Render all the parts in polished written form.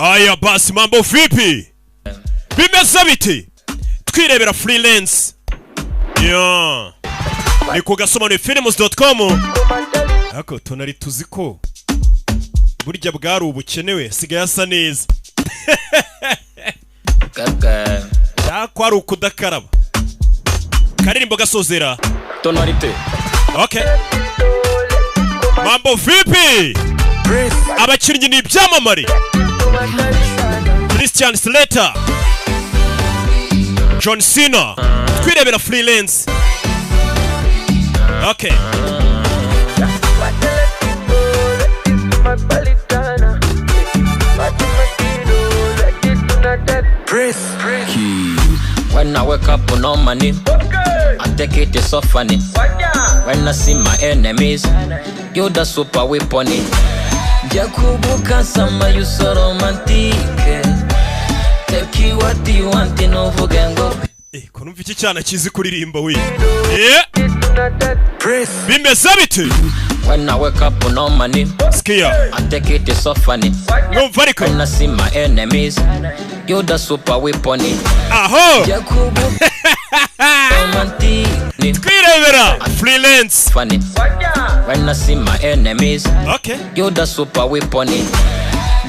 Aya basi mambo vipi? Bimeze biti? Twirebera freelance. Yeah. Ni kugasoma films.com. Ako tonari tuziko. Burya bwari ubukenewe sigaye asa neza. Kaka. Kwari ukudakaraba. Karirimbo gasozera. Tonarite. Okay. Mambo vipi? Abakinnyi ni ibyamamare. Christian Slater, John Cena. Twirebera freelance. Okay. When I wake up on my knee, I take it so funny. When I see my enemies, you're the super weapon. Jakubuka sama you so romantic. Take you what you want in Ovugengo. Konumva iki cyana kizi kuririmba we. Bimeze biti? When I wake up on my knee, Skia. I take it so funny. When I see my enemies, you're the super weapon. Aho. Jakubuka romantic. Twirebera freelance. Funny. When I see my enemies, okay, you're the super weapon.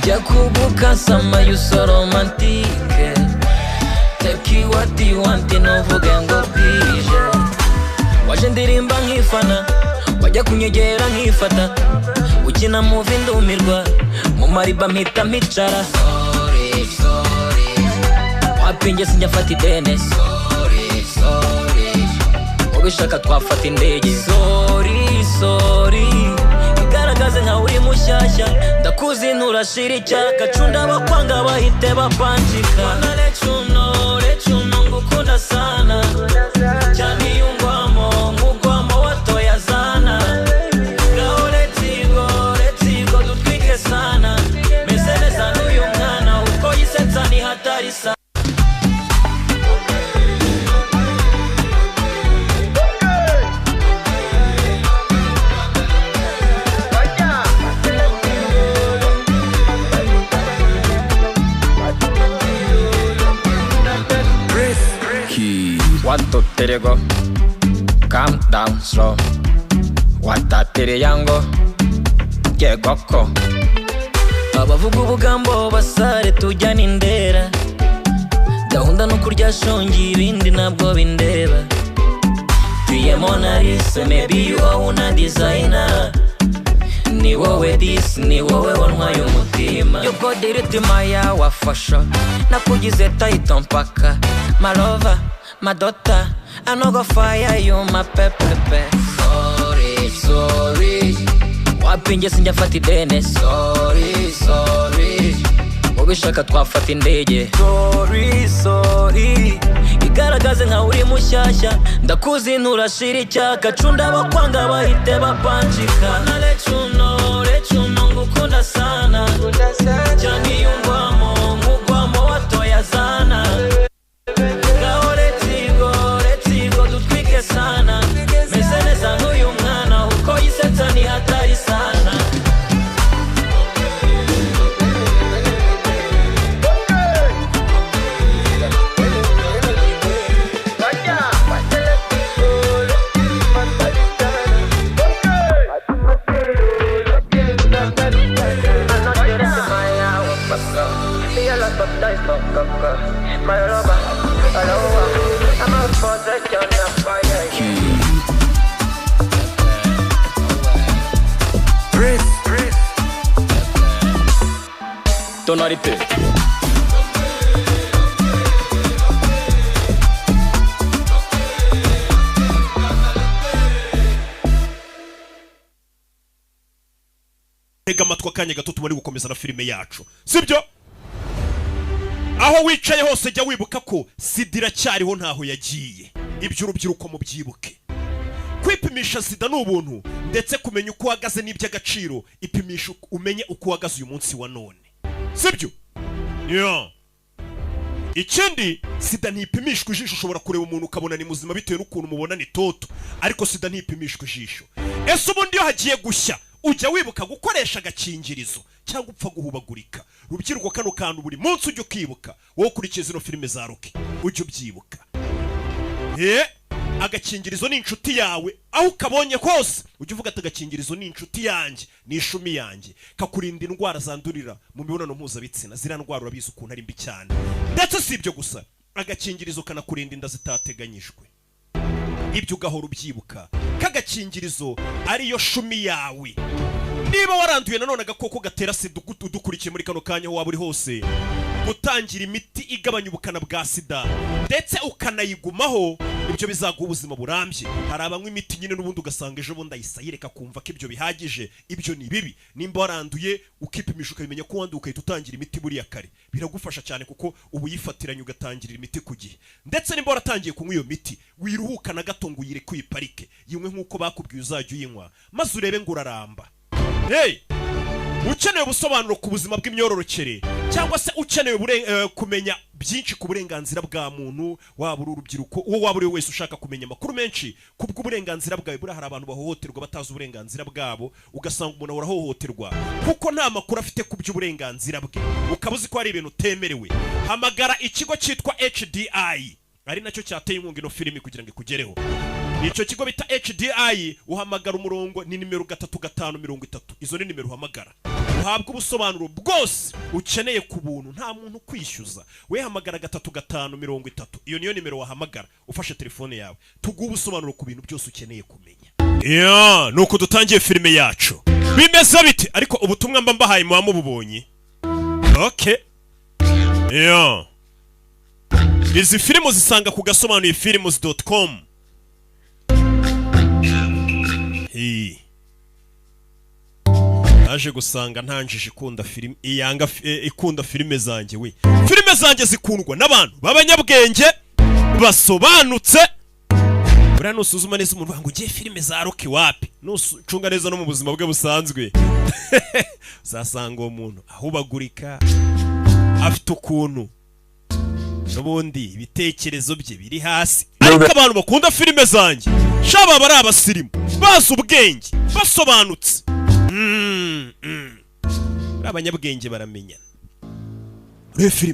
Jakubuka sama you so romantic. Take you what you want in Ovugengo pije. Waje ndirimba nkifana, wajya kunyegera nkifata. Ukina movie ndumirwa, mu mariba mpita micara. Sorry, sorry. Wapinge sinjafata idene. Sorry, sorry. Ubishaka twafata indege. Sorry, sorry. Igaragaze nka uri mushyashya. Ndakuzi nturashira icyaka. Cunda bakwanga bahite bapanjika. Wanna let you know ngukunda sana. Cyane yungwamo ngugwamo watoya zana. Gaho letigo dutwike sana. Meseleza n'uyu mwana uko yisetsa ni hatari sana. What to terego? Calm down slow. What a teriyango? Get goko. Abavuga ubugambo basare tujyana indera. Gahunda no kurya shongi ibindi nabwo bindeba. Tuye Mona Lisa, maybe you are una designer. Ni wowe this, ni wowe wantwaye umutima. You got the rhythm ya wafasha. Nakugize tight mpaka. My lover, my daughter, I no go fire you, my pepepe. Sorry, sorry. Wapinge sinjafata idene. Sorry, sorry. Ubishaka twafata indege. Sorry, sorry. Igaragaze nka uri mushyashya. Ndakuzi nturashira icyaka. Cunda bakwanga bahite bapanjika. Wanna let you know ngukunda sana. Cyane yungwamo ngugwamo watoya zana. Gaho letigo dutwike sana. Meseleza n'uyu mwana uko yisetsa ni hatari sana. My lover, I'm out for the journey of fire. Breathe. Tonarite. Tega amatwi akanya gato tumari gukomeza na filime yacu. Sibyo? Aho wicaye hose jya wibuka ko sida cyariho ntaho yagiye. Ibyo urubyiruko mu byibuke. Kwipimisha sida n'ubuntu ndetse kumenya uko uhagaze n'iby'agaciro. Ipimisha umenye uko uhagaze uyu munsi wa none. Sibyo? Yeah. Ikindi sida ntipimishwa ijisho. Ushobora kureba umuntu ukabona ni muzima bitewe n'ukuntu mubona ni toto, ariko sida ntipimishwa ijisho. Ese ubundi yo hagiye gushya ujya wibuka gukoresha agakingirizo cyangwa upfa guhubagurika. Rubyiruko kano kantu buri munsi ujya ukibuka, wowe ukurikiye zino filime za Rocky ujya ubyibuka. Agakingirizo ni inshuti yawe, aho ukabonye hose ujya uvuga ati agakingirizo ni inshuti yanjye, ni ishumi yanjye, kakurinda indwara zandurira mu mibonano mpuzabitsina. Zira ndwara urabizi ukuntu ari mbi cyane. Ndetse si ibyo gusa, agakingirizo kanakurinda inda zitateganyijwe. Ibyo ugahora ubyibuka, kagakingirizo ariyo shumi yawe. Niba waranduye nanone agakoko gatera sida udukurikiye muri kano kanya waba uri hose, gutangira imiti igabanya ubukana bwa sida ndetse ukanayigumaho, ibyo bizaguha ubuzima burambye. Hari abanywa imiti nyine n'ubundi ugasanga ejo bundi ayisayireka kumva ko ibyo bihagije. Ibyo ni bibi. Nimba waranduye ukipimisha ukabimenya ko wanduye ukahita utangira imiti buriya kare, biragufasha cyane kuko ubu yifatiranye ugatangirira imiti ku gihe. Ndetse nimba waratangiye kunywa iyo miti, wiruhuka na gato ngo uyire kuyiparike, yinywe nk'uko bakubwiye uzajya uyinywa, maze urebe ngo uraramba. Ukeneye ubusobanuro ku buzima bw'imyororokere cyangwa se ukeneye kumenya byinshi ku burenganzira bwa muntu, waba uri urubyiruko, uwo waba uri wese ushaka kumenya amakuru menshi ku bw'uburenganzira bwawe. Buri hari abantu bahohoterwa batazi uburenganzira bwabo, ugasanga umuntu ahora ahohoterwa kuko nta makuru afite ku by'uburenganzira bwe, ukaba uzi ko hari ibintu utemerewe. Hamagara ikigo cyitwa HDI, ari nacyo cyateye inkunga ino filimi kugira ngo ikugereho. Nicyo kigo bita HDI, uhamagara umurongo ni nimero 3530. Izo ni nimero uhamagara, uhabwa ubusobanuro bwose ukeneye ku buntu, nta muntu kwishyuza. We hamagara 3530. Iyo niyo nimero wahamagara ufashe telefone yawe, tuguha ubusobanuro ku bintu byose ukeneye kumenya. Nuko dutangiye filime yacu. Bimeze bite? Ariko ubutumwa mba mbahaye muba mububonye. Okay. Izi filime zisanga ku gasobanuye films.com. Aje gusanga ntanjije ikunda filime iyanga ikunda filime zanjye we. Filime zanjye zikundwa n'abantu b'abanyabwenge basobanutse. Buriya nusuzuma neza umuntu ngo ngiye filime za Rocky wapi, nucunga neza no mu buzima bwe busanzwe zasanga uwo muntu ahubagurika, afite ukuntu n'ubundi ibitekerezo bye biri hasi. Ariko abantu bakunda filime zanjye shaba bari abasirimu, bazi ubwenge, basobanutse. Abanyabwenge baramenyana.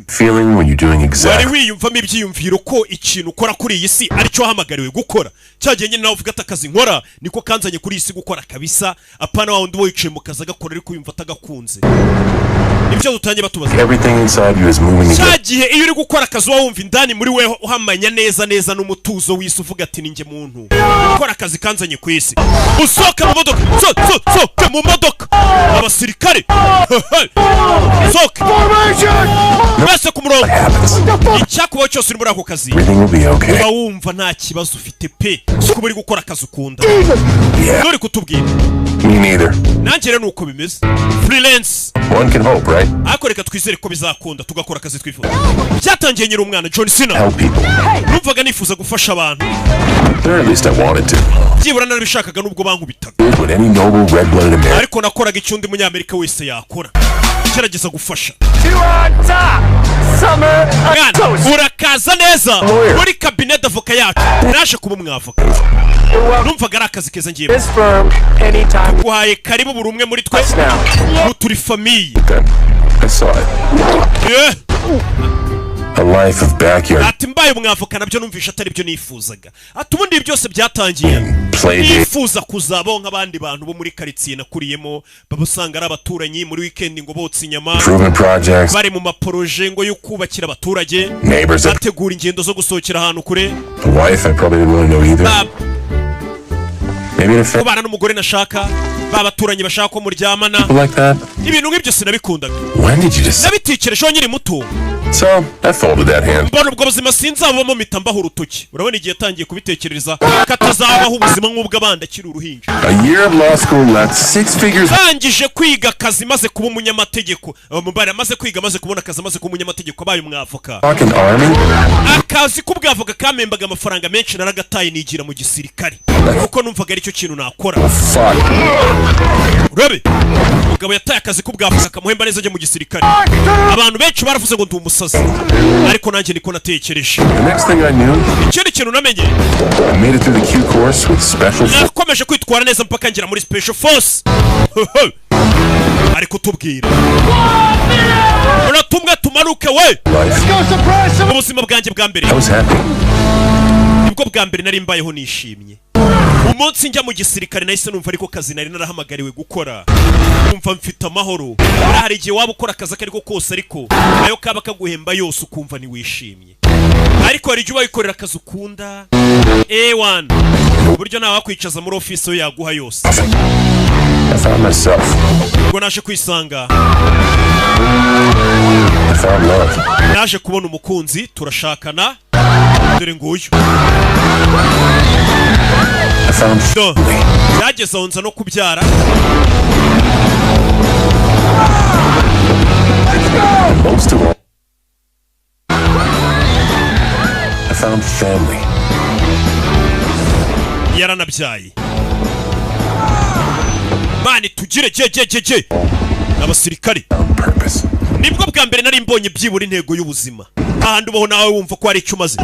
Feeling when you're doing exactly. Wari wiyumvamo ibyiyumviro ko ikintu ukora kuri iyi si ari cyo hamagariwe gukora. Cyagenye nawe uvuga atakazi nkora niko kanzanye kuri iyi si gukora kabisa. Apana wa undi wicaye mu kazi agakora ariko yumva atagakunze. Ibyo dutangiye batubaza. Everything inside you is moving. Cyagihe iyo uri gukora akazi wumva indani muri weho uhamanya neza n'umutuzo w'isi, uvuga ati ninjye muntu ukora akazi kanzanye ku isi. Usoka mu modoka, soka mu modoka. Abasirikare. Soka. Bese ku murongo. Icyakubaho cyose uri muri ako kazi, uba wumva nta kibazo ufite pe kuba uri gukora akazi ukunda. Nuri kutubwira. Me neither. Nanjye rero nuko bimeze. Freelance. One can hope, right? Ariko reka twizere ko bizakunda tugakora akazi twifuza. Byatangiye nyiri umwana John Cena. Help people. Numvaga nifuza gufasha abantu. Or at least I wanted to. Byibura narabishakaga nubwo bankubitaga. What any noble red-blooded American. Ariko nakoraga icyo undi munyamerika wese yakora, gerageza gufasha. Urakaza neza muri cabinet d'avocat yacu. Naje kuba umwavoka. Numvaga ari akazi keza ngiye. Guhaye karibu buri umwe muri twe. Turi famille. I saw it. A life of backyard. Ati mbaye umwavoka nabyo numvisha atari byo nifuzaga. Ati ubundi byose byatangiye nifuza kuzabaho nk'abandi bantu bo muri quartier nakuriyemo, babusanga ari abaturanyi muri weekend ngo botsa inyama, bari mu maproje ngo yo kubakira abaturage, bategura ingendo zo gusohokera ahantu kure. Wife I probably wouldn't know either. Kubana n'umugore nashaka, babaturanyi bashaka ko muryamana. Ibintu nk'ibyo sinabikundaga. Nabitekerejeho nyiri muto. So, I folded that hand. Mbona ubwo buzima sinzabamo mpita mbaho urutoki. Urabona igihe yatangiye kubitekereza katazabaho ubuzima nk'ubw'abandi akiri uruhinja. A year of law school left 6 figures. Tangije kwiga akazi maze kuba umunyamategeko. Mubara maze kwiga maze kubona akazi maze kuba umunyamategeko abaye umwavoka. Akazi k'ubwavoka kamembaga amafaranga menshi naragataye nigira mu gisirikare. Kuko numvaga ari cyo kintu nakora. Urabe umugabo yataye akazi akazi k'ubwafuka kamuhemba neza ajya mu gisirikare. Abantu benshi baravuze ngo ndi umusazi, ariko nanjye niko natekereje. The next thing I knew, Ikindi kintu namenye, I made it through the Q course with special forces. nakomeje kwitwara neza mpaka ngera muri special force. Ariko tubwira, uratumwe tumanuke we. Life. Ubuzima bwanjye bwa mbere, I was happy. nibwo bwa mbere nari mbayeho nishimye. Umunsi njya mu gisirikare nahise numva ariko kazi nari narahamagariwe gukora, numva mfite amahoro. Hari igihe waba ukora akazi akariko kose, ariko ayo kaba kaguhemba yose ukumva ni wishimye. Ariko hari igihe wayikorera akazi ukunda, A1 uburyo nawe wakwicaza muri office yo yaguha yose. I found myself. Ubwo naje kwisanga, I found love. naje kubona umukunzi, turashakana, dore nguyu. I found family. Yageze aho nza no kubyara. Most of all, I found family. Yaranabyaye. Mani tugire je n'abasirikare. Found purpose. Nibwo bwa mbere nari mbonye byibura intego y'ubuzima. Ahandi ubaho nawe wumva ko ari icyo umaze.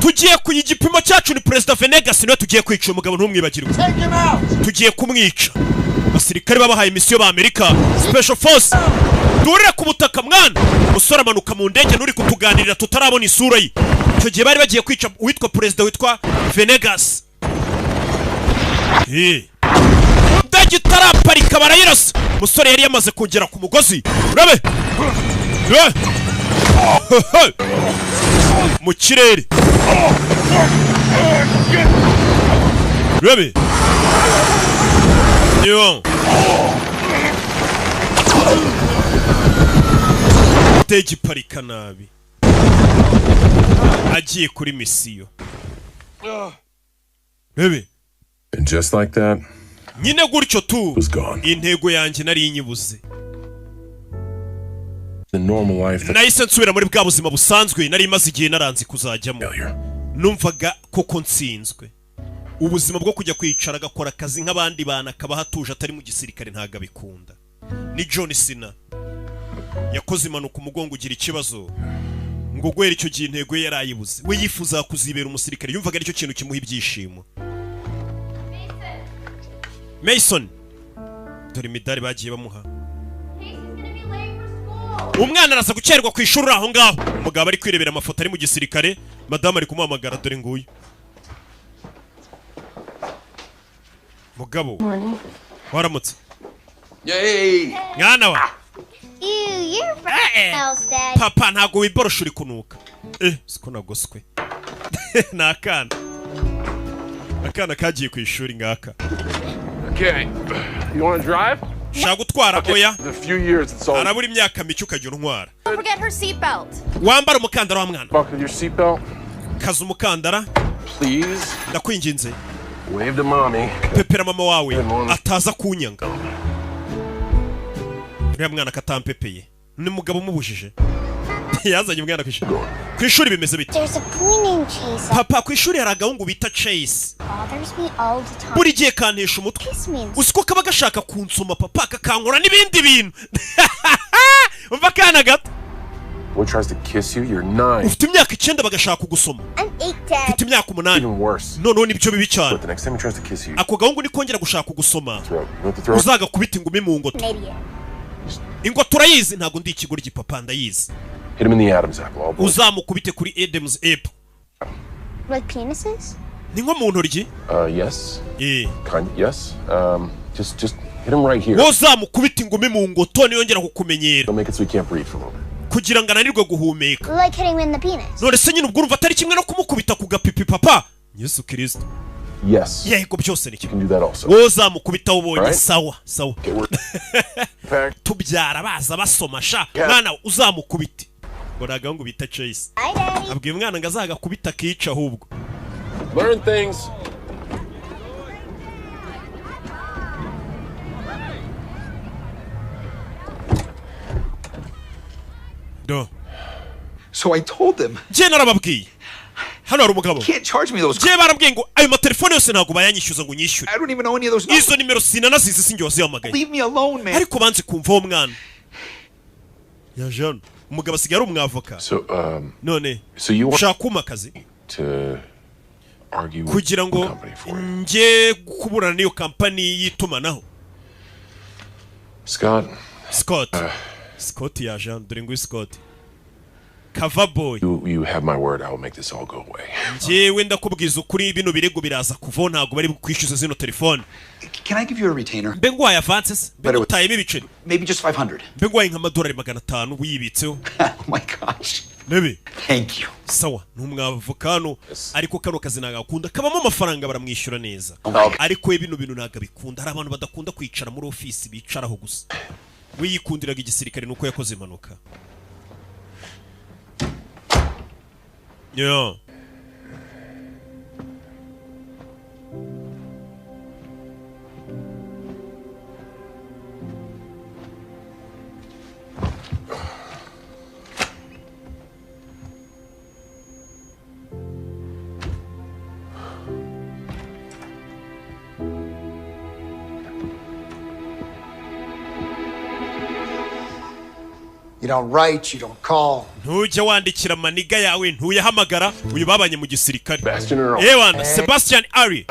Tugiye ku igipimo cyacu ni President Venegas, niwe tugiye kwica umugabo ntumwibagirwe. Tugiye kumwica. Abasirikare babahaye misiyo ba Amerika Special Force. Durire ku butaka mwana. Musore amanuka mu ndege nuri kutuganirira tutarabona isura ye. Icyo gihe bari bagiye kwica uwitwa President witwa Venegas. Ndege itaraparika barayirasa. Musore yari yamaze kugera ku mugozi. Urabe. Mu kirere. Urabe. Yo. Ndege iparika nabi. Agiye kuri misiyo. Urabe. And just like that, Nyine gutyo tu, was gone. intego yanjye nari inyibuze. The normal life that Nahise nsubira muri bwa buzima busanzwe nari maze igihe naranze kuzajyamo. failure. Numvaga koko nsinzwe. Ubuzima bwo kujya kwicara agakora akazi nk'abandi bana akaba hatuje atari mu gisirikare ntago abikunda. Ni John Cena yakoze impanuka umugongo ugira ikibazo, ngo gwera icyo gihe intego ye yarayibuze. We yifuza kuzibera umusirikare, yumvaga ari cyo kintu kimuha ibyishimo. Mason, dore imidari bagiye bamuha. Umwana araza gukererwa ku ishuri aho ngaho. Umugabo ari kwirebera amafoto ari mu gisirikare, madame ari kumuhamagara, dore nguyu. Mugabo, waramutse. Yay! Mwana wa, You're from else, Dad. papa ntago wiborosha uri kunuka. Siko nagoswe. Nakana. Akana kagiye ku ishuri ngaka. Okay. You want to drive? Shaka gutwara oya. In a few years, it's all. Arabura imyaka mike ukajya untwara. Don't forget her seatbelt. Wambara umukandara wa mwana. Buckle your seatbelt, Kaza umukandara, please. ndakwinginze. Wave to mommy. Pepera mama wawe ataza kunyanga. Uriya mwana katampepeye. Ni mugabo umubujije. Yazanye umwana ku ishuri. Ku ishuri bimeze bite? There's a boy named Chase. Papa, ku ishuri hari agahungu bita Chase. Bothers me all the time. Buri gihe kantesha umutwe. Kiss me and Usiko kaba gashaka kunsoma papa kakankora n'ibindi bintu. Umva kana gato. Boy tries to kiss you, you're 9. Ufite imyaka 9 bagashaka kugusoma. I'm 8, Dad. Ufite imyaka 8. Even worse. Noneho nibyo bibi But cyane. the next time he tries to kiss you, Ako gahungu nikongera gushaka kugusoma. throat. You know what the throat? Uzagakubita ingumi mu ngoto. An idiot. Ingo turayizi ntago ndi ikigoryi papa ndayizi. Hit him in the Adam's apple. All boy. Uzamukubite kuri Adam's apple. Like penises? Ni nko mu ntoryi. Yes. Eh. Yes. Just hit him right here. Wowe uzamukubita ingumi mu ngoto niyongera kukumenyera. Don't make it so he can't breathe for a little bit. Kugira ngo ananirwe guhumeka. Like hitting him in the penis. None se nyine ubwo urumva atari kimwe no kumukubita ku gapipi papa. Yesu Kristo. Yes. Yego byose ni You kimwe. can do that also. Wowe uzamukubita ubonye Alright. sawa. Okay, we're Pack. Tubyara baza basoma sha. Mwana uzamukubite. Ngo nagahungu bita Chase. Hi, Daddy. Abwiye umwana ngo azagakubita akica ahubwo. learn things. Do. So I told them. Je narababwiye. hano hari umugabo Can't charge me those. je barambwiye ngo ayo matelefone yose ntago bayanyishyuza ngo nyishyure I don't even know any of those numbers. izo nimero sinanazizi sinjye wazihamagaye Leave me alone, man. ariko banze kumva uwo mwana yaje hano umugabo asigaye ari umwavoka So, none so you want ushaka kumpa akazi to argue with kugira the ngo company for it? njye kuburana n'iyo kampani y'itumanaho Scott yaje hano dore ngo Scott Cover boy You have my word. I will make this all go away. njyewe ndakubwiza ukuri bino birego biraza kuvaho ntago bari kwishyuza zino telefone Can I give you a retainer? mbe ngwaye avances mbe ngutayemo ibiceri Maybe just 500. mbe ngwaye nk'amadolari 500 wiyibitseho Oh my gosh. nebe Thank you. sawa n'umwavoka hano ariko kano kazi nagakunda kabamo amafaranga baramwishyura neza ariko bino bintu ntago bikunda hari abantu badakunda kwicara muri office bicaraho gusa wiyikundiraga igisirikare nuko yakoze impanuka yeah. You don't write, you don't call. ntujya wandikira maniga yawe ntuyahamagara uyu babanye mu gisirikare Bastion ewana Sebastian Ari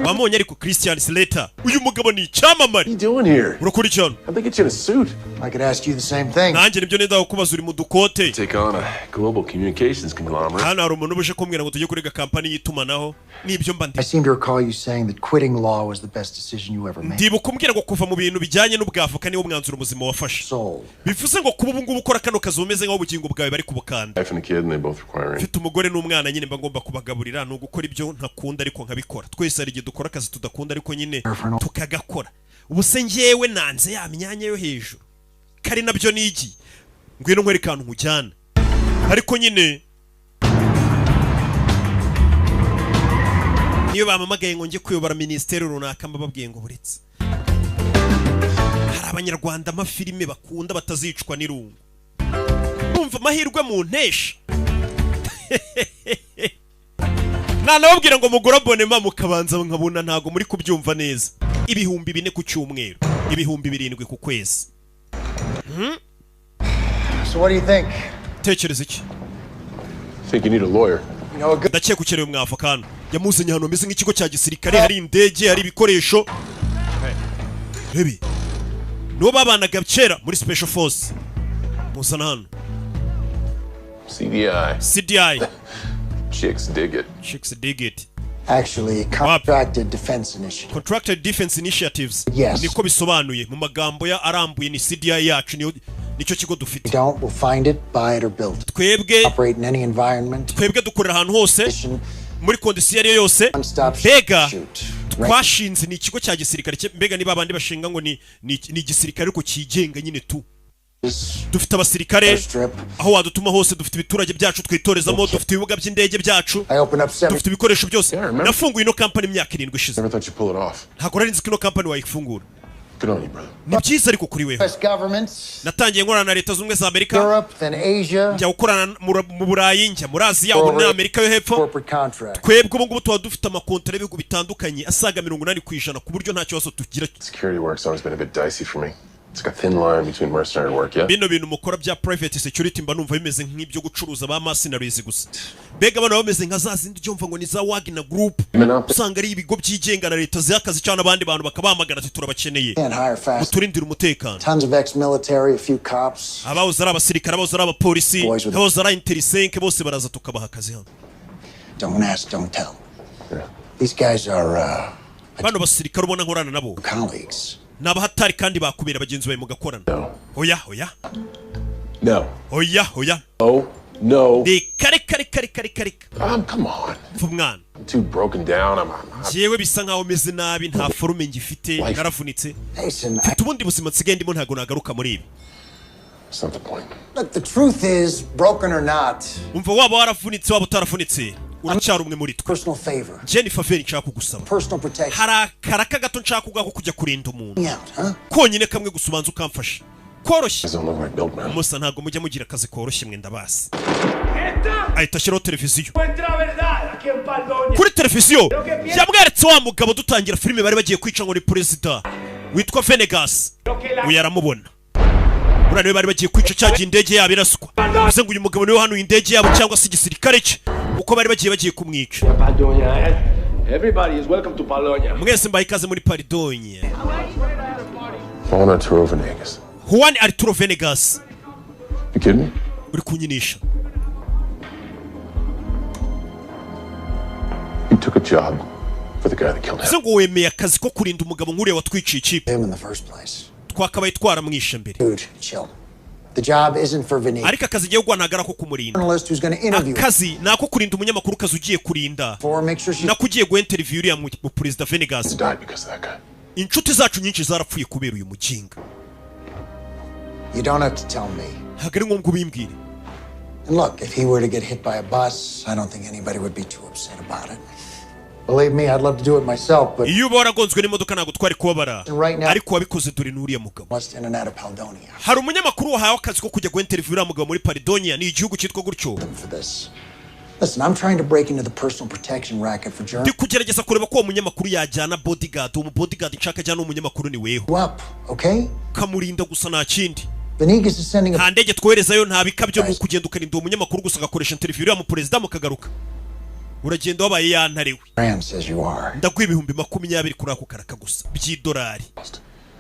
bamonye ariko Christian Slater uyu mugabo ni icyamamare What are you doing here? urakora icyano How'd they get you in a suit? I could ask you the same thing. nanjye nibyo nenda kukubaza uri mu dukote Take on a global communications conglomerate. hano hari umuntu ubuje kumbwira ngo tujye kurega kampani y'itumanaho nibyo mba I seem to recall you saying that quitting law was the best decision you ever made. ndibuka umbwira ngo kuva mu bintu bijyanye n'ubwavoka niwo mwanzuro muzima wafashe bivuze ngo kuba ubu ngubu ukora kano kazi umeze nk'aho ubugingo bwawe bari kubukanda Wife and a kid, and they both requiring. mfite umugore n'umwana nyine mba ngomba kubagaburira ni ugukora ibyo ntakunda ariko nkabikora twese hari igihe dukora akazi tudakunda ariko nyine tukagakora ubu se njyewe nanze ya myanya yo hejuru kari nabyo nigi ngwino nkwere kantu nkujyana ariko nyine niyo bamamagaye ngo njye kuyobora ministeri runaka mbababwiye ngo buretse hari abanyarwanda amafilime bakunda batazicwa n'irungu bumva amahirwe mu ntesha nanababwira ngo mugura abonema mukabanza nkabona ntago muri kubyumva neza 4,000 ku cyumweru 7,000 ku kwezi So what do you think? tekereza iki Think you need a lawyer? You know a good ndakeka ukeneye umwavoka hano yamuzanye hano meze nk'ikigo cya gisirikare hari indege hari ibikoresho rebi nibo babanaga kera muri special force muzana hano CDI Chicks dig it. Chicks dig it. Actually, contracted defense initiative. Contracted defense initiatives. Yes. Niko bisobanuye mu magambo ya arambuye ni CDI yacu nicyo kigo dufite. We'll find it, buy it or build it. Twebwe operate in any environment. Twebwe dukorera ahantu hose muri kondisiyo ariyo yose. Mbega twashinze ni ikigo cya gisirikare mbega niba abandi bashinga ngo ni igisirikare ariko kigenga nyine tu. Dufite abasirikare aho wadutuma hose dufite ibiturage byacu twitorezamo dufite ibibuga by'indege byacu dufite ibikoresho byose nafunguye ino company imyaka 7 ishize ntabwo nari nzi ko ino company wayifungura ni byiza ariko kuri wewe natangiye nkorana na leta z'ubumwe za Amerika njya gukorana mu Burayi njya muri Aziya ubu muri Amerika yo hepfo twebwe ubu ngubu tuba dufite amakontra y'ibihugu bitandukanye asaga 80% ku buryo nta kibazo tugira. Security work's always been a bit dicey for me. It's like a thin line between mercenary work, yeah? Bino bintu mukora bya private security mba numva bimeze nk'ibyo gucuruza ba mercenaries gusa. Bega bana bameze nka zazindi cyumva ngo ni za Wagner Group. Usanga ari ibigo byigenga na leta z'akazi cyane abandi bantu bakabamagana ati turabakeneye. Uturindira umutekano. Tons of ex-military, a few cops. Abahoze ari abasirikare, abahoze ari abapolisi, abahoze ari intelligence bose baraza tukabaha akazi hano. Don't ask, don't tell. These guys are bano basirikare ubona nkorana nabo. Colleagues. Nabahatari kandi bakubera bagenzi bawe mugakorana. Oya. No. Oya. Oh, no. De kare. Come on. Mwana. I'm too broken down. Jewe bisa nkaho meze nabi nta forume ngifite naravunitse. Mfite ubundi buzima nsigaye ndimo ntago nagaruka muri ibi. That's not the point. Look, the truth is, broken or not. Umva waba waravunitse waba utarafunitse. Uracyari umwe muri twe. Personal favor. Jenny favor nshaka kugusaba. Personal protection. Haraka gato nshaka kugako kujya kurinda umuntu. Konyine kamwe gusubanza ukamfasha. Koroshye. Musa ntago mujya mugira akazi koroshye mwe ndabasi. ahita ashyiraho televiziyo. Kuri televiziyo yamweretse wa mugabo dutangira filime bari bagiye kwica ngo ni perezida witwa Venegas. Uyu aramubona. Uriya niwe bari bagiye kwica cyagiye indege yabo iraswa. Bivuze ngo uyu mugabo niwe hano indege yabo cyangwa se igisirikare cye uko bari bagiye kumwica. Everybody is welcome to Polonia. Mwese mbaye ikaze muri Paridonia. Juan Arturo Venegas. Juan Arturo Venegas. You kidding me? Uri kunyinisha. You took a job for the guy that killed him. Bivuze ngo wemeye akazi ko kurinda umugabo nk'uriya watwiciye ikipe. Him in the first place. Twakabaye twaramwishe mbere. Dude, chill. The job isn't for Venegas. Ariko akazi giye guhanagara ko kumurinda. Journalist who's going to interview. Akazi nako kurinda umunyamakuru kazi ugiye kurinda. Make sure she Nakugiye go interview uriya mu president Venegas. He died because of that guy. Inshuti zacu nyinshi zarapfuye kubera uyu mujinga. You don't have to tell me. Hagari ngombwa ubimbwire. And look, if he were to get hit by a bus, I don't think anybody would be too upset about it. Believe me, I'd love to do it myself, but iyo baragonzwe n'imodoka ntago twari kubabara. Right now- Ariko wabikoze dore n'uriya mugabo. must in and out of Paledonia Hari umunyamakuru wahawe akazi ko kujya go interview uriya mugabo muri Paridonia, ni igihugu cyitwa gutyo. for this. Listen, I'm trying to break into the personal protection racket for Ndi journalists. kugerageza kureba ko uwo munyamakuru yajyana bodyguard, uwo bodyguard nshaka ajyana umunyamakuru ni weho. Up, okay? Kamurinda gusa nta kindi. Venegas is sending a Nta ndege twoherezayo nta bikabyo mu kugenda ukarinda uwo munyamakuru gusa agakoresha interview uriya mu president mukagaruka. Uragenda wabaye yantarewe. Graham says you are. Ndaguha ibihumbi 20 kuri ako karaka gusa by'idolari.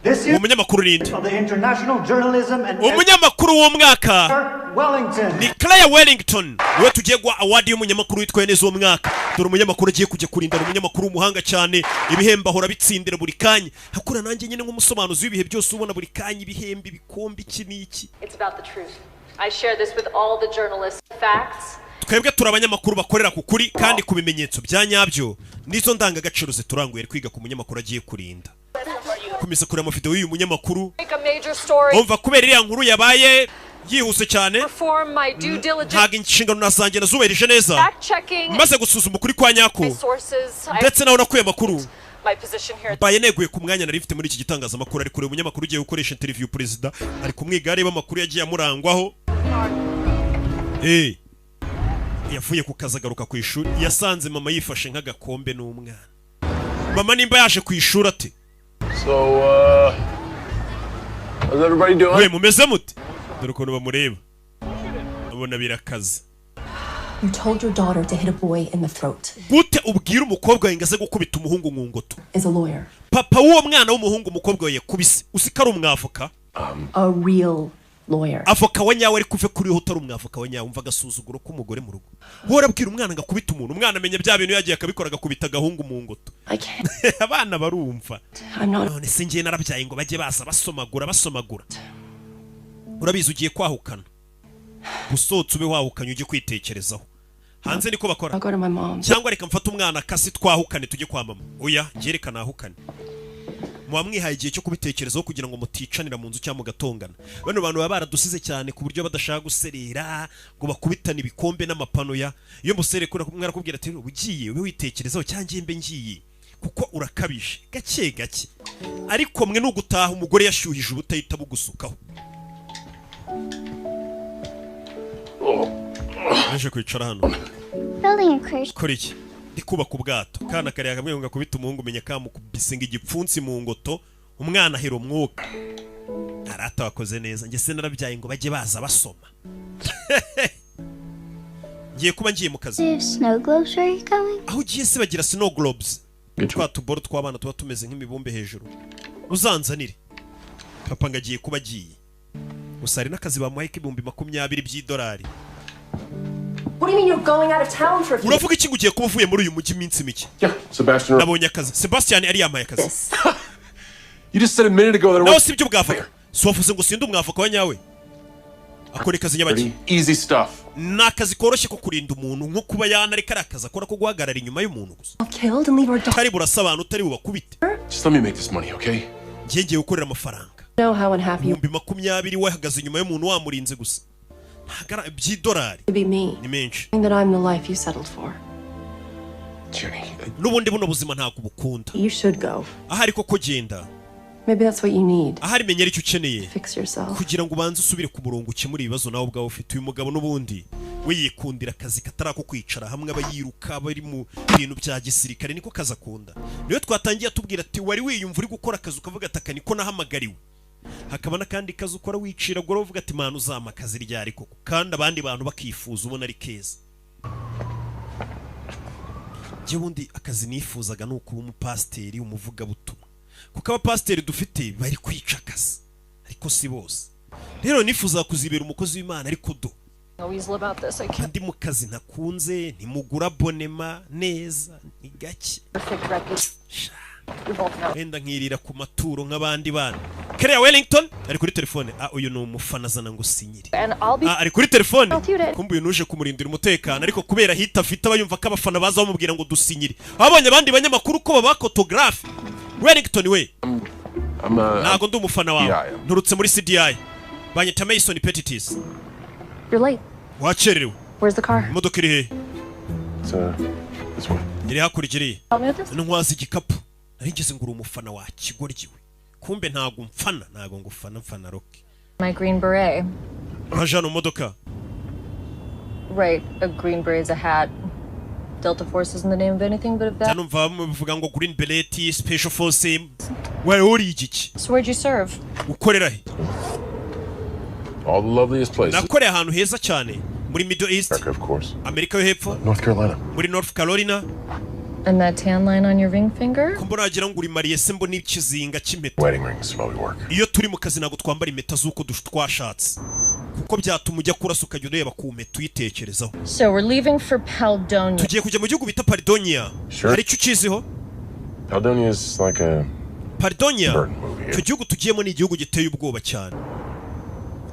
This Uwo munyamakuru ninde? of the international journalism and Umunyamakuru w'umwaka Wellington. ni Claire Wellington. Niwe tugiye guha award y'umunyamakuru witwaye neza uwo mwaka. Dore umunyamakuru agiye kujya kurinda umunyamakuru w'umuhanga cyane, ibihembo ahora bitsindira buri kanya. Hakura nanjye nyine nk'umusobanuzi w'ibihe byose ubona buri kanya ibihembo ibikombe iki n'iki. It's about the truth. I share this with all the journalists. Facts. Twebwe turi abanyamakuru bakorera ku kuri kandi ku bimenyetso bya nyabyo nizo ndangagaciro zituranguye kwiga ku munyamakuru agiye kurinda. Komeza kureba amavideo y'uyu munyamakuru. Make a major story. Umva kubera iriya nkuru yabaye yihuse cyane. Perform my due diligence. Ntago inshingano nazanjye nazubahirije neza. Fact checking. Maze gusuzuma ukuri kwa nyako. Ndetse nawe nakuye amakuru. My position here. Baye neguye ku mwanya nari mfite muri iki gitangazamakuru ari kure umunyamakuru ugiye gukoresha interview president ari kumwiga areba amakuru yagiye amurangwaho. Yavuye ku kazi agaruka ku ishuri yasanze mama yifashe nk'agakombe n'umwana. Mama nimba yaje ku ishuri ate? So, how's everybody doing? We mumeze mute? Dore ukuntu bamureba. Abona birakaze. You told your daughter to hit a boy in the throat. Gute ubwira umukobwa wawe ngaze gukubita umuhungu nkungoto? Is a lawyer. Papa w'uwo mwana w'umuhungu umukobwa we yakubise. Usikara umwavoka? A real lawyer. Avoka wa nyawe ari kuve kuri ho utari umwavoka wa nyawe umva gasuzuguro k'umugore mu rugo. Hora bwira umwana ngakubita umuntu. Umwana amenya bya bintu yagiye akabikora agakubita gahungu mu ngoto. I can't. Abana barumva. I'm not. None singiye narabyaye ngo bajye baza basomagura. Urabizi ugiye kwahukana. Gusotse ube wahukanye ujye kwitekerezaho. Hanze niko bakora. I'll go to my mom. Cyangwa reka mfata umwana kasi twahukane tujye kwa mama. Oya, ngerekana ahukane. Mwamwihaye igihe cyo kubitekerezaho kugira ngo muticanira mu nzu cyangwa mugatongana. Bano bantu baba baradusize cyane ku buryo badashaka guserera ngo bakubitane ibikombe n'amapano ya. Iyo musere kuri kumwe arakubwira ati ugiye ube witekerezaho cyangwa mbe ngiye kuko urakabije gake gake. Ariko mwe n'ugutaha umugore yashyuhije ubutahita bugusukaho. Naje kwicara hano. Building a cruise. Kora iki? Ndi kubaka ubwato. Kana kare kamwe ngo kubita umuhungu umenya kamukubise igipfunsi mu ngoto. Umwana ahera umwuka. Arata wakoze neza. Nge se narabyaye ngo bajye baza basoma. Ngiye kuba ngiye mu kazi. Snow globes are coming. Aho ugiye se bagira snow globes. Twa tuboro tw'abana tuba tumeze nk'imibumbe hejuru. Uzanzanire. Papa ngagiye kuba agiye. Gusa hari n'akazi bamuhaye k'ibihumbi 20 by'idolari. What do you mean you're going out of town for a few? Uravuga iki ngugiye kuba uvuye muri uyu mujyi iminsi mike? Yeah, Sebastian. Nabonye akazi. Sebastian ari yamaye akazi. You just said a minute ago that I Nawe was si byo bwavoka. So wavuze ngo sinde umwavoka wa nyawe. Akora akazi nyabaki. easy stuff. Nakazi koroshye ko kurinda umuntu nko kuba yana ari karakaza akora ko guhagarara inyuma y'umuntu gusa. Killed and leave our daughter. Kari burasabana utari bubakubite. Just let me make this money, okay? Ngiye gukorera amafaranga. Know how unhappy you 20 wahagaze inyuma y'umuntu wamurinze gusa. Ntagara by'idolari. to be me. Ni menshi. That I'm the life you settled for. Jenny. Nubundi buno buzima ntabwo bukunda. You should go. Ahari koko genda. Maybe that's what you need. Ahari menyera icyo ukeneye. Fix yourself. Kugira ngo ubanze usubire ku murongo ukemura ibibazo nawe ubwawe ufite uyu mugabo nubundi we yikundira akazi katarako kwicara hamwe abayiruka bari mu bintu bya gisirikare niko kaza akunda. Niyo twatangiye atubwira ati wari wiyumva uri gukora akazi ukavuga ati niko nahamagariwe. Hakaba n'akandi kazi ukora wicira gora uvuga ati mana uzama akazi ryari koko, kandi abandi bantu bakifuza ubona ari keza. Je wundi akazi nifuzaga no kuba umupasteri umuvuga butumwa, kuko abapasteri dufite bari kwica akazi ariko si bose. Rero nifuza kuzibera umukozi w'Imana ariko do kandi mu kazi ntakunze ntimugura abonema neza ni gake, wenda nkirira ku maturo nk'abandi bana. Kerea Wellington ari kuri telefone. Uyu ni umufana azana ngo sinyire. Ari kuri telefone kumbuye nuje kumurindira umutekano, ariko kubera hita afite abayumva ko abafana baza bamubwira ngo dusinyire. Abonye abandi banyamakuru ko baba photographe. Wellington we nago ndi umufana wawe, nturutse muri CDI banyita Mason Petitis. You're late. Wacherewe. Where's the car? Imodoka iri he? This way. Iri hakurikiriye. Help Ntwaza igikapu. Narigeze ngura umufana wa kigoryiwe. Kumbe ntago mfana, ntago ngufana mfana Rocky. My green beret. Hajano modoka. Right, a green beret is a hat. Delta Force isn't the name of anything but of that. Tanumva muvuga ngo green beret special force. Why uri igiki? So where'd you serve? Ukorera he? All the loveliest places. Nakoreye ahantu heza cyane muri Middle East. America, of course. Amerika yo hepfo. North Carolina. Muri North Carolina. And that tan line on your ring finger? Kumbona agira ngo uri mariye sembo n'ikizinga cy'impeta. Wedding rings while we work. Iyo turi mu kazi nago twambara impeta zuko twashatse. Kuko byatuma ujya kurasa ukajya ureba ku mpeta uyitekerezaho. So we're leaving for Paledonia. Tugiye kujya mu gihugu bita Paledonia. Hari icyo ukiziho? Paledonia is like a Paledonia. Icyo gihugu tugiyemo ni igihugu giteye ubwoba cyane.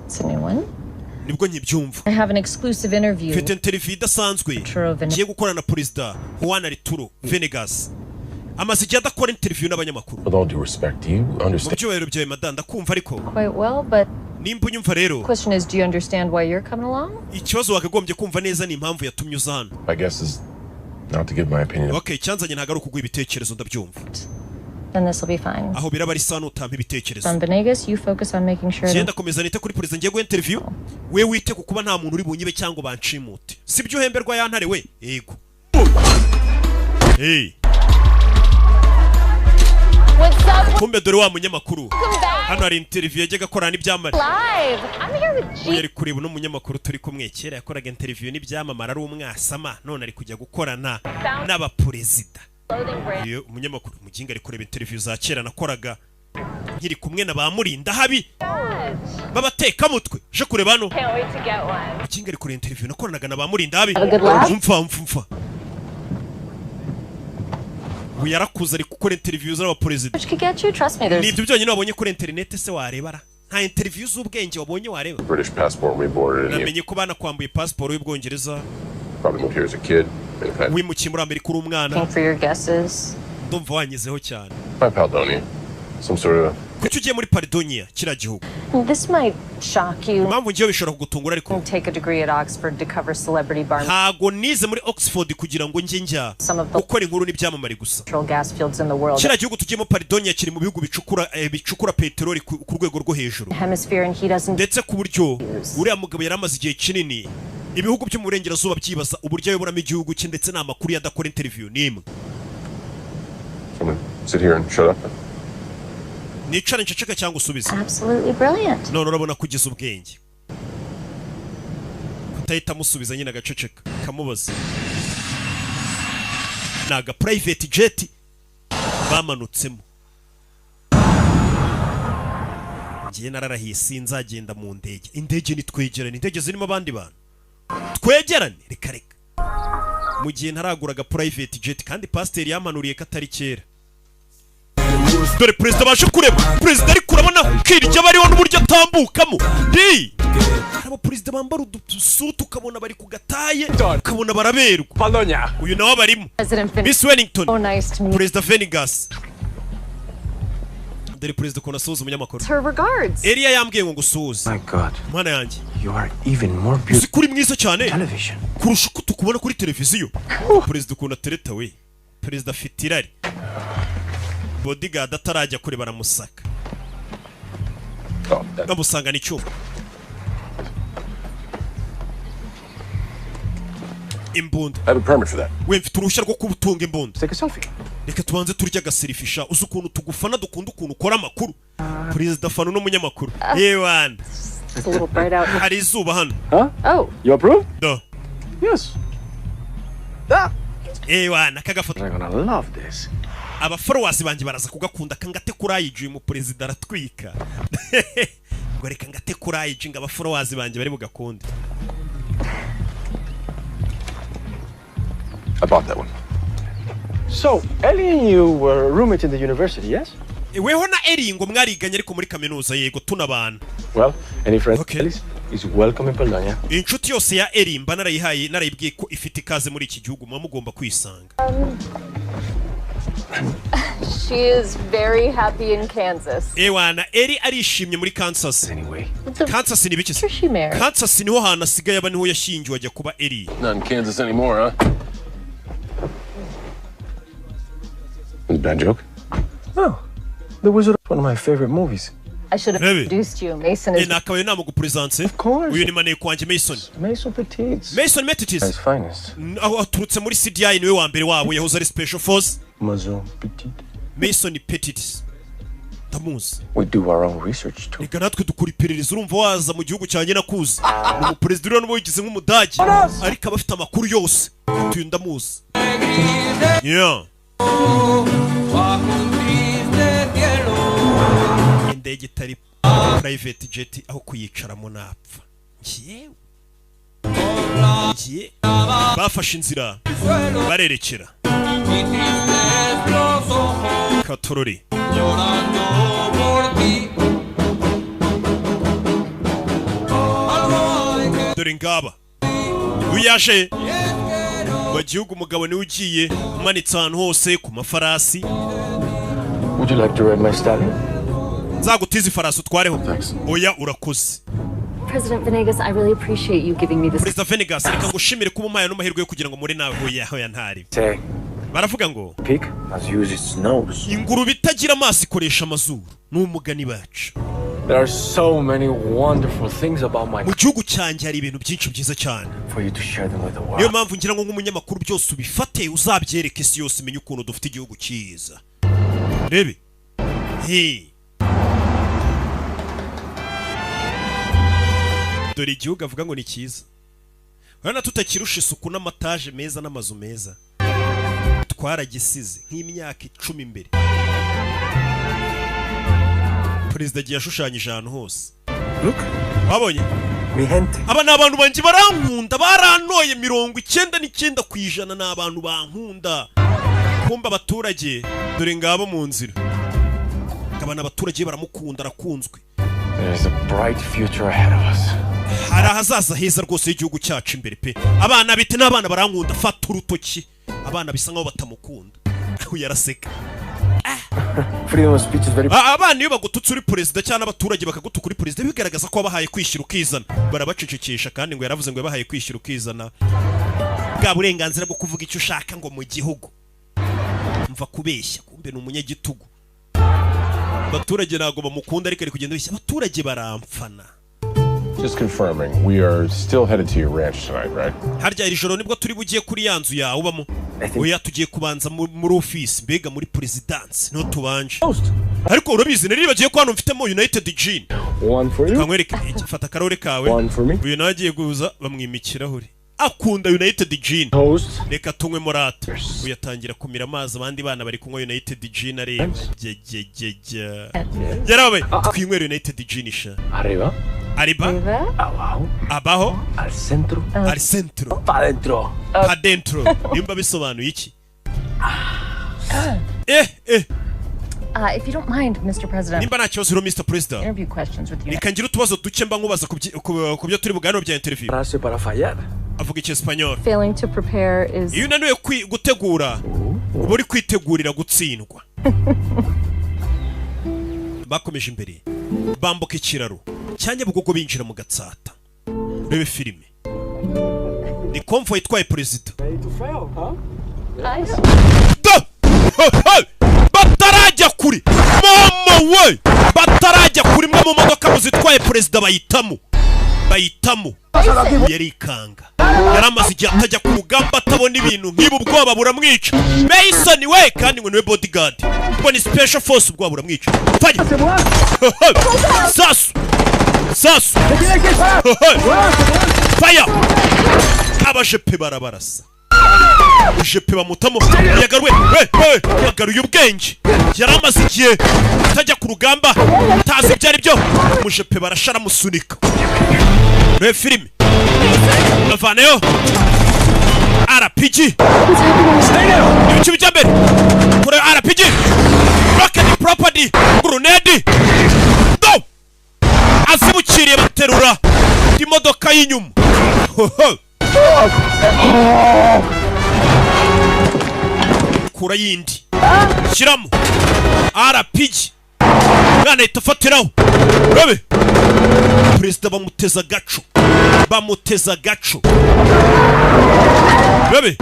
It's a new one. Nibwo nkibyumva. I have an exclusive interview. Mfite interview idasanzwe. Ngiye gukora na Perezida Juan Arturo Venegas. Amaze igihe adakora interview n'abanyamakuru. With all due respect, do you understand? Mubyobero byawe madanda kumva ariko. Quite well, but nimba unyumva rero. Question is, do you understand why you're coming along? Ikibazo wakagombye kumva neza ni impamvu yatumye uza hano. My guess is not to give my opinion. Okay, cyanzanye ntago ari ukugwa ibitekerezo ndabyumva. Then this will be fine. Aho biraba ari sano utampa ibitekerezo. Son Venegas, you focus on making sure. Genda komeza nite kuri Perezida ngiye gu interview. We wite ku kuba nta muntu uri bunyibe cyangwa banshimute. Sibyo uhemberwa yantare we. Yego. Hey. What's up? Kumbe dore wa munyamakuru. Hano hari interview yajyaga korana n'ibyamamare. Live. I'm here with G. Yari kureba n'umunyamakuru turi kumwe kera yakoraga interview n'ibyamamare ari umwasama none ari kujya gukorana n'abaperezida. Iyo umunyamakuru muginga ari kureba interview za kera nakoraga nkiri kumwe na bamurinda habi babateka mutwe je kureba no muginga ari kureba interview nakoranaga na bamurinda habi umfa uyarakuza ari gukora interview z'abaperezida nibyo byonyine wabonye kuri internet se warebara nta interview z'ubwenge wabonye wareba. British passport we boarded. Namenye ko bana kwambuye passport y'Ubwongereza. Probably moved here as a kid. Wimukiye muri Amerika uri umwana. For your guesses. Ndumva wanyizeho cyane. My Paledonia. Some sort of. Kuki ugiye muri Paledonia kira gihugu? This might shock you. Impamvu ngiye bishobora kugutungura ariko. Take a degree at Oxford to cover celebrity bar. Ntago nize muri Oxford kugira ngo njye njya gukora inkuru n'ibyamamare gusa. Gas fields in the world. Kira gihugu tugiyemo Paledonia kiri mu bihugu bicukura peteroli ku rwego rwo hejuru. Hemisphere and he doesn't. Ndetse ku buryo uriya mugabo yaramaze igihe kinini ibihugu byo mu burengerazuba byibaza uburyo ayoboramo igihugu cye ndetse n'amakuru yadakora interview nimwe. Sit here and shut up. Nicara nceceka cyangwa usubize. Absolutely brilliant. None urabona kugiza ubwenge. Kutahita musubiza nyine agaceceka kamubaza. Naga private jet bamanutsemo. Ngiye nararahiye sinzagenda mu ndege. Indege ni twegerane, indege zirimo abandi bantu. Twegerane reka. Mu gihe ntaraguraga private jet kandi pastor yamanuriye katari kera. Dore Perezida baje kureba. Perezida ari kurabona kirya bariho n'uburyo atambukamo. Ndi. Abo Perezida bambara udusutu ukabona bari kugataye ukabona baraberwa. Paledonia. Uyu nawe barimo. Miss Wellington. Oh, nice to meet. Perezida Venegas. Dore Perezida kona soza umunyamakuru. Her regards. Elia yambwiye ngo ngusuze. My God. Mwana yanjye. You are even more beautiful. Kuri mwiza cyane. Television. Kurusha uko tukubona kuri televiziyo. Perezida ukunda tereta we. Perezida afite irari. Bodyguard atarajya kure baramusaka. Bamusanga n'icyuma. imbunda. I have a permit for that. We mfite uruhushya rwo kubutunga imbunda. Take a selfie. Reka tubanze turya agaserifisha uzi ukuntu tugufana dukunda ukuntu ukora amakuru. Perezida Fano n'umunyamakuru. Yewan. It's a little bright out. Hari izuba hano. Huh? Oh. You approve? Do. Yes. Ah. Yewan akagafoto. They're gonna love this. Aba followers banjye baraza kugakunda kangate kurayijuye mu perezida aratwika. Ngo reka ngate kurayijinga aba followers banjye bari bugakunde. I bought that one. So, Ellie and you were roommates in the university, yes? Weho na Ellie ngo mwariganye ariko muri kaminuza yego tunabana. Well, any friend Okay. Ellie's is welcome in Polonia. Inshuti yose ya Ellie mba narayihaye narayibwiye ko ifite ikaze muri iki gihugu mugomba kwisanga. She is very happy in Kansas. Ewana Ellie arishimye muri Kansas. Anyway. Kansas ni biki? Where's she married? Kansas niho hana sigaye aba niho yashingiwe ajya kuba Ellie. Not in Kansas anymore, huh? Was it a bad joke? Oh, The Wizard of one of my favorite movies. I should have Maybe. introduced you. Mason is Nakabaye nama gupresence. Of course. Uyu ni mane kwanje Mason. Mason Petite. Mason Metitis. His finest. Aho aturutse muri CDI niwe wa mbere wabo yahoze ari Special Force. Maison Petite. Mason Petitis. Tamuzi. We do our own research too. Reka natwe dukura iperereza urumva waza mu gihugu cyanjye nakuzi. Ni umuperezida uriya n'uwo yigize nk'umudage. Ariko abafite amakuru yose. Tuyu ndamuzi. Yeah. Indege itari private jet aho kuyicaramo napfa. Ngiye. Bafashe inzira. Barerekera. Katorori. Dore ngaba. Uyaje. Mu gihugu umugabo ni ugiye umanitse ahantu hose ku mafarasi. Would you like to ride my stallion? Nzagutiza ifarasi utwareho. Oya urakoze. President Venegas, I really appreciate you giving me this. Perezida Venegas reka ngushimire kuba umpaye n'amahirwe yo kugira ngo muri nawe hoya ntari. Say, Baravuga ngo pig must use its nose. ingurube itagira amaso ikoresha amazuru. N'umugani bacu. There are so many wonderful things about my Mu gihugu cyanjye hari ibintu byinshi byiza cyane. for you to share them with the Niyo world. mpamvu ngira ngo nk'umunyamakuru byose ubifate uzabyereke isi yose menye ukuntu dufite igihugu cyiza. Rebe. Hey. Dore igihugu avuga ngo ni cyiza. Urabona tutakirusha isuku n'amataje meza n'amazu meza. Twaragisize nk'imyaka 10 imbere. Perezida giye yashushanyije ahantu hose. Look, Babonye? mi gente. Aba ni abantu banjye barankunda barantoye 99% n'abantu bankunda. Kumba abaturage dore ngabo mu nzira. Kabana abaturage baramukunda arakunzwe. There is a bright future ahead of us. Hari ahazaza heza rwose y'igihugu cyacu imbere pe. Abana bite n'abana barankunda fata urutoki. Abana bisa nkaho batamukunda. Yaraseka. Freedom of speech is very Abana iyo bagututse uri perezida cyangwa abaturage bakagutuka uri perezida bigaragaza ko bahaye kwishyira ukizana. Barabacecekesha kandi ngo yaravuze ngo yabahaye kwishyira ukizana. Bwa burenganzira bwo kuvuga icyo ushaka ngo mu gihugu. Mva kubeshya kumbe ni umunyagitugu. Abaturage nago bamukunda ariko ari kugenda bishya abaturage baramfana. Just confirming, we are still headed to your ranch tonight, right? Harya iri joro nibwo turi bugiye kuri yanzu yawe ubamo. Oya tugiye kubanza muri office mbega muri presidence no tubanje. Ariko urabizi nari bagiye ko hano mfitemo United Gin. one for you. Kangwereke fata karore kawe. One for me. Uyu nagiye guza bamwimikiraho. Akunda United Gin. Toast. Reka tunywe morata. Uyatangira kumira amazi abandi bana bari kunywa United Gin areba. Yarabaye twinywera United Gin sha. Arriba. Ariba. Abajo. Abaho. Al centro. Al centro. Pa dentro. Pa dentro. Nimba bisobanuye iki? If you don't mind, Mr. President. Nimba nta kibazo ro Mr. President. Interview questions with you. Reka ngira utubazo duke mba nkubaza ku byo turi buganiro bya interview. Frase para fallar. Avuga iki Espanyol. Failing to prepare is Iyo nanuye gutegura uba uri kwitegurira gutsindwa. Bakomeje imbere bambuka ikiraro cyanya bugogo binjira mu Gatsata. Rebe filime ni convoy itwaye president. Batarajya kuri mama we batarajya kuri mwe mu modoka muzitwaye president bayitamo bayitamo yarikanga yaramaze igihe atajya ku rugamba atabona ibintu nk'ibi ubwoba buramwica Mason we kandi ngo niwe bodyguard ngo ni special force ubwoba buramwica fanya sasu fire abajepe barabarasa ujepe bamutamo yagaruwe yagaruye ubwenge yaramaze igihe atajya ku rugamba tazi byari byo umujepe barashara musunika re filime bavaneyo RPG ibice bijya mbere kure RPG rocket property grenade do azibukiriye baterura imodoka y'inyuma kura yindi shyiramo RPG mwana ahita afatiraho urabe perezida bamuteza agaco urabe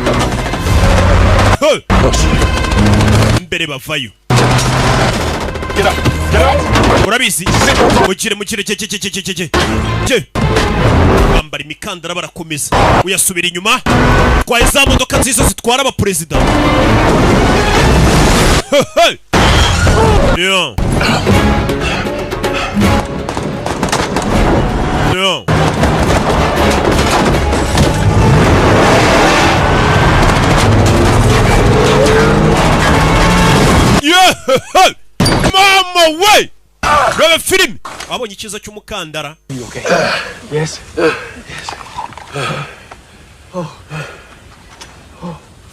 mbere bavayo urabizi mugire bambara imikandara barakomeza uyasubira inyuma twaye za modoka nziza zitwara abaperezida yo mama we rebe film abonye ikiza cy'umukandara Yes.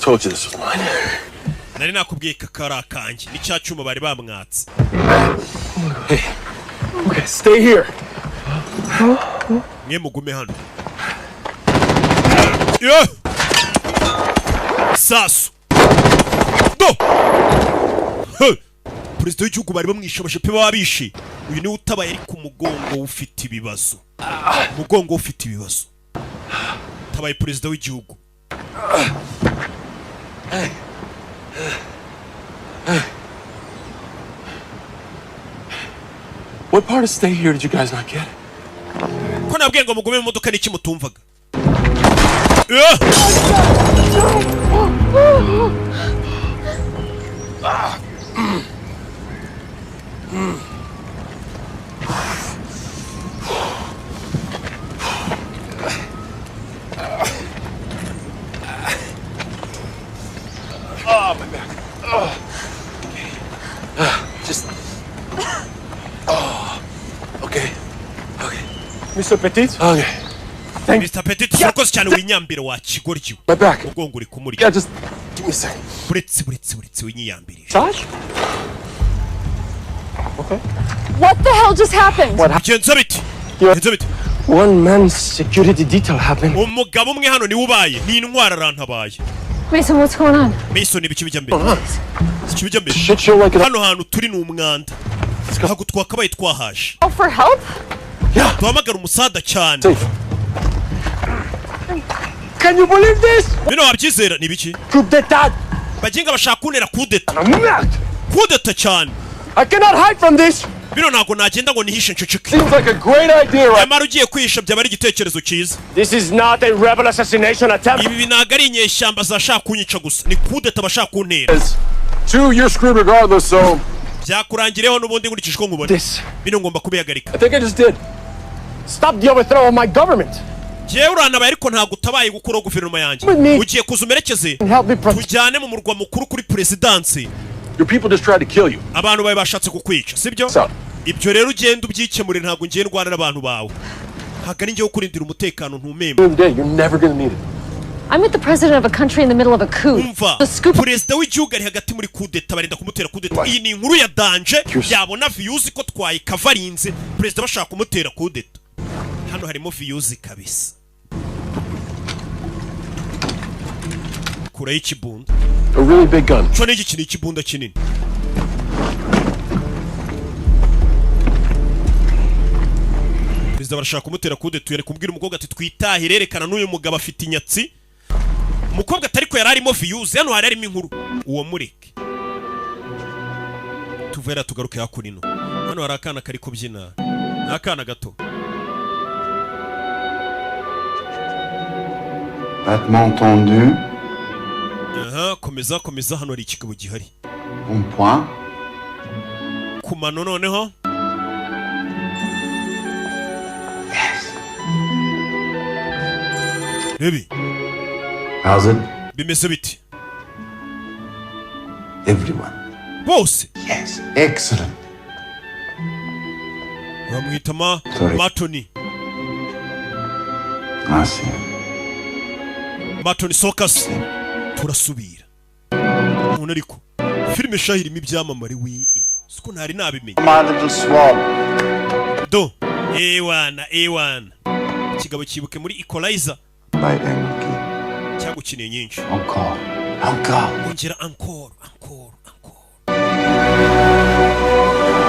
Told you this was mine. nari nakubwiye kakara kanjye ni cya cyuma bari bamwatse Hey. Okay, stay here. mwe mugume hano sasu do perezida w'igihugu bari bamwishe abajepe babishe uyu ni utabaye ari ku mugongo ufite ibibazo tabaye perezida w'igihugu What part of stay here did you guys not get? ko nabwiye ngo mugume mu modoka n'iki mutumvaga Oh, my back. Oh. Just. Oh. Okay. Mr. Petit? Okay. Mr. Petit turakoze cyane winyambire wa kigoryi My back. ugongo uri kumurya Yeah, just give me a second. buretse winyambire Josh? Okay. What the hell just happened? bigenza biti One man's security detail happened. umugabo umwe hano niwe ubaye ni intwara arantabaye Mason, what's going on? Mason ibiki bijya mbere Shit show like it. hano hantu turi ni umwanda ntabwo twakabaye twahaje Oh, for help? duhamagara umusada cyane Safe. Can you believe this? bino wabyizera ni biki Coup d'etat. baginga bashaka kuntera kudeta I'm mad. kudeta cyane I cannot hide from this. bino ntabwo nagenda ngo nihishe nceceke Seems like a great idea, right? nyamara ugiye kwihisha byaba ari igitekerezo cyiza This is not a rebel assassination attempt. ibi ntabwo ari inyeshyamba zashaka kunyica gusa ni kudeta bashaka kuntera Two, you're screwed regardless, so. byakurangireho n'ubundi nkurikije uko nkubona This. bino ngomba kubihagarika I think I just did. Stop the overthrow of my government. jewe uranabaye ariko ntabwo utabaye gukuraho guverinoma yanjye With me. ugiye kuza umerekeze Help me protect. tujyane mu murwa mukuru kuri perezidansi Your people just tried to kill you. abantu bawe bashatse kukwica sibyo So, ibyo rero ugenda ubyikemure ntabwo ngiye ndwana n'abantu bawe ntabwo ari njyewe kurindira umutekano ntumembe one day, you're never gonna need it. I'm with the president of a country in the middle of a coup. umva The scoop. perezida w'igihugu ari hagati muri kudeta barenda kumutera kudeta iyi ni inkuru ya danje yabona viyuzi ko twayikavarinze perezida bashaka kumutera kudeta hano harimo viyuzi kabisa kuraho ikibunda A really big gun. cyo ni igiki ni ikibunda kinini perezida barashaka kumutera kudeta yari kubwira umukobwa ati twitahire yerekana n'uyu mugabo afite inyatsi umukobwa atari ko yari arimo viyuzi hano hari harimo inkuru uwo mureke tuvera tugaruke hakurino hano hari akana kari kubyina ni akana gato Battement tendu. Aha, komeza komeza, hano hari ikigabo gihari. Un point. Ku mano noneho. Baby. How's it? Bimeze biti? Everyone. Bose. Yes. Excellent. Bamwita Matoni. Merci. Matoni Sokas. Turasubira. None ariko filime shahirimo ibyamamare wi. Siko ntari nabimenye. Do. A1. Kigabo kibuke muri Equalizer. By Enki. Cyagukeneye nyinshi. Encore. Ongera encore.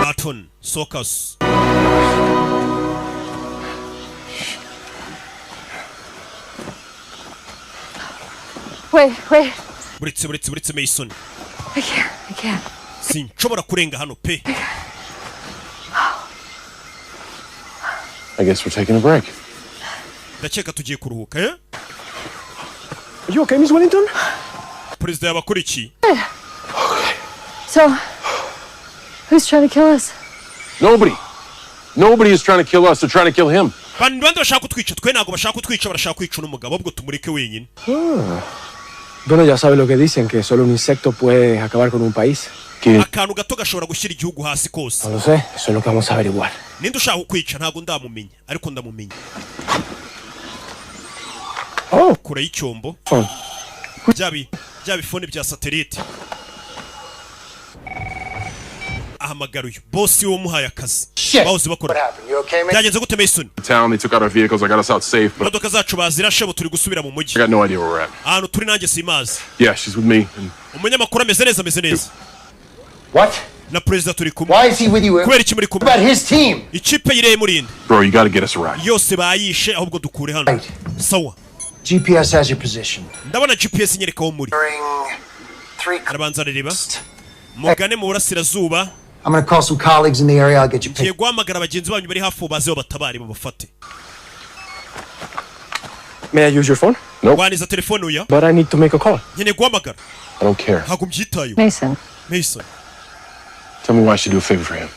Matoni Sokas. Wait. Buretse Mason. I can't. Sinshobora kurenga hano pe. I guess we're taking a break. Ndakeka tugiye kuruhuka, eh? Are you okay, Miss Wellington? Perezida yabakora iki? So, who's trying to kill us? Nobody is trying to kill us. They're trying to kill him. Bandi bashaka kutwica, twe ntago bashaka kutwica, barashaka kwica n'umugabo, ubwo tumureke wenyine. Bueno, ya sabes lo que dicen, que solo un insecto puede acabar con un país. Akantu gato gashobora gushyira igihugu hasi kose. No lo sé, eso es lo que vamos a averiguar. Ninde ushaka kukwica ntago ndamumenya, ariko ndamumenya. Kura y'icyombo. Bya bifone bya satellite. Ahamagara uyu boss wo muhaye akazi. Bawuzi bakora. Byagenze gute Mason? Town, they took out our vehicles. I got us out safe, but Modoka zacu bazirashe bo turi gusubira mu mujyi. I got no idea where we're at. Ahantu turi nanjye simazi. Yeah, she's with me. Umunyamakuru ameze neza. What? Na president turi kumwe. Why is he with you? Kubera iki muri kumwe? About his team. Ikipe yireye murinde. Bro, you gotta get us a ride. Yose bayishe ahubwo dukure hano. Sawa. GPS has your position. Ndabona GPS nyereka wo muri. Arabanza reba. Mugane mu burasirazuba. I'm going to call some colleagues in the area. I'll get you picked. Guhamagara abagenzi banyu bari hafi baze batabari babafate. May I use your phone? Nope. Waniza telefone uya. But I need to make a call. Nyene guhamagara. I don't care. Hago mbyitayo. Mason. Tell me why I should do a favor for him.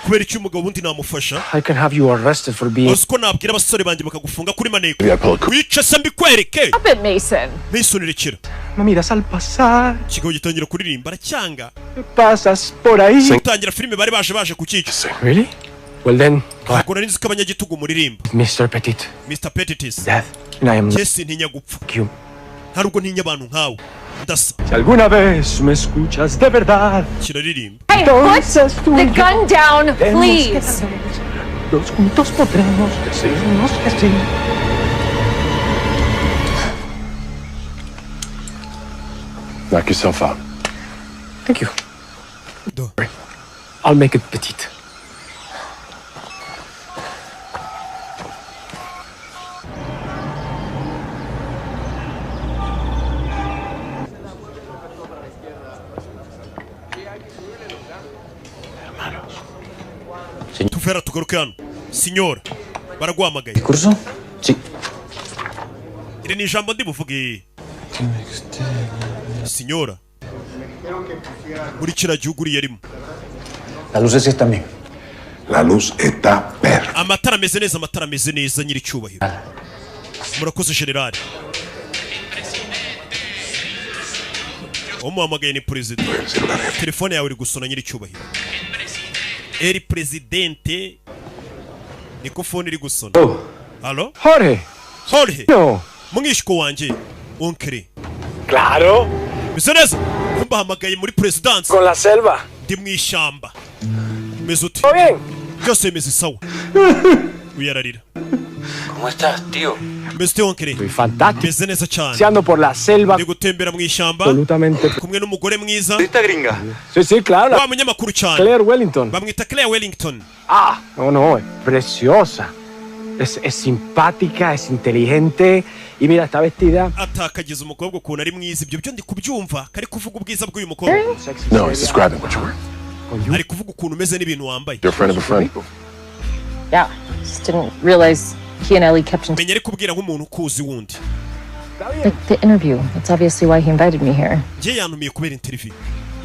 Kubera iki umugabo wundi namufasha? I can have you arrested for being... Usko nabwira abasore banjye bakagufunga kuri maneko. Yeah, Wica se mbikwereke. Stop it, Mason. Mason rekera. Me miras al pasar. Kigo gitangira kuririmba aracyanga. Pasas por ahí. Gutangira filime bari baje kukica. Really? Well then, Hakuna nzi ko abanyagitugu muririmba. Mr. Petit. Mr. Petitis. Death. And I am... Yes, ntinya gupfa. You. Ntabwo ntinya abantu nkawe. Ndasa. Si alguna vez me escuchas de verdad. Kiraririmba. Hey, put the gun down, please. Los juntos podremos decirnos que sí. Knock yourself out. Thank you. I'll make it petite. Tuvera tugaruke hano. Signora. Baraguhamagaye. ¿Curso? Sí. Iri ni ijambo ndi buvuge. Signora. Muri kira gihugu uri yarimo. Las luces están bien. La luz está perfecta. Amatara ameze neza nyiri cyubahiro. Murakoze general. Umuhamagaye ni president. Telefone yawe iri gusona nyiri cyubahiro. Eri presidente. Niko phone iri gusona. Allo? Jorge. No. Mwishiko wanje. Onkere. Claro. Biseneza. Kumba hamagaye muri presidence. Con la selva. Ndi mwishamba. Mezuti. Todo bien. Byose bimeze sawa. Uyararira. ¿Cómo estás, tío? Mezuti onkere. Estoy fantástico. Meze neza cyane. Se ando por la selva. Ndi gutembera mwishamba. Absolutamente. Kumwe n'umugore mwiza. ¿Esta gringa? Sí, sí, claro. Wa munyamakuru cyane. Claire Wellington. Bamwita Claire Wellington. Ah, no, es preciosa. Es simpática, es inteligente. Y mira, está vestida. Atakagize umukobwa ukuntu ari mwiza, ibyo byo ndi kubyumva, kari kuvuga ubwiza bw'uyu mukobwa. No, he's describing what you're wearing. Ari kuvuga ukuntu umeze n'ibintu wambaye. You're a friend of a friend. Yeah, just didn't realize he and Ellie kept in... Menya ari kubwira nk'umuntu ukuzi wundi. The interview. That's obviously why he invited me here. Njye yantumiye kubera interview.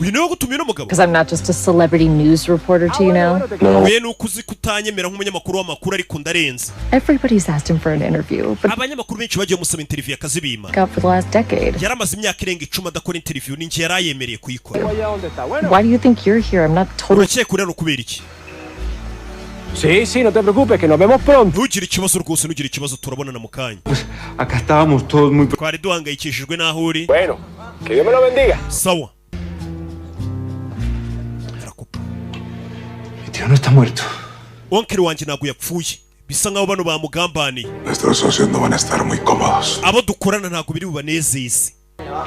Uyu niwe gutumira umugabo. Because I'm not just a celebrity news reporter to you now. Wewe nuko uzi kutanyemera nk'umunyamakuru w'amakuru ariko ndarenze. Everybody's asked him for an interview, but abanyamakuru benshi bagiye musaba interview yakazibima. out for the last decade. Yaramaze imyaka irenga 10 adakora interview ninjye yarayemereye kuyikora. Why do you think you're here? I'm not totally. Urakeka urano kubera iki? Sí, no te preocupes, que nos vemos pronto. Ntugire ikibazo rwose, ntugire ikibazo, turabonana mu kanya. Acá estábamos todos muy... Twari duhangayikishijwe n'aho uri. Bueno, que Dios me lo bendiga. Sawa. Mi tío no está muerto. Onkeri wanjye ntabwo yapfuye. Bisa nkaho bano bamugambaniye. Nuestros socios no van a estar muy cómodos. Abo dukorana ntabwo biri bubanezeze.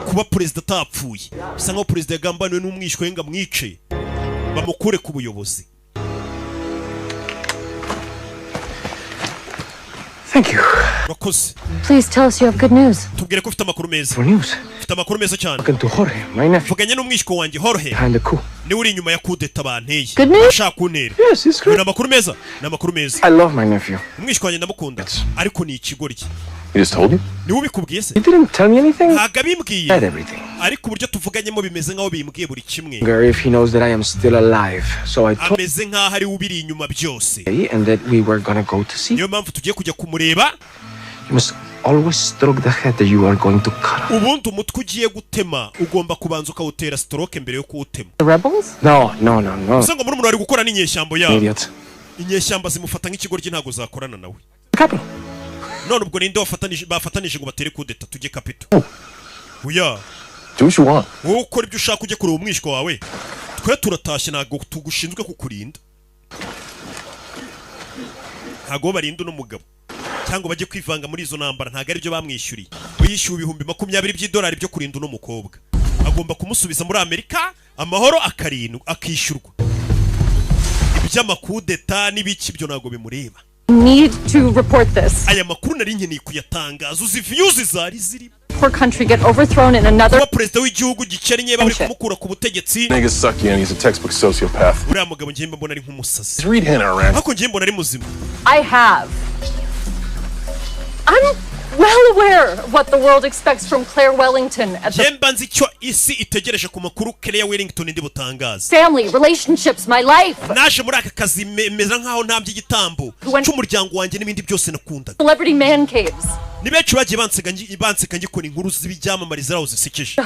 Kuba perezida atapfuye. Bisa nkaho perezida yagambaniwe n'umwishywa yenga mwice. Bamukure ku buyobozi. Thank you. Rakoze. Please tell us you have good news. Tubwire ko ufite amakuru meza. For news. Ufite amakuru meza cyane. Talking to Jorge, my nephew. Vuganye n'umwishywa wanjye Jorge. Behind the coup. Ni uri inyuma ya kudeta banteye. Good news? Ashaka kuntera. Yes, it's great. Ni amakuru meza. Ni amakuru meza. I love my nephew. Umwishywa wanjye ndamukunda. Ariko ni ikigoryi. He just told you? Ni ubikubwiye se? He didn't tell me anything. Ntabwo abimbwiye. Said everything. Ariko uburyo tuvuganyemo bimeze nkaho bimbwiye buri kimwe. If he knows that I am still alive, so I told Ameze nkaho ari ubiri inyuma byose. him and that we were gonna go to see. Niyo mpamvu tugiye kujya kumureba. You must always stroke the head that you are going to cut off. Ubundi umutwe ugiye gutema ugomba kubanza ukawutera stroke mbere yo kuwutema. The rebels? No. Usa ngo muri umuntu ari gukora n'inyeshyamba yabo. Idiot. Inyeshyamba zimufata nk'ikigoryi ntabwo zakorana nawe. Capital. None ubwo ninde bafatanije ngo batere kudeta tujye Capital. Uya. Do what you want. Wowe ukora ibyo ushaka ujye kureba umwishywa wawe. Twe turatashye ntabwo tugushinzwe kukurinda. Ntabwo barinda n'umugabo. Cyangwa bajye kwivanga muri izo ntambara ntabwo ari byo bamwishyuriye. Uyishyuye $20,000 by'idolari byo kurinda uno mukobwa. Agomba kumusubiza muri Amerika amahoro akishyurwa. Iby'amakudeta n'ibiki byo ntabwo bimureba. Need to report this. Aya makuru nari nkeneye kuyatangaza uzi views zari ziri. For country get overthrown in another. Kuba perezida w'igihugu gikennye bari kumukura ku butegetsi. Niggas suck you and he's a textbook sociopath. Uriya mugabo ngiye mbona ari nk'umusazi. Read Hannah around. Hako ngiye mbona ari muzima. I have. I'm well aware of what the world expects from Claire Wellington at the Jemba nzi icyo isi itegereje ku makuru Claire Wellington ndi butangaza. family, relationships, my life. Naje muri aka kazi meza nkaho nta by'igitambo cy'umuryango wanjye n'ibindi byose nakundaga. Celebrity man caves. Ni benshi bagiye banseka ngikora inkuru z'ibyamamare zaraho zisekeje.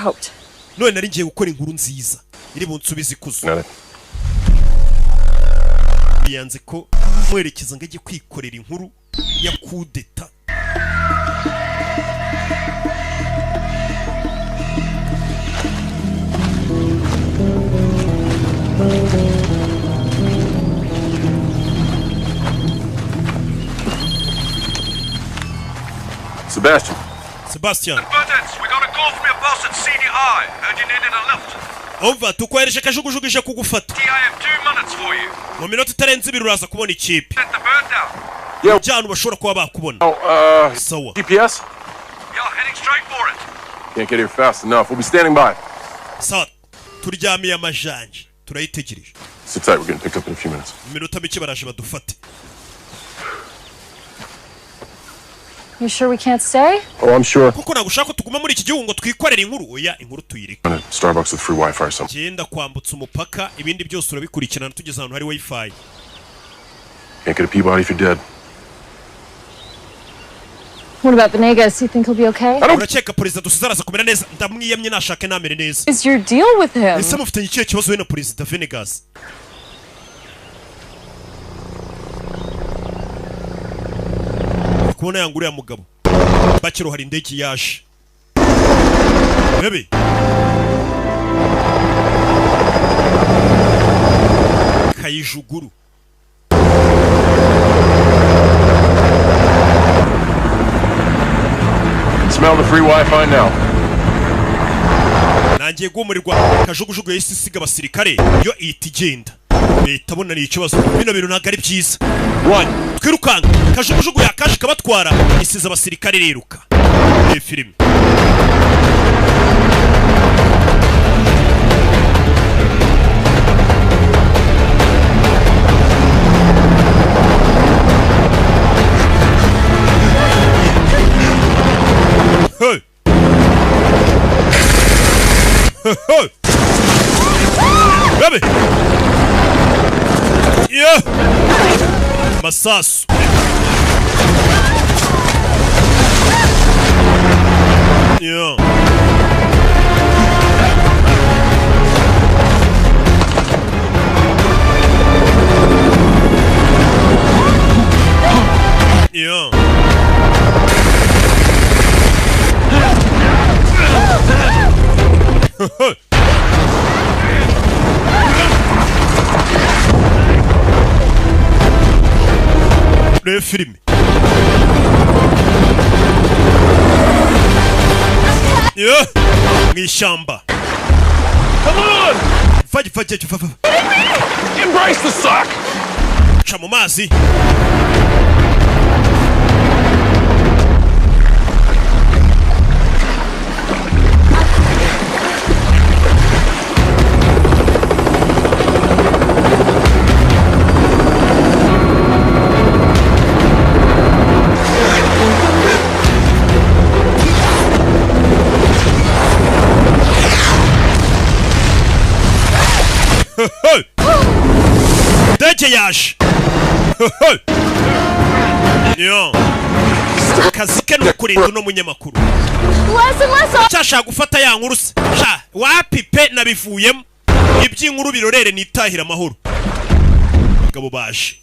None nari ngiye gukora inkuru nziza iri bunsubiza ikuzo. Yanze ko mwerekeza ngo ajye kwikorera inkuru ya kudeta. Sebastian. We got a call from your boss at CDI. Heard you needed a lift. Umva tukohereje kajugujugu ije kugufata. I have 2 minutes for you. Mu minota itarenze 2 uraza kubona ikipe. Set the bird down. Cyane bashobora kuba bakubona. Sawa. GPS? You're heading straight for it. Can't get here fast enough. We'll be standing by. Sawa. Turyamiye amajanje. Turayitegereje. Sit tight. We're getting picked up in a few minutes. Minota mike baraje badufate. You sure we can't stay? Oh, I'm sure. Kuko nagushaka tuguma muri iki gihugu ngo twikorere inkuru. Oya inkuru tuyireka. Starbucks with free Wi-Fi or something. Genda kwambutsa umupaka ibindi byose urabikurikirana tugeze ahantu hari Wi-Fi. Can't get a Peabody if you're dead. What about Venegas? You think he'll be okay? Uracheka perezida dusizaraza kumera neza ndamwiyamye nashake namere neza. Is your deal with him? Ese mufitanye ikihe kibazo we na perezida Venegas? Kubona yanguriye mugabo. Bakiro hari indege yaje. Bebe. Kayijuguru. Smell the free Wi-Fi now. Nangiye guhumurirwa kajugujugu yahise isiga abasirikare yo ihita igenda. Leta bona ni ikibazo bino bintu ntabwo ari byiza. Twirukanga kajugujugu yakaje kabatwara isiza abasirikare riruka. Iyi filime Hey! Bebe. Yeah. Masasu. Yeah. Yeah. Le film. Yeah. Mishamba. Come on. Fudge. Embrace the suck. Chamumazi. Ndege yaje. Yo. Akazi ke ni ukurinda uno munyamakuru. Cyashaka gufata ya nkuru se. Sha wapi pe nabivuyemo. Iby'inkuru birorere nitahira amahoro. Gabo baje.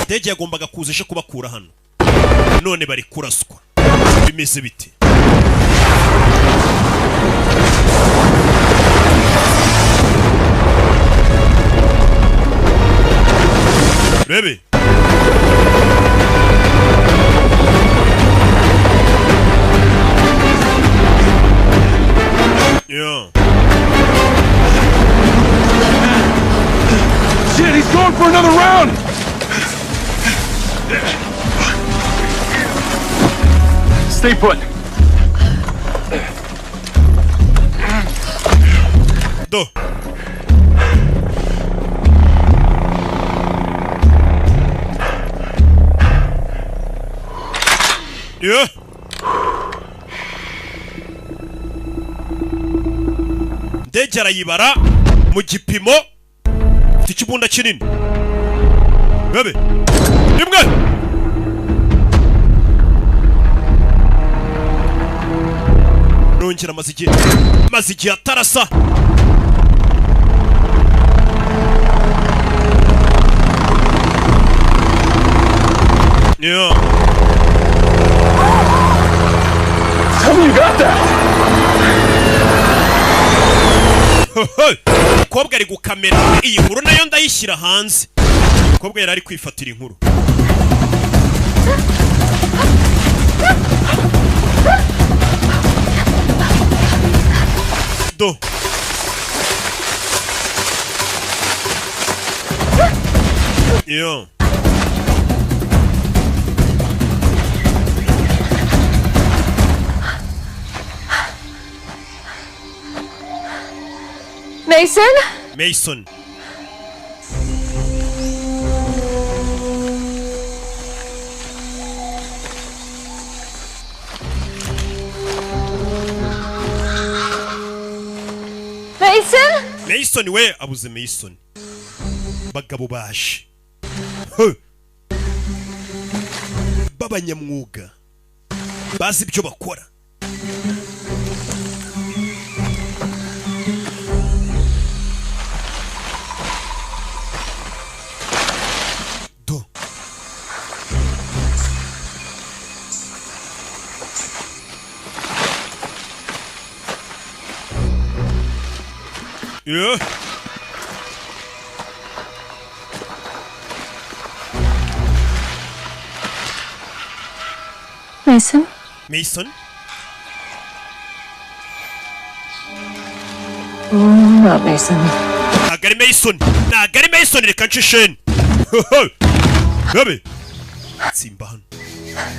Ndege yagombaga kuzisha kubakura hano. None bari kuraswa. Bimeze bite? Baby. Yeah. Shit, he's going for another round. Stay put. Do. Yeah. Ndege arayibara mu gipimo cy'ikibunda kinini. Bebe. Imwe. Nongera mazigi atarasa. Yeah. Tell me you got that. Kobwa ari gukamera iyi nkuru nayo ndayishyira hanze. Kobwa yari ari kwifatira inkuru. Do. Yo. Mason? Mason we abuze Mason. Bagabo baje. Babanyamwuga. Bazi ibyo bakora. Do. Yeah. Mason? Mason? Not Mason. Nagari Mason. Nagari Mason reka nshisheni. Baby. Simba hano.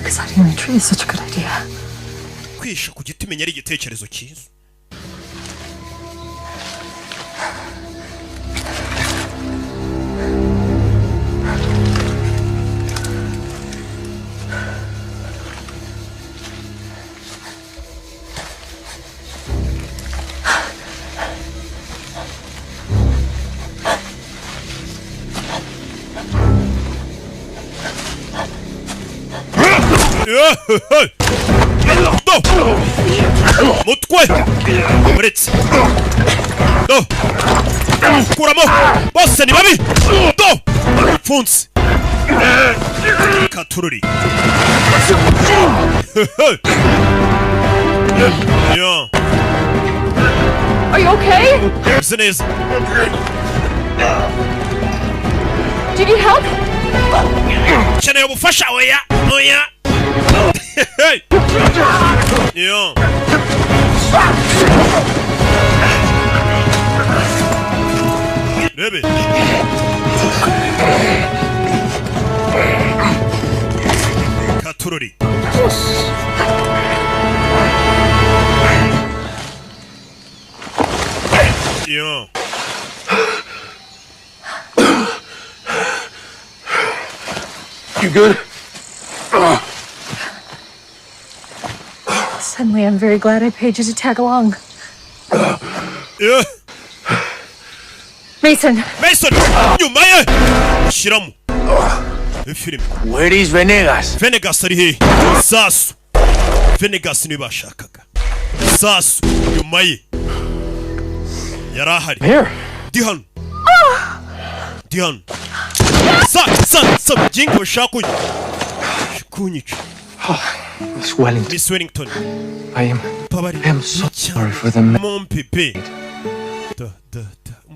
Exciting retreat is such a good idea. Kwisha ku giti menya ari igitekerezo cyiza. mutwe uretse do kuramo bose ni babi do pfunsi katururi yo Are you okay? Listen is. Do you need help? Chane ubufasha oya. Oya. Hey. Yo. Baby. Katururi. Yo. You good? Suddenly, I'm very glad I paid you to tag along. Yeah. Mason! Mason! You may! Shiramu. Film. Where is Venegas? Venegas ari he? Sasu. Venegas ni bashakaga. Sasu. You may. Yarahari. Here. Dihan. Dihan. Sa. Jingo shaku. Kunich. Miss Wellington. Miss Wellington. I am so sorry for the Mon Pepe.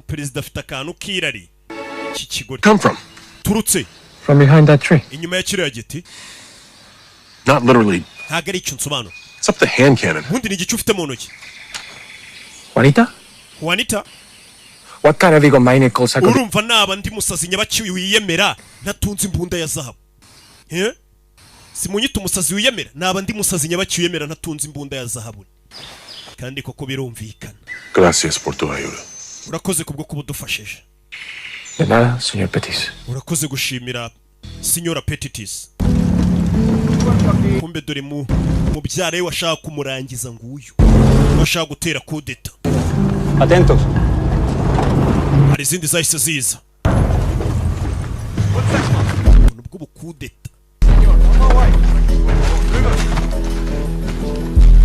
Perezida afite akantu kirari. Kikigori. Come from? Turutse. From behind that tree. Inyuma ya kiriya giti. Not literally. Ntago ari icyo nsobanura. It's up the hand cannon. Ubundi ni igice ufite mu ntoki. Juanita? Juanita? What kind of egomaniacal psycho... Urumva naba ndi musazi nyabaciwe wiyemera ntatunze imbunda ya zahabu. Eh? Simunyita umusazi wiyemera naba ndi musazi nyabaciwe wiyemera ntatunze imbunda ya zahabu. Kandi koko birumvikana. Gracias por tu ayuda. Urakoze kubwo kubudufashije. De nada, señor Pettis. Urakoze gushimira Signora Petitis. Kumbe dore mubyara we washaka kumurangiza nguyu. Washaka gutera kudeta. Atentos. Hari izindi zahise ziza. Nubwo bukudeta.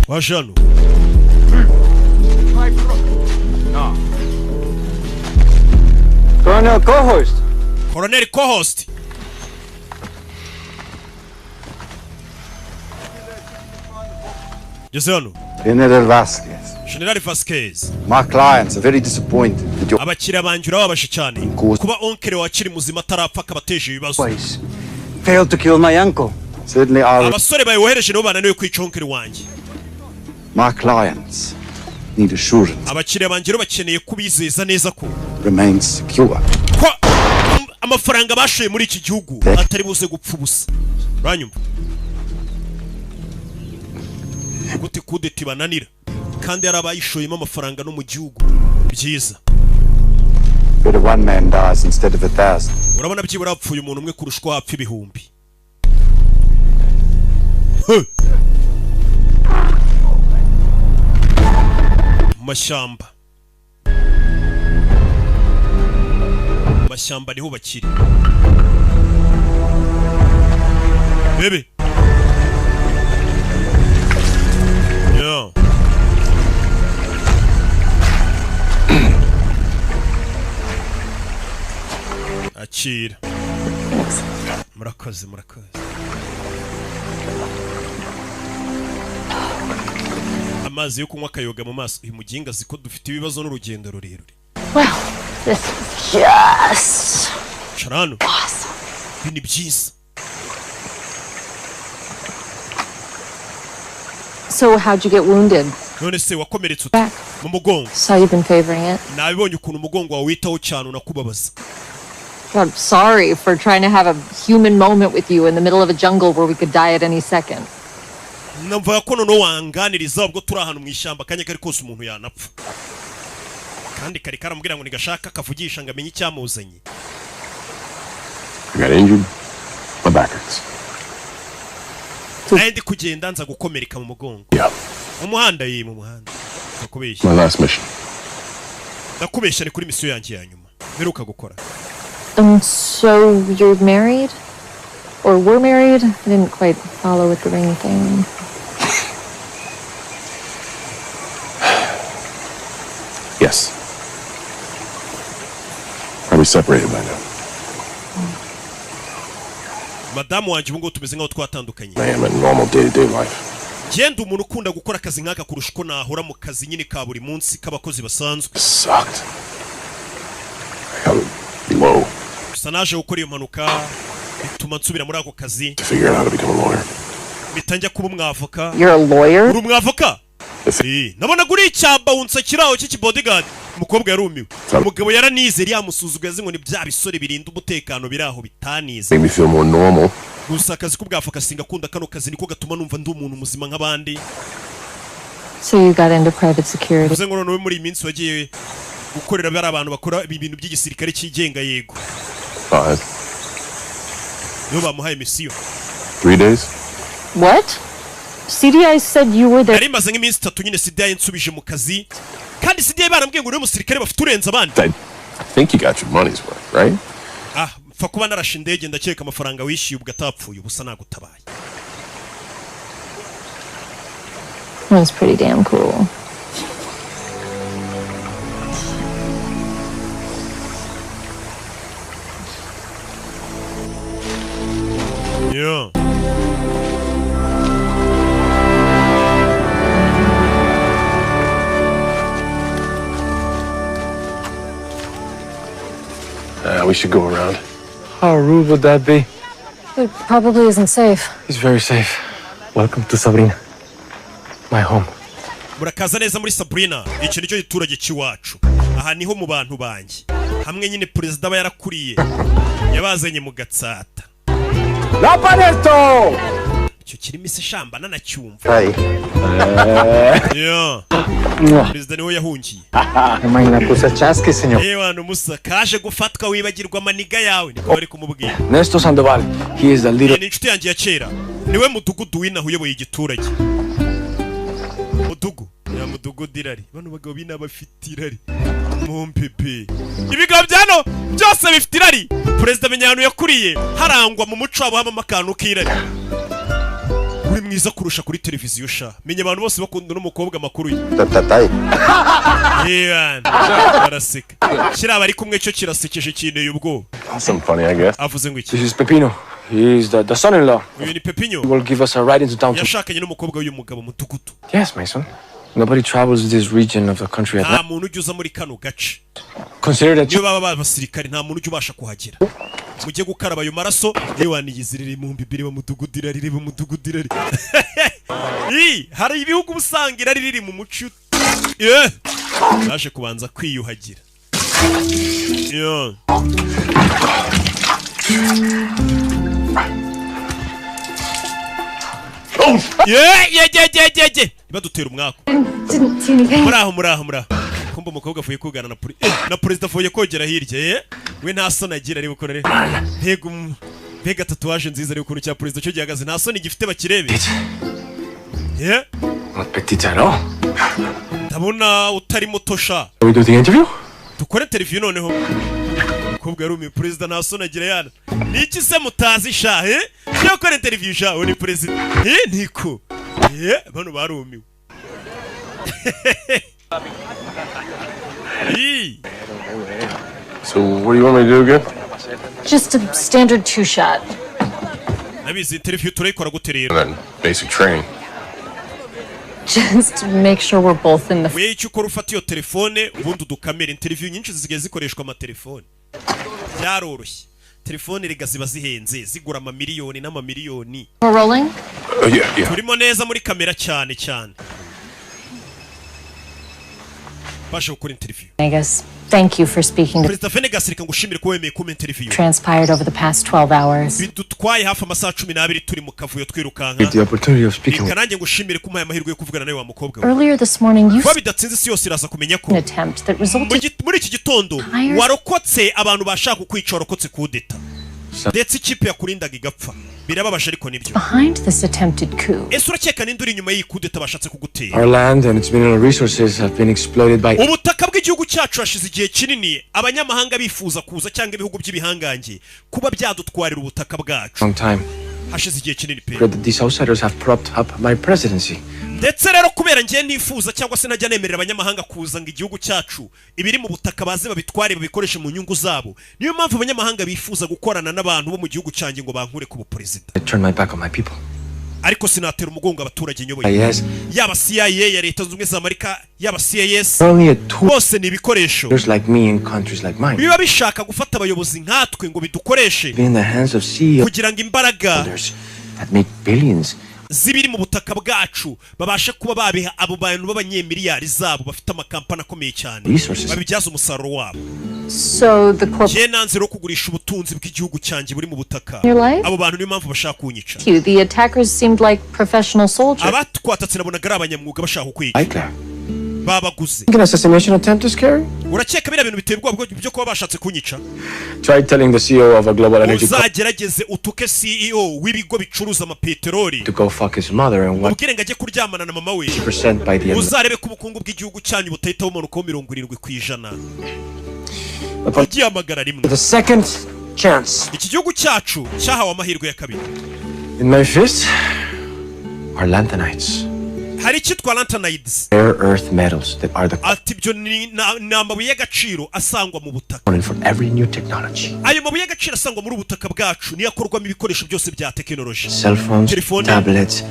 Wajano. Colonel Co-host. Colonel Co-host. Jezano. General Vasquez. General Vasquez. My clients are very disappointed that you abakira banjura babashe cyane kuba onkere wakiri muzima tarapfa kabateje ibibazo. failed to kill my uncle. Certainly I'll... Abasore bayohereje no bananiwe kwica onkere wanjye. My clients need assurance. Abakira banjura bakeneye kubizeza neza ko remain secure. Amafaranga bashoye muri iki gihugu atari buze gupfa ubusa. Banyumva. Gute kudeti bananira kandi yarabayishoyemo amafaranga no mu gihugu byiza. But one man dies instead of 1,000. Urabona byibura apfuye umuntu umwe kurushwa hapfa ibihumbi. Mashyamba. Mashyamba niho bakiri. Bebe. Yo. Akira. Murakoze. Amazi yo kunywa kayoga mu maso uyu muginga ziko dufite ibibazo n'urugendo rurerure. Well, this is just Charano. Awesome. Ni byiza. So how'd you get wounded? None se wakomeretse ute mu mugongo? So you've been favoring it. Nabibonye ukuntu umugongo wawe witaho cyane unakubabaza. I'm sorry for trying to have a human moment with you in the middle of a jungle where we could die at any second. Namva ko nono wanganiriza ubwo turi ahantu mu ishyamba kanye kari kose umuntu yanapfa. Kandi kari karamubwira ngo nigashaka kavugisha ngamenye icyamuzanye. I got injured. My back hurts. Ndi kugenda nza gukomereka mu mugongo. Yeah. Umuhanda mu muhanda. Nakubeshya. My last mission. Nakubeshya ni kuri mission yanjye ya nyuma. Beruka gukora. So you're married? or were married. I didn't quite follow with the ring thing. Yes. Probably separated by now. Madamu wanje ubu ngo tumeze nkaho twatandukanye. I am a normal day-to-day life. Genda umuntu ukunda gukora akazi nk'aka kurusha uko nahora mu kazi nyine ka buri munsi k'abakozi basanzwe. Sucked. I got low. Gusa naje gukora iyo mpanuka bituma nsubira muri ako kazi. To figure out how to become a lawyer. Bitanjya kuba umwavoka. You're a lawyer? Uri umwavoka? Nabona guri icyamba unsa kiraho cy'iki bodyguard. Umukobwa yarumiwe. Umugabo yaranize yamusuzuguye azi ngo ni bya bisore birinda umutekano biraho bitanize. Make me feel more normal. Gusa akazi k'ubwavoka singakunda kano kazi niko gatuma numva ndi umuntu muzima nk'abandi. So you got into private security. Uze ngo noneho muri iminsi wagiye gukorera bari abantu bakora ibintu by'igisirikare cyigenga yego. 5. Yo bamuhaye misiyo. 3 days. What? CDI said you were there. Yari maze nk'iminsi 3 nyine CDI nsubije mu kazi. Kandi CDI barambwiye ngo uri umusirikare bafite urenza abandi. I think you got your money's worth, right? Fa kuba narashe indege ndakeka amafaranga wishyuye ugatapfuye ubusa nagutabaye. That's pretty damn cool. Yeah. We should go around. How rude would that be? It probably isn't safe. He's very safe. Welcome to Sabrina. My home. Murakaza neza muri Sabrina. Icyo nicyo giturage cy'iwacu. Aha niho mu bantu banjye. Hamwe nyine president aba yarakuriye. Yabazanye mu Gatsata. La Paneto! Icyo kirimo ise shamba nanacyumva. Hey. Yeah. President niwe yahungiye. Imagina kusa chaske, señor. Wana musa kaje gufatwa wibagirwa maniga yawe niko bari kumubwira. Nestor Sandoval. He is the leader. Ni inshuti yanjye ya kera. Niwe mudugudu w'inaho uyoboye igiturage. Mudugu. Ya mudugudu irari. Bano bagabo bina bafite irari. Mumpepe. Ibigabo byano byose bifite irari. President Menyano yakuriye harangwa mu muco wabo hama akantu k'irari. Uri mwiza kurusha kuri televiziyo sha. Menye abantu bose bakunda n'umukobwa makuru ye. Tatatai. Baraseka. Kiraba ari kumwe cyo kirasekeje kineye ubwo. Some funny, I guess. Avuze ngo iki? This is Pepino. He is the son-in-law. Uyu ni Pepino. He will give us a ride into town. Yashakanye n'umukobwa w'uyu mugabo mudugudu. Yes, Mason. Nobody travels this region of the country at night. Nta muntu ujuza muri kano gace. Consider that you baba abasirikare nta muntu ujubasha kuhagera. Mujye gukaraba ayo maraso yewaniyizirire mu mbibiri wa mudugudira riri mu mudugudira. Hari ibihugu busangira riri mu muco. Naje kubanza kwiyuhagira. Badutera umwako. Muraho. Kumba umukobwa avuye kugana na president avuye kogera hirya we nta soni agira ari bukorere mbega tatuwaje nziza ari ukuntu cya president cyo gihagaze nta soni gifite bakirebe Petitaro. Ndabona utari muto sha. We do the interview? Dukore interview noneho. Umukobwa yarumi president nta soni agira yana. Niki se mutazi sha cyo kore interview sha uri president niko bano barumiwe. So what do you want me to do again? Just a standard 2-shot. Nabizi interview turayikora guterera. And then basic training. Just to make sure we're both in the. We icyo ukora ufata iyo telefone ubundi dukamera interview nyinshi zisigaye zikoreshwa amatelefone. Byaroroshye. Telefone rega ziba zihenze zigura amamiliyoni n'amamiliyoni. We're rolling? Yeah. Turimo neza muri kamera cyane. Basha gukora interview. Vegas, thank you for speaking to President Vegas reka ngushimire ko wemeye kuma interview. Transpired over the past 12 hours. Bidutwaye hafi amasaha 12 turi mu kavuyo twirukanka. The opportunity of speaking. Kanange ngushimire ko mpaye amahirwe yo kuvugana nawe wa mukobwa. Earlier this morning you bidatsinze si yose iraza kumenya ko attempt that resulted muri iki gitondo warokotse abantu bashaka kukwica warokotse kudeta. Ndetse ikipe yakurindaga igapfa. birababaje ariko nibyo. Behind this attempted coup. Ese urakeka ninde uri inyuma y'ikudeta bashatse kugutera? Our land and its mineral resources have been exploited by... Ubutaka bw'igihugu cyacu hashize igihe kinini abanyamahanga bifuza kuza cyangwa ibihugu by'ibihangange kuba byadutwarira ubutaka bwacu. Long time. Hashize igihe kinini pe. But these outsiders have propped up my presidency. Ndetse rero kubera ngiye nifuza cyangwa se najya nemerera abanyamahanga kuza ngo igihugu cyacu ibiri mu butaka baze babitware babikoreshe mu nyungu zabo. Niyo mpamvu abanyamahanga bifuza gukorana n'abantu bo mu gihugu cyanjye ngo bankure ku buperezida. I turn my back on my people. Ariko sinatera umugongo abaturage nyoboye. Yes. Yaba CIA ya Leta Zunze Ubumwe za Amerika, yaba CIS, Only a tool. bose ni ibikoresho. Just like me in countries like mine. Biba bishaka gufata abayobozi nkatwe ngo bidukoreshe. In the hands of CEOs kugira ngo imbaraga that make billions. Zibiri mu butaka bwacu babasha kuba babiha abo bantu b'abanyemiliyari zabo bafite amakampani akomeye cyane babibyaza umusaruro wabo. So the je nanze ro kugurisha ubutunzi bw'igihugu cyanjye buri mu butaka. Abo bantu niyo mpamvu bashaka kunyica. The attackers seemed like professional soldiers. Abatwatatse nabonaga ari abanyamwuga bashaka kwica. Babaguze. An assassination attempt is scary? Urakeka biriya bintu biteye ubwoba byo kuba bashatse kunyica? Try telling the CEO of a global energy uzagerageze utuke CEO w'ibigo bicuruza amapeteroli to go fuck his mother and what ubwire ngo ajye kuryamana na mama we. By the end. Uzarebe ko ubukungu bw'igihugu cyanyu butahita bumanuka 70%. Ugihamagara rimwe. The second chance. Iki gihugu cyacu cyahawe amahirwe ya kabiri. In my fist are lanthanides. Hari cyitwa lanthanides. Rare earth metals that are the atibyo ni amabuye y'agaciro asangwa mu butaka. For every new technology. Ayo mabuye y'agaciro asangwa muri ubutaka bwacu niyo akorwamo ibikoresho byose bya technology. Cell phones, tablets,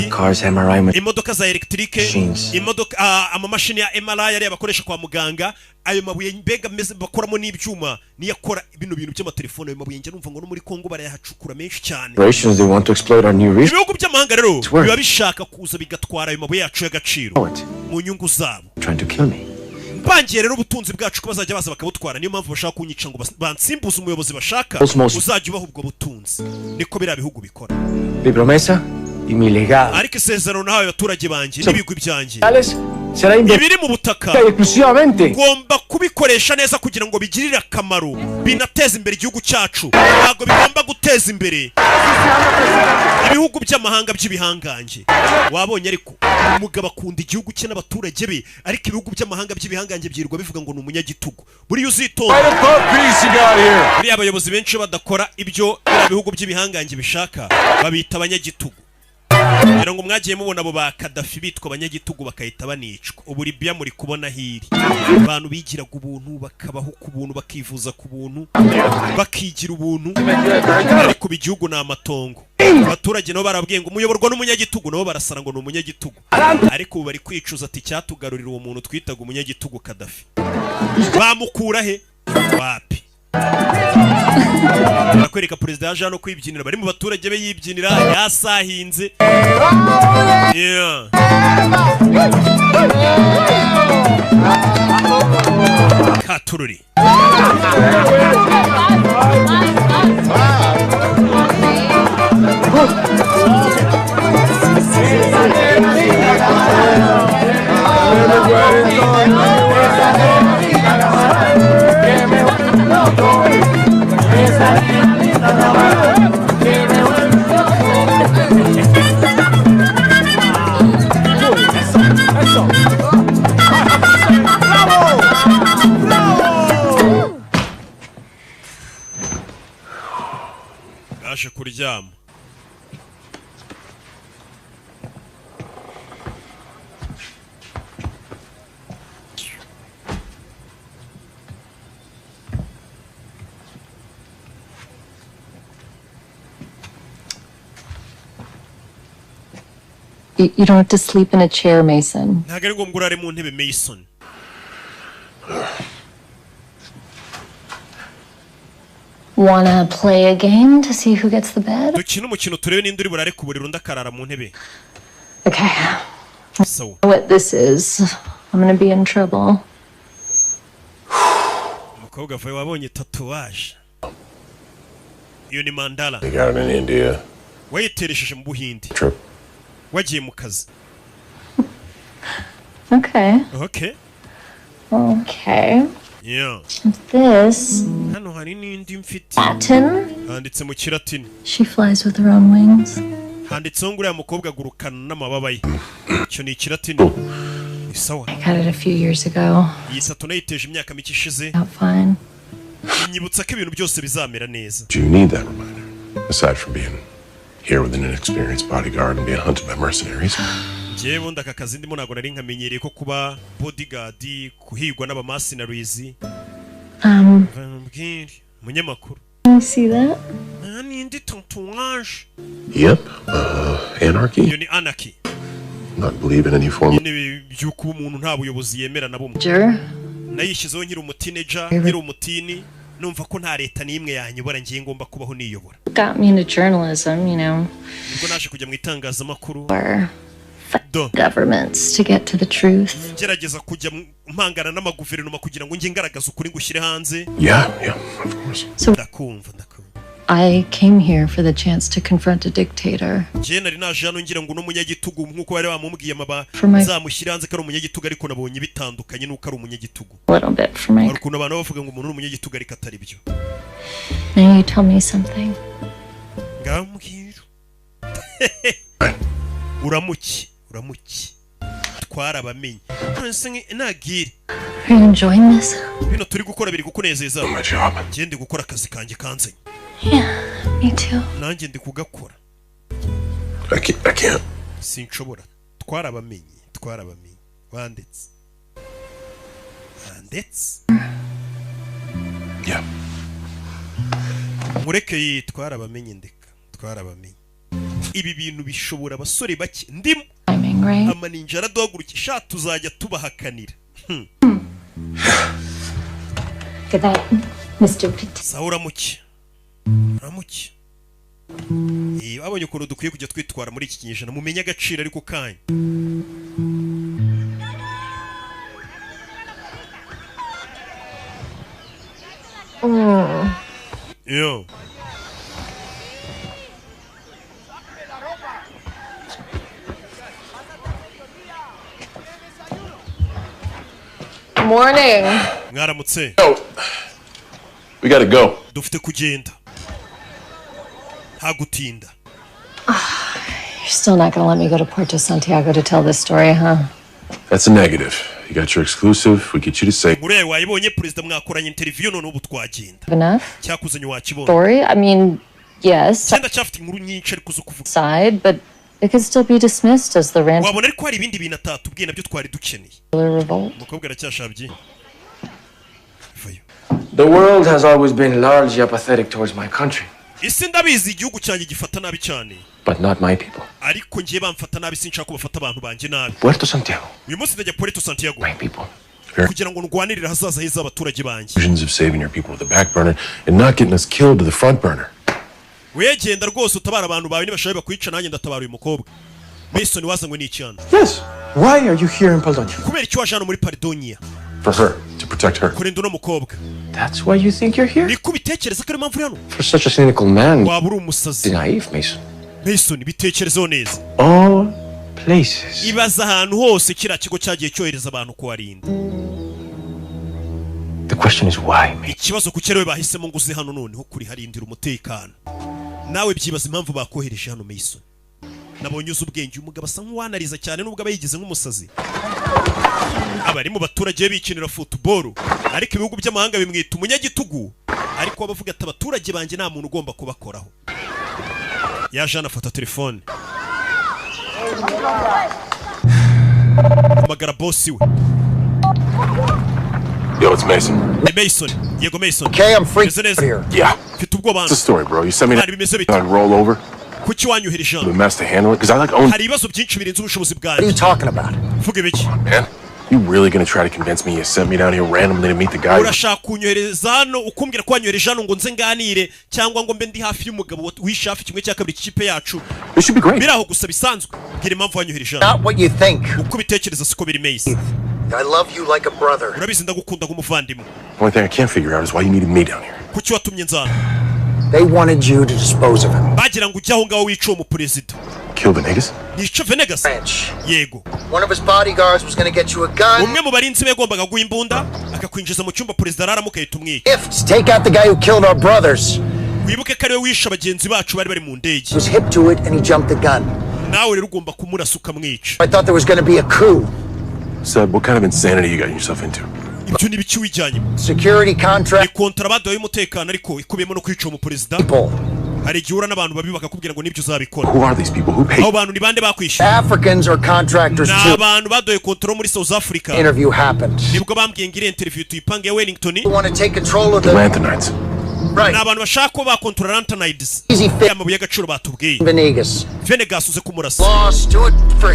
cars, MRI, imodoka za electrique, imodoka amamashini ya MRI yari abakoresha kwa muganga. Ayo mabuye mbega meze bakoramo n'ibyuma niyo akora ibintu by'amatelefone. Ayo mabuye nje numva ngo no muri Kongo barayahacukura menshi cyane. They want to exploit our new resources. Ibihugu by'amahanga rero biba bishaka kuza bigatwara ayo mabuye yacu y'agaciro mu nyungu zabo. Trying to kill me. Bangiye rero ubutunzi bwacu ko bazajya baza bakabutwara. Niyo mpamvu bashaka kunyica ngo bansimbuze umuyobozi bashaka uzajya ubaho ubwo butunzi. Niko biriya bihugu bikora. Mi promesa y mi legado. Ariko isezerano nahawe abaturage banjye n'ibigwi byanjye ibiri mu butaka ngomba kubikoresha neza kugira ngo bigirire akamaro binateza imbere igihugu cyacu. Ntabwo bigomba guteza imbere ibihugu by'amahanga by'ibihangange. Wabonye ariko umugabo akunda igihugu cye n'abaturage be, ariko ibihugu by'amahanga by'ibihangange byirwa bivuga ngo ni umunyagitugu. Buri uzitonda buriya abayobozi benshi badakora ibyo ibihugu by'ibihangange bishaka babita abanyagitugu. Rero ngo mwagiye mubona abo ba Gaddafi bitwa abanyagitugu bakahita banicwa. Ubu Libya muri kubona hiri abantu bigiraga ubuntu bakabaho ku buntu bakivuza ku buntu bakigira ubuntu, ariko igihugu ni amatongo. Abaturage nabo barabwiye ngo umuyoborwa n'umunyagitugu, nabo barasara ngo ni umunyagitugu. Ariko ubu bari kwicuza ati cyatugarurira uwo muntu twitaga umunyagitugu Gaddafi. Bamukura he? Wapi? Bakwereka perezida yaje hano kwibyinira, bari mu baturage be yibyinira yasahinze. Yeah. Katururi. Aje kuryama. You don't have to sleep in a chair, Mason. Ntabwo ari ngombwa urare mu ntebe, Mason. Wanna play a game to see who gets the bed? Dukina umukino turebe ninde uri burare ku buriri undi akarara mu ntebe. Okay. So. What this is, I'm gonna be in trouble. Umukobwa vaye wabonye tatuwaje. Iyo ni Mandala. They got it in India. Wayiteresheje mu Buhindi. True. Wagiye mu kazi. Okay. Okay. Okay. Yeah. This Hano hari n'indi mfite. Latin. Handitse mu Kilatini. She flies with her own wings. Handitseho ngo uriya mukobwa agurukana n'amababa ye. Icyo ni Kilatini. Isawa. I got it a few years ago. Iyi sato nayiteje imyaka mike ishize. Fine. Inyibutsa ko ibintu byose bizamera neza. Do you need that reminder? Aside from being here with an inexperienced bodyguard and being hunted by mercenaries. Jewe ndaka kazi ndimo nago nari nkamenyereye ko kuba bodyguard kuhigwa n'abamercenaries. Munyamakuru. You see that? Nani ndi tatuage. Yep. Anarchy. Yo ni anarchy. Not believe in any form. Ni byuko umuntu nta buyobozi yemera na bumwe. Nayishizeho nkiri umutineja, nkiri umutini, numva ko nta leta n'imwe yanyobora ngiye ngomba kubaho niyobora. Got me into journalism, you know. Ubwo naje kujya mu itangazamakuru. Governments to get to the truth. Ngerageza kujya mpangana n'amaguverinoma kugira ngo nge ngaragaza ukuri ngushyire hanze. Yeah, of course. So ndakumva. I came here for the chance to confront a dictator. Je nari naje hano ngira ngo n'umunyagitugu nkuko bari bamubwiye zamushyira hanze ko ari umunyagitugu ariko nabonye bitandukanye nuko ari umunyagitugu. Little bit for my. Ariko abantu bavuga ngo umuntu ni umunyagitugu ariko atari byo. Now you tell me something. Ngambwira. Uramuki. Twarabamenye. Nagire. Are you enjoying this? Bino turi gukora biri kukunezeza. My job. Je ndi gukora akazi kanjye kanze. Yeah, me too. Nanjye ndi kugakora. I can't. Sinshobora. Twarabamenye. Wanditse. Yeah. Mureke twarabamenye ndeka. Twarabamenye. Ibi bintu bishobora abasore bake ndimo. Amaninja araduhagurukisha tuzajya tubahakanira. Good night, Mr. Pitt. Saura muki. Babonye ukuntu dukwiye kujya twitwara muri iki kinyejana mumenye agaciro ariko kanya. Yo. Morning. Mwaramutse. We gotta go. Dufite kugenda. Hagutinda. You're still not gonna let me go to Puerto Santiago to tell this story, huh? That's a negative. You got your exclusive. We get you to say. Mureye wayibonye president mwakoranye interview none ubu twagenda. Enough? Cyakuzanye wakibona. Story? I mean, yes. Cyenda cyafite inkuru nyinshi ariko zo kuvuga. Side, but it could still be dismissed as the rant. Wabona ariko hari ibindi bintu atatubwiye nabyo twari dukeneye. Revolt. Mukobwa aracyashabye. The world has always been largely apathetic towards my country. Isi ndabizi igihugu cyanjye gifata nabi cyane. But not my people. Ariko ngiye bamfata nabi sinshaka ko bafata abantu banje nabi. Puerto Santiago. Uyu munsi ndajya Puerto Santiago. My people. Kugira ngo ndwanirire hazaza heza abaturage banje. Visions of saving your people with the back burner and not getting us killed to the front burner. Wegenda rwose utabara abantu bawe nibashabe bakwica nanjye ndatabara uyu mukobwa. Mason wazanywe n'icyana. Yes. Why are you here in Paldonia? Kubera icyo waje hano muri Paldonia. For her, to protect her. Kurinda uno mukobwa. That's why you think you're here? Ni kubitekereza ko ari mpamvu hano. For such a cynical man. Waba uri umusazi. Naive, Mason. Mason bitekerezo neza. All places. Ibaza ahantu hose kira kigo cyagiye cyohereza abantu kuwarinda. The question is why, Mason? Ikibazo kukerewe bahisemo ngo uze hano noneho kuri harindira umutekano. Nawe byibaza impamvu bakohereje hano Mason. Nabonye uzi ubwenge umugabo asa nk'uwanariza cyane nubwo abayigize nk'umusazi. Abari mu baturage bikinira football ariko ibihugu by'amahanga bimwita umunyagitugu ariko abavuga ati abaturage banje nta muntu ugomba kubakoraho. Yaje anafata telefone. Amagara boss we. Yo, it's Mason. Hey Mason. Yego Mason. Okay, I'm free here. Yeah. Mfite ubwoba. What's the story, bro? You sent me to roll over. Kuki wanyuhereje hano? The mess to handle it because I like own. Hari ibibazo byinshi birenze ubushobozi bwanjye. What are you talking about? Vuga biki? Man, you really gonna try to convince me you sent me down here randomly to meet the guy? Urashaka kunyohereza hano ukumbwira ko wanyuhereje hano ngo nze nganire cyangwa ngo mbe ndi hafi y'umugabo wishe hafi kimwe cya kabiri cy'ikipe yacu. It should be great. Biraho gusa bisanzwe. Bwira impamvu wanyuhereje hano. Not what you think. Uko bitekereza siko biri Mason. I love you like a brother. Urabizi ndagukunda nk'umuvandimwe. Only thing I can't figure out is why you needed me down here. Kuki watumye nzana? They wanted you to dispose of him. Bagira ngo ujye aho ngaho wica uwo muperezida. kill Venegas? Nica Venegas. Yego. One of his bodyguards was going to get you a gun. Umwe mu barinzi be yagombaga guha imbunda akakwinjiza mu cyumba perezida araramo ukahita umwica. Take out the guy who killed our brothers. Wibuke ko ari we wishe abagenzi bacu bari mu ndege. He was hip to it and he jumped the gun. Nawe rero ugomba kumurasa ukamwica. I thought there was going to be a coup. Seb, what kind of insanity you got yourself into? Ibyo ni biki wijyanye? Security contract. Ni kontrabando y'umutekano ariko ikubiyemo no kwica umuperezida. Hari igihe uhura n'abantu babi bakakubwira ngo nibyo uzabikora. Who are these people? Who pay? Abo bantu ni bande bakwishyura? Africans or contractors too. Ni abantu badoye kontrol muri South Africa. Interview happened. Nibwo bambwiye ngire interview tuyipange ya Wellington. You want to take control of the Lanthanides. Right. Ni abantu bashaka ko bakontrola Lanthanides. Amabuye y'agaciro batubwiye. Venegas uze kumurasa.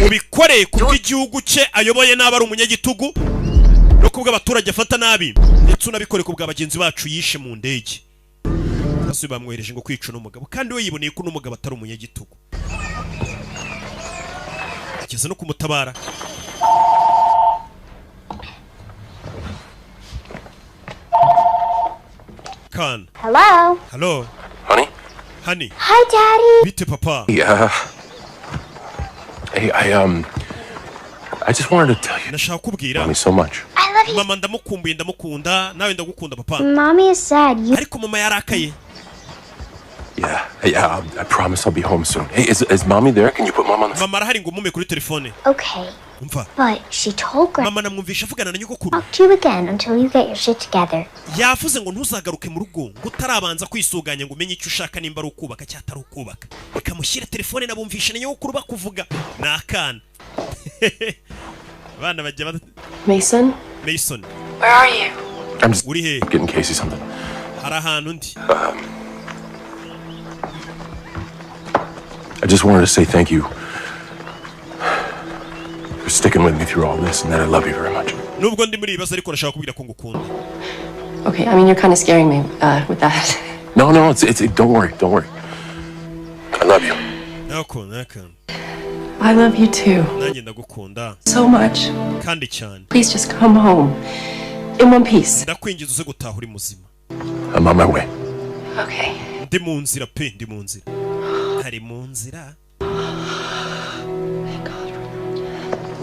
Ubikore kubwo igihugu cye ayoboye n'aba ari umunyagitugu. No kubwo abaturage afata nabi. Ndetse unabikore kubwo abagenzi bacu yishe mu ndege. Basi bamwohereje ngo kwica n'umugabo kandi we yiboneye ko n'umugabo atari umunyagitugu. Kigeze no kumutabara. Khan. Hello. Hello. Honey? Honey. Hi, Daddy. Bite papa. Yeah. Hey, I just wanted to tell you. Nashaka kubwira. Mommy so much. I love you. Mama ndamukumbuye ndamukunda nawe ndagukunda papa. Mommy is sad. Ariko mama yarakaye. Yeah, I promise I'll be home soon. Hey, is Mommy there? Can you put Mom on the phone? Mama arahari ngo mume kuri telefone. Okay. But she told Grandma. Mama namwumvisha avugana na nyogokuru. Talk to you again until you get your shit together. Yavuze ngo ntuzagaruke mu rugo ngo utarabanza kwisuganya ngo umenye icyo ushaka nimba ari ukubaka cyangwa atari ukubaka. Ikamushyira telefone nabumvisha na nyogokuru bakuvuga. Nakana. Bana bajya Mason? Mason. Where are you? I'm just getting Casey something. Hari ahantu ndi. I just wanted to say thank you for sticking with me through all this and that I love you very much. Nubwo ndi muri ibibazo ariko nashaka kubwira ko ngukunda. Okay, I mean, you're kind of scaring me with that. No, it's don't worry. I love you. Nakunda. I love you too. Nanjye ndagukunda. So much. Kandi cyane. Please just come home. In one piece. Ndakwinjiza uze gutaha uri muzima. I'm on my way. Okay. Ndi mu nzira pe, ndi mu nzira. Hari mu nzira.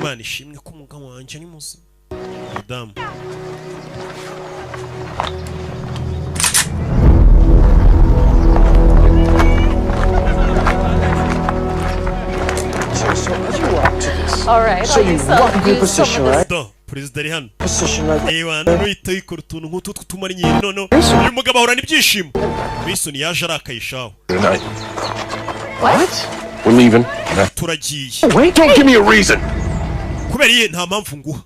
Imana ishimwe ko umugabo wanjye ni muzima. Madam. All right. So you walk into your position, right? Perezida ari hano. Position right there. Ewa, nuhita yikora utuntu nk'utu tw'utumara nyine nono. Uyu mugabo ahorana ibyishimo. Mason yaje arakayishaho. What? We're leaving. Turagiye. Wait, don't give me a reason. Kubera iye nta mpamvu nguha.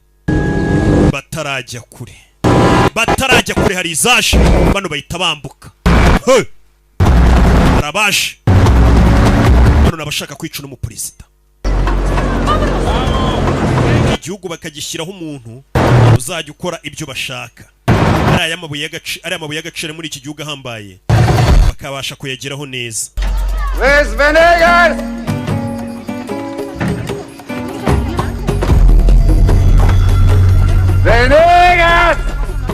Batarajya kure hari izaje. Bano bahita bambuka. Hey! Arabaje. Bano nabashaka kwica n'umuperezida. Igihugu bakagishyiraho umuntu uzajya ukora ibyo bashaka. Ari amabuye y'agaciro muri iki gihugu ahambaye. Bakabasha kuyageraho neza. Where's Venegas?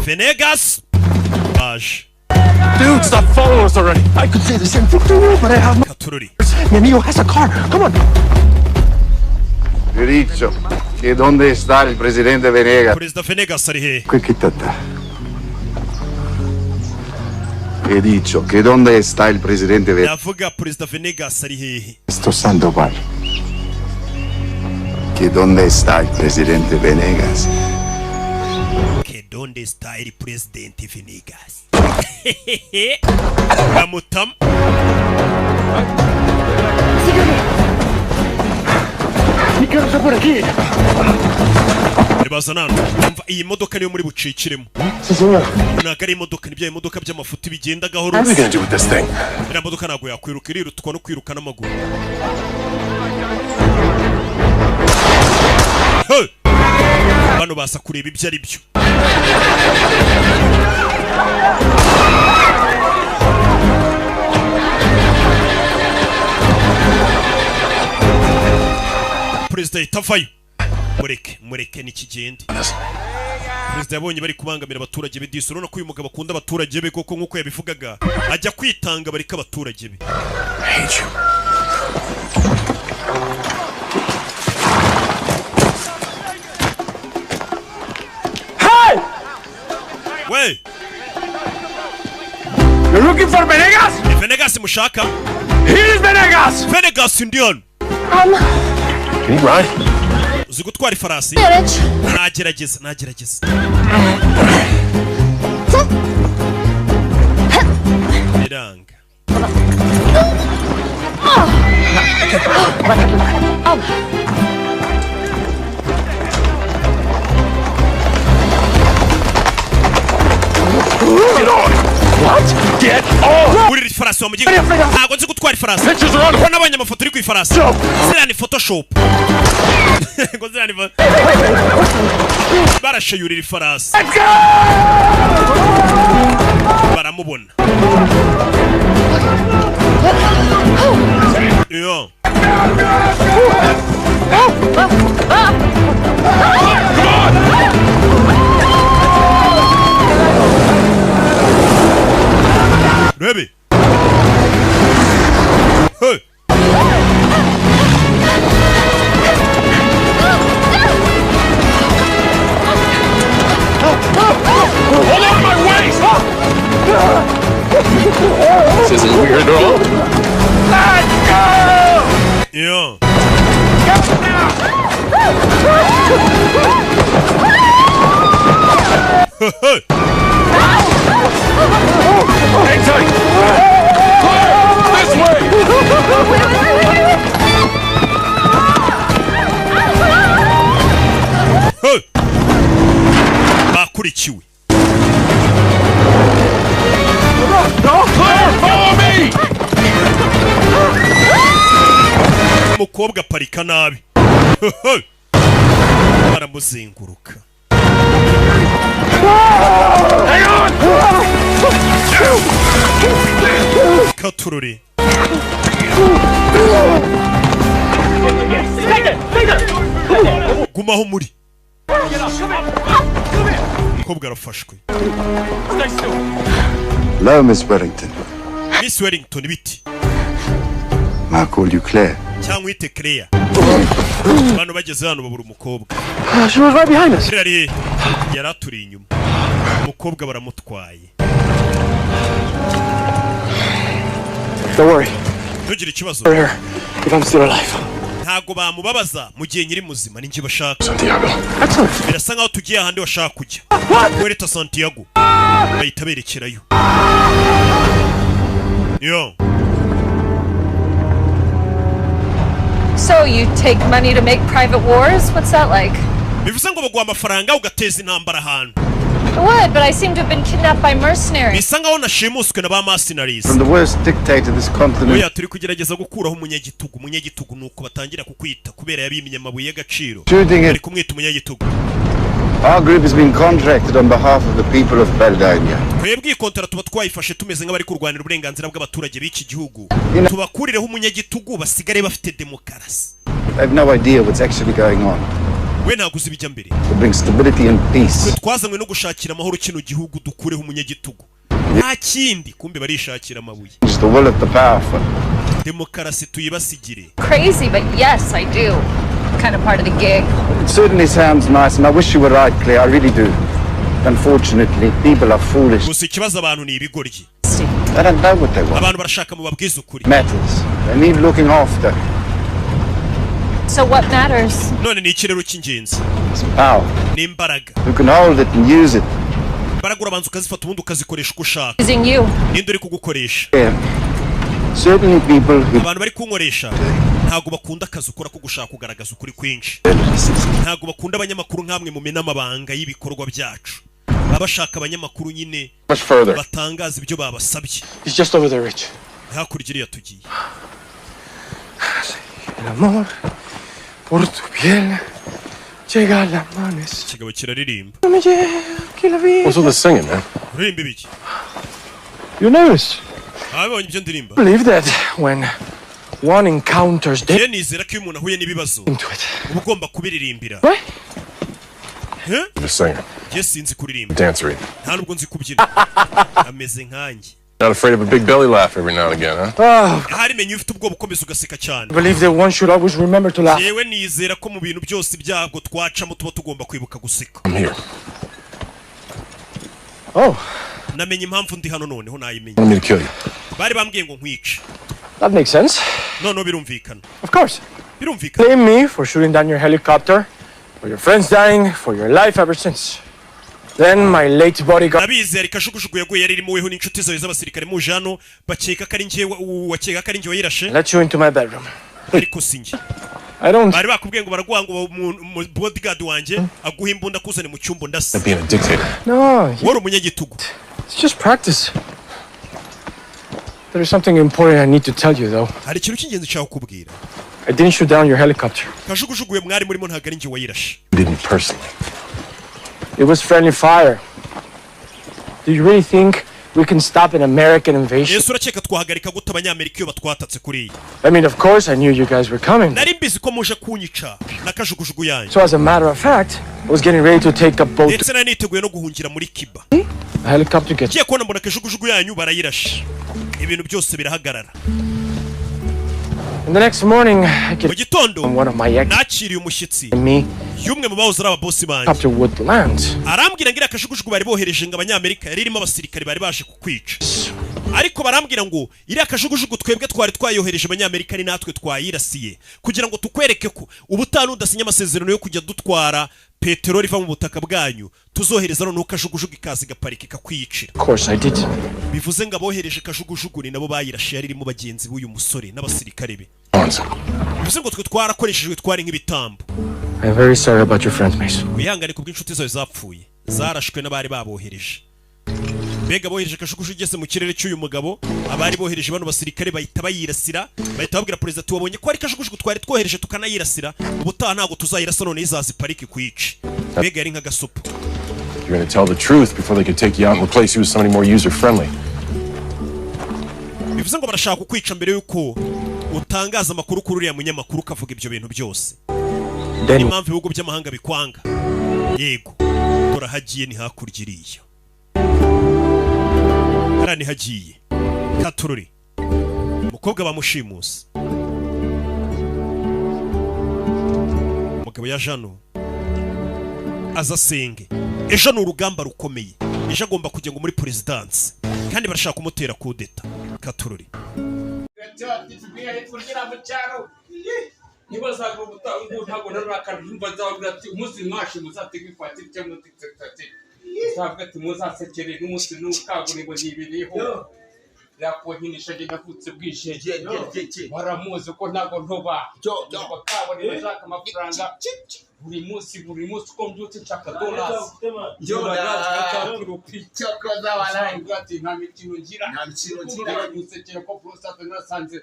Venegas! Baje. Dude, stop following us already. I could say the same thing to you, but I have my... Mi amigo has a car. Come on. He ho dicho che dove sta il presidente Venegas. Presidente Venegas ari he? Qui chittata. He dicho che dove sta il presidente Venegas. Yavuga Presidente Venegas ari hehe? Sto Sandoval. Che dove sta il presidente Venegas. Che dove sta il presidente Venegas? Ramutam. Mi caro por aquí. Bazanana. Iyi modoka niyo muri bucikiremo. Nagari imodoka nibyo imodoka by'amafuti bigenda gahoro. What are we gonna do with this thing? Ira modoka nago yakwiruka irirutwa no kwiruka n'amaguru. Hey! Bano basa kureba ibyo ari byo. President Tafayo. Mureke nikigende. President yabonye bari kubangamira abaturage be disoro no kuyu mugabo akunda abaturage be koko nkuko yabivugaga ajya kwitanga barika abaturage be. I hate you. looking for Venegas? Venegas mushaka? Here is Venegas! Venegas Indian. Can you ride? Uzi gutwara ifarasi? Nagerageza. Biranga. Get on! What? Get on! Uri ifarasi wa mugiga. Ntago nzi gutwara ifarasi. Ko nabonye amafoto uri ku ifarasi. Ziriya ni Photoshop. Ngo ziriya ni barashayurira ifarasi. Baramubona. Yo. Baby. Hey. Hold on my waist! This isn't weird at all. Let's go! Yeah. Go now! Hang tight! This way! Bakurikiwe. Clear! Follow me! Umukobwa parika nabi. Baramuzenguruka. Hang on! Katururi. Gumaho muri. Umukobwa arafashwe. Hello, Miss Wellington. Miss Wellington biti. I call you Claire. Cyangwa ite Claire. Abantu bageze hano babura umukobwa. She was right behind us. Claire yaraturi inyuma. Umukobwa baramutwaye. Don't worry. Ntugire ikibazo. For her, if I'm still alive. Ntago bamubabaza mu gihe nyiri muzima ninjye bashaka. Santiago. Birasa nkaho tugiye ahandi washaka kujya. Wereta Santiago. Bahita berekerayo. Yo. So you take money to make private wars? What's that like? Bivuze ngo baguha amafaranga ugateza intambara ahantu. I would, but I seem to have been kidnapped by mercenaries. Bisa nkaho nashimuswe na ba mercenaries. From the worst dictator this continent. Oya turi kugerageza gukuraho umunyagitugu nuko batangira kukwita kubera yabimye amabuye y'agaciro. Bari kumwita umunyagitugu. Our group has been contracted on behalf of the people of Baldania. Twebwe ikontara tuba twayifashe tumeze nk'abari kurwanira uburenganzira bw'abaturage b'iki gihugu. Tubakurireho umunyagitugu basigare bafite demokarasi. I have no idea what's actually going on. We ntago uzi ibijya mbere. To bring stability and peace. Twazanywe no gushakira amahoro kino gihugu dukureho umunyagitugu. Nta kindi kumbe barishakira amabuye. It's the will of the powerful. Demokarasi tuyibasigire. Crazy, but yes, I do. Kind of part of the gig. It certainly sounds nice, and I wish you were right, Claire. I really do. Unfortunately, people are foolish. Gusa ikibazo abantu ni ibigoryi. They don't know what they want. Abantu barashaka mu babwiza ukuri. Matters. They need looking after. So what matters? None ni ikirero cy'ingenzi. It's power. Ni imbaraga. You can hold it and use it. Imbaraga urabanza ukazifata ubundi ukazikoresha uko ushaka. Using you. Ninde uri kugukoresha? Certainly people who... Abantu bari kunkoresha ntago bakunda akazi ukora ko gushaka kugaragaza ukuri kwinshi. Ntago bakunda abanyamakuru nk'amwe mu mena amabanga y'ibikorwa byacu. Babashaka abanyamakuru nyine batangaza ibyo babasabye. It's just over there, Rich. Hakurya iriya tugiye. El amor por tu piel llega al amanecer. Kigabo kiraririmba. What's all this singing, man? Uririmba ibiki? You noticed? Abonye ibyo ndirimba. Believe that when one encounters death. Ye nizera ko iyo umuntu ahuye n'ibibazo uba ugomba kubiririmbira. The singer. Yes, sinzi kuririmba. Dancer. Nta nubwo nzi kubyina. Ameze nkanjye. Not afraid of a big belly laugh every now and again, huh? Hari menye ufite ubwoba ukomeza ugaseka cyane. Believe that one should always remember to laugh. Yewe nizera ko mu bintu byose byabwo twacamo tuba tugomba kwibuka guseka. I'm here. Oh, namenye impamvu ndi hano noneho nayimenye. Want me to kill you? Bari bambwiye ngo nkwice. That makes sense. No, birumvikana. Of course. Birumvikana. Blame me for shooting down your helicopter, for your friends dying, for your life ever since. Then my late bodyguard. Nabizi ari kashugujugu yaguye yari muweho n'inshuti zawe z'abasirikare mu jano bakeka kari ngiye wakeka kari ngiye wayirashe. Let you into my bedroom. Ariko sinjye. I don't. Bari bakubwiye ngo baraguha ngo bodyguard wanje aguha imbunda kuzane mu cyumbo ndasa. Being a dictator. No. Wari umunyagitugu. It's just practice. There is something important I need to tell you though. Hari ikintu cy'ingenzi cyaho kubwira. I didn't shoot down your helicopter. Kajugujugu mwari murimo ntago ari ngiye wayirashe. You didn't personally. It was friendly fire. Do you really think we can stop an American invasion? Yesu urakeka twahagarika gute abanyamerika iyo batwatatse kuri? I mean, of course I knew you guys were coming. Nari mbizi ko muje kunyica na kajugujugu yanyu. So as a matter of fact, I was getting ready to take a boat. Ndetse nari niteguye no guhungira muri Cuba. The helicopter gets. Kiye kubona mbona kajugujugu yanyu barayirashe. Ibintu byose birahagarara. And the next morning, I get mu gitondo one of my ex nakiriye umushyitsi me. Yumwe mu bahoze ari ababosi banjye. Helicopter would land. Arambwira ngira kajugujugu bari bohereje ngo abanyamerika yari irimo abasirikare bari baje kukwica. Ariko barambwira ngo iriya kajugujugu twebwe twari twayohereje abanyamerika ni natwe twayirasiye kugira ngo tukwereke ko ubutanu udasinya amasezerano yo kujya dutwara peteroli iva mu butaka bwanyu tuzohereza no kajugujugu ikazi gaparika kakwicira. Of course I did. Bivuze ngo abohereje kajugujugu ni nabo bayirashe yari irimo bagenzi b'uyu musore n'abasirikare be. Bivuze ngo twe twarakoreshejwe twari nk'ibitambo. I'm very sorry about your friends, Mason. Wihangane kubw'inshuti zawe zapfuye zarashwe n'abari babohereje. Mbega bohereje kajugujugu igeze mu kirere cy'uyu mugabo abari bohereje bano basirikare bahita bayirasira bahita babwira perezida tubabonye ko ari kajugujugu twari twohereje tukanayirasira ubutaha ntago tuzayirasa none izazi pariki kwica. Mbega yari nk'agasupu. You're going to tell the truth before they could take you out and replace you with somebody more user-friendly. Bivuze ngo barashaka kukwica mbere yuko utangaza amakuru kuri uriya munyamakuru ukavuga ibyo bintu byose. Impamvu ibihugu by'amahanga bikwanga. Yego, turahagiye ni hakurya iriya. Karani hagiye. Katururi. Umukobwa bamushimusa. Umugabo ya Jano. Azasenge. Ejo ni urugamba rukomeye. Ejo agomba kujya ngo muri presidence. Kandi barashaka kumutera kudeta. Katururi. Nibazaga ubutaha ntago narakabimba zavuga ati umunsi mwashi muzatega ifatiri cyangwa tiktakati. Savuga ati muzasekere n'umunsi n'ukaburimbo nibiriho. Yakohinisha je navutse bwije. Baramuzi ko ntago ntoba. Bakabona bashaka amafaranga. Buri munsi ko mbyutse nshaka dollars. Cyokoza walayi ati nta mikino ngira. Gusekera ko prostate nasanze.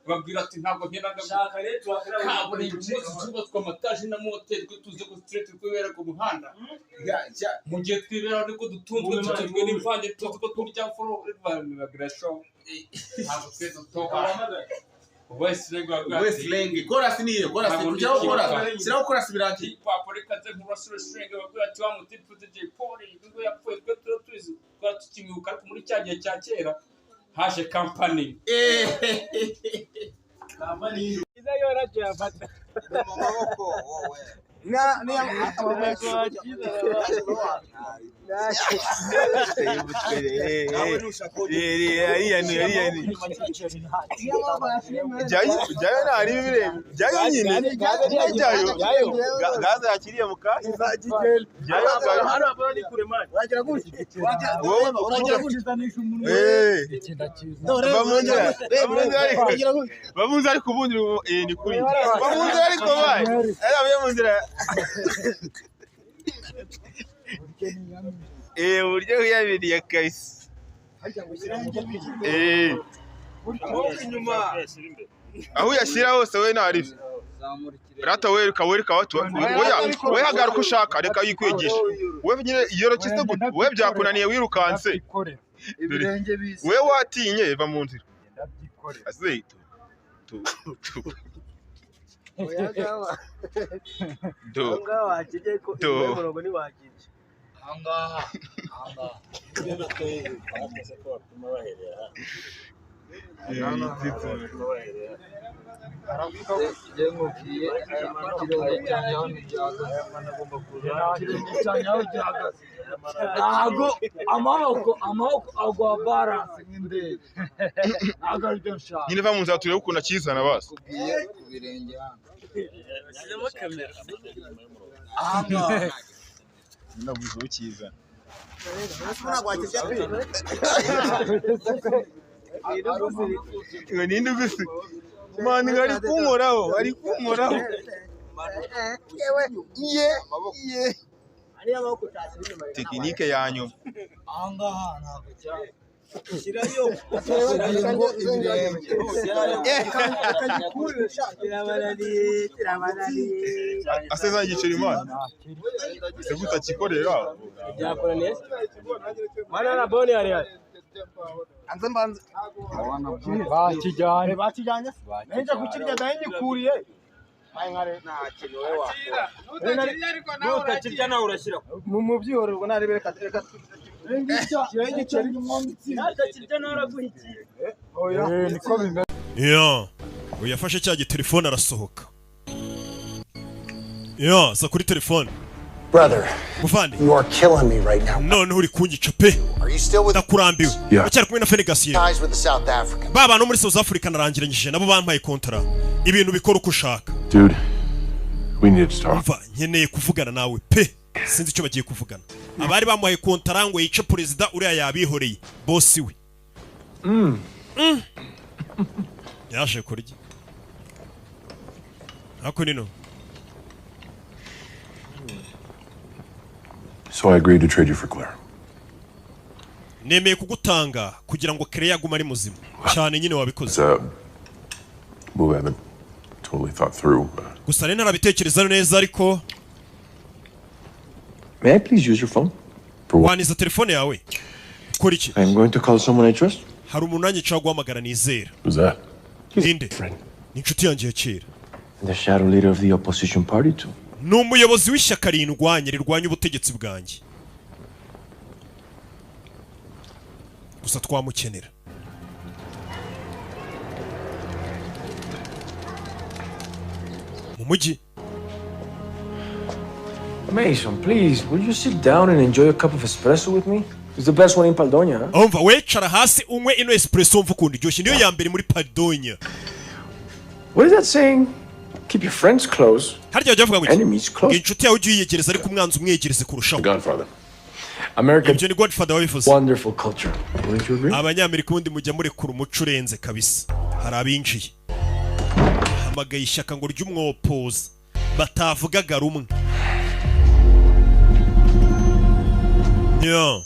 Babwira ati ntago nkena ndashaka rero kaburimbo cyubatswe amataje na motel ko tuze ko street kwibera ku muhanda. Mu gihe twibera ariko dutunzwe tutwe n'imvange tuzi ko turya foro bagira show. Ntabwo twe dutoba. Wrestling chorus niyo kujya ukora sira chorus birangiye paporika ze nk'urasure string bavuga ati wa mutipu de Poli ngo yapfuye twe tuzi kwa tukimyuka ariko muri cyagiye cya kera haje company iza yora cyafata mu maboko wowe uburyo yabiriye kahise aho yashyira hose we ntari rata we kawereka watu we hagaruka ushaka reka yikwegesha we nyine iyo kiste gute we byakunaniye wirukanse we watinye va mu nzira ase Ago amaboko agwa balance nk'indege. Agaryo nshaka. Nyine va mu nzira turebe ukuntu akizana basi. Kubirenge hano. Yajemo kamera. Aha. Ndavuze ukizana. Ninde gusi? Mani ngari kunkoraho, ari kunkoraho. Ye. Tekinike yanyu. Angaha ntabwo cyane. Shirayo. Aseza igiceri imana. Se gutakikorera. Byakora neza. Mana na bone ari. Anze mbanze. Bakijyanye. Nje kukirya ndayikuriye. Ngare nta kintu wewe wa. Utakirya nawe urashyira. Mu byihorerwa narebere katereka. Yo, uyafashe cya gitelefone arasohoka. Yo, sa kuri telefone. Brother, Muvandi, you are killing me right now. none uri kunyica pe. Are you still with Ndakurambiwe. Ucyari kumwe na Fenegas ye. ties with the South African? Baba no muri South Africa narangiranyije nabo bampaye kontra. Ibintu bikora uko ushaka. Dude, we need to talk. Umva, nkeneye kuvugana nawe pe. Sinzi icyo bagiye kuvugana. Abari bamuhaye kontra ngo yice president uriya yabihoreye. Boss we. Yaje kurya. Hako nino. So I agreed to trade you for Claire. Nemeye kugutanga kugira ngo Claire yaguma ari muzima. Cyane nyine wabikoze. It's a move I haven't totally thought through. Gusa rero narabitekereza neza ariko May I please use your phone? waniza telefone yawe. Kora iki? I'm going to call someone I trust. Hari umuntu nanyica guhamagara nizera. Who's that? Ninde? Ni inshuti yanjye ya kera. The shadow leader of the opposition party too. Ni umuyobozi w'ishyaka rindwanya rirwanya ubutegetsi bwanjye. Gusa twamukenera. Mu mujyi. Mason, please, will you sit down and enjoy a cup of espresso with me? It's the best one in Paldonia, huh? Umva wecara hasi unywe ino espresso mvu kundi ryoshye niyo ya mbere muri Paldonia. What is that saying? Keep your friends close. Harya wajya vuga ngo enemies close. inshuti yawe ugiye yegereza ariko umwanzi umwegereze kurushaho. Godfather. American Ibyo ni Godfather wabivuze. Wonderful culture. Wouldn't you agree? Abanyamerika ubundi mujya murekura umuco urenze kabisa. Hari abinjiye. Hamagaye ishyaka ngo ry'umwopoza batavugaga rumwe. Yo.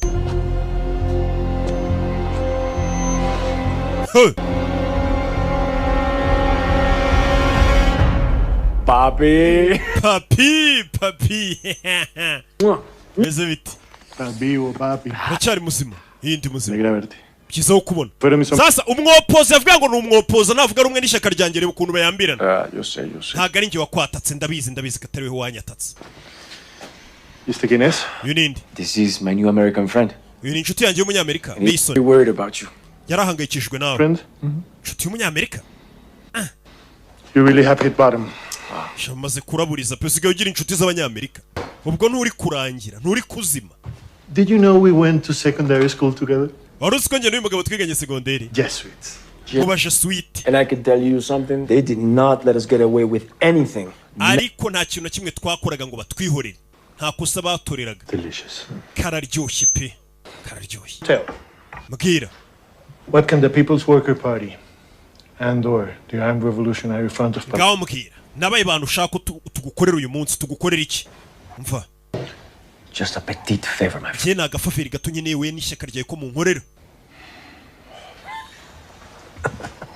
Papi. Papi. Meze biti. Tabiwo papi. Racyari muzima. Yindi muzima. Negra verte. Byiza wo kubona. Sasa umwopoza yavuga ngo ni umwopoza navuga rumwe n'ishyaka ryanjye reba ukuntu bayambirana. Yo sé. Ntago ari njye wakwatatse ndabizi katariwe wanyatatse. ¿Y este quién es? Uyu ninde? This is my new American friend. Uyu ni inshuti yanjye y'umunyamerika, And he's Mason. very worried about you. Yarahangayikishijwe nawe. Friend? Inshuti y'umunyamerika? You really have hit bottom. Shamaze kuraburiza pe usigaye ugira inshuti z'abanyamerika. Ubwo nturi kurangira, nturi kuzima. Did you know we went to secondary school together? Wari uzi ko njye n'uyu mugabo twiganye segonderi? Jesuits. Mubashe sweet. And I can tell you something, they did not let us get away with anything. Ariko nta kintu na kimwe twakoraga ngo batwihorere. Nta kosa batoreraga. Delicious. Kararyoshye pe. Kararyoshye. Tell. Mbwira. What can the People's Worker Party and or the Armed Revolutionary Front of Ngaho mbwira. Nabaye bantu ushaka tugukorera uyu munsi tugukorera iki? Umva. Just a petite favor, my friend. Njye nagafaferi gato nyine we n'ishyaka ryawe ko mu nkorera.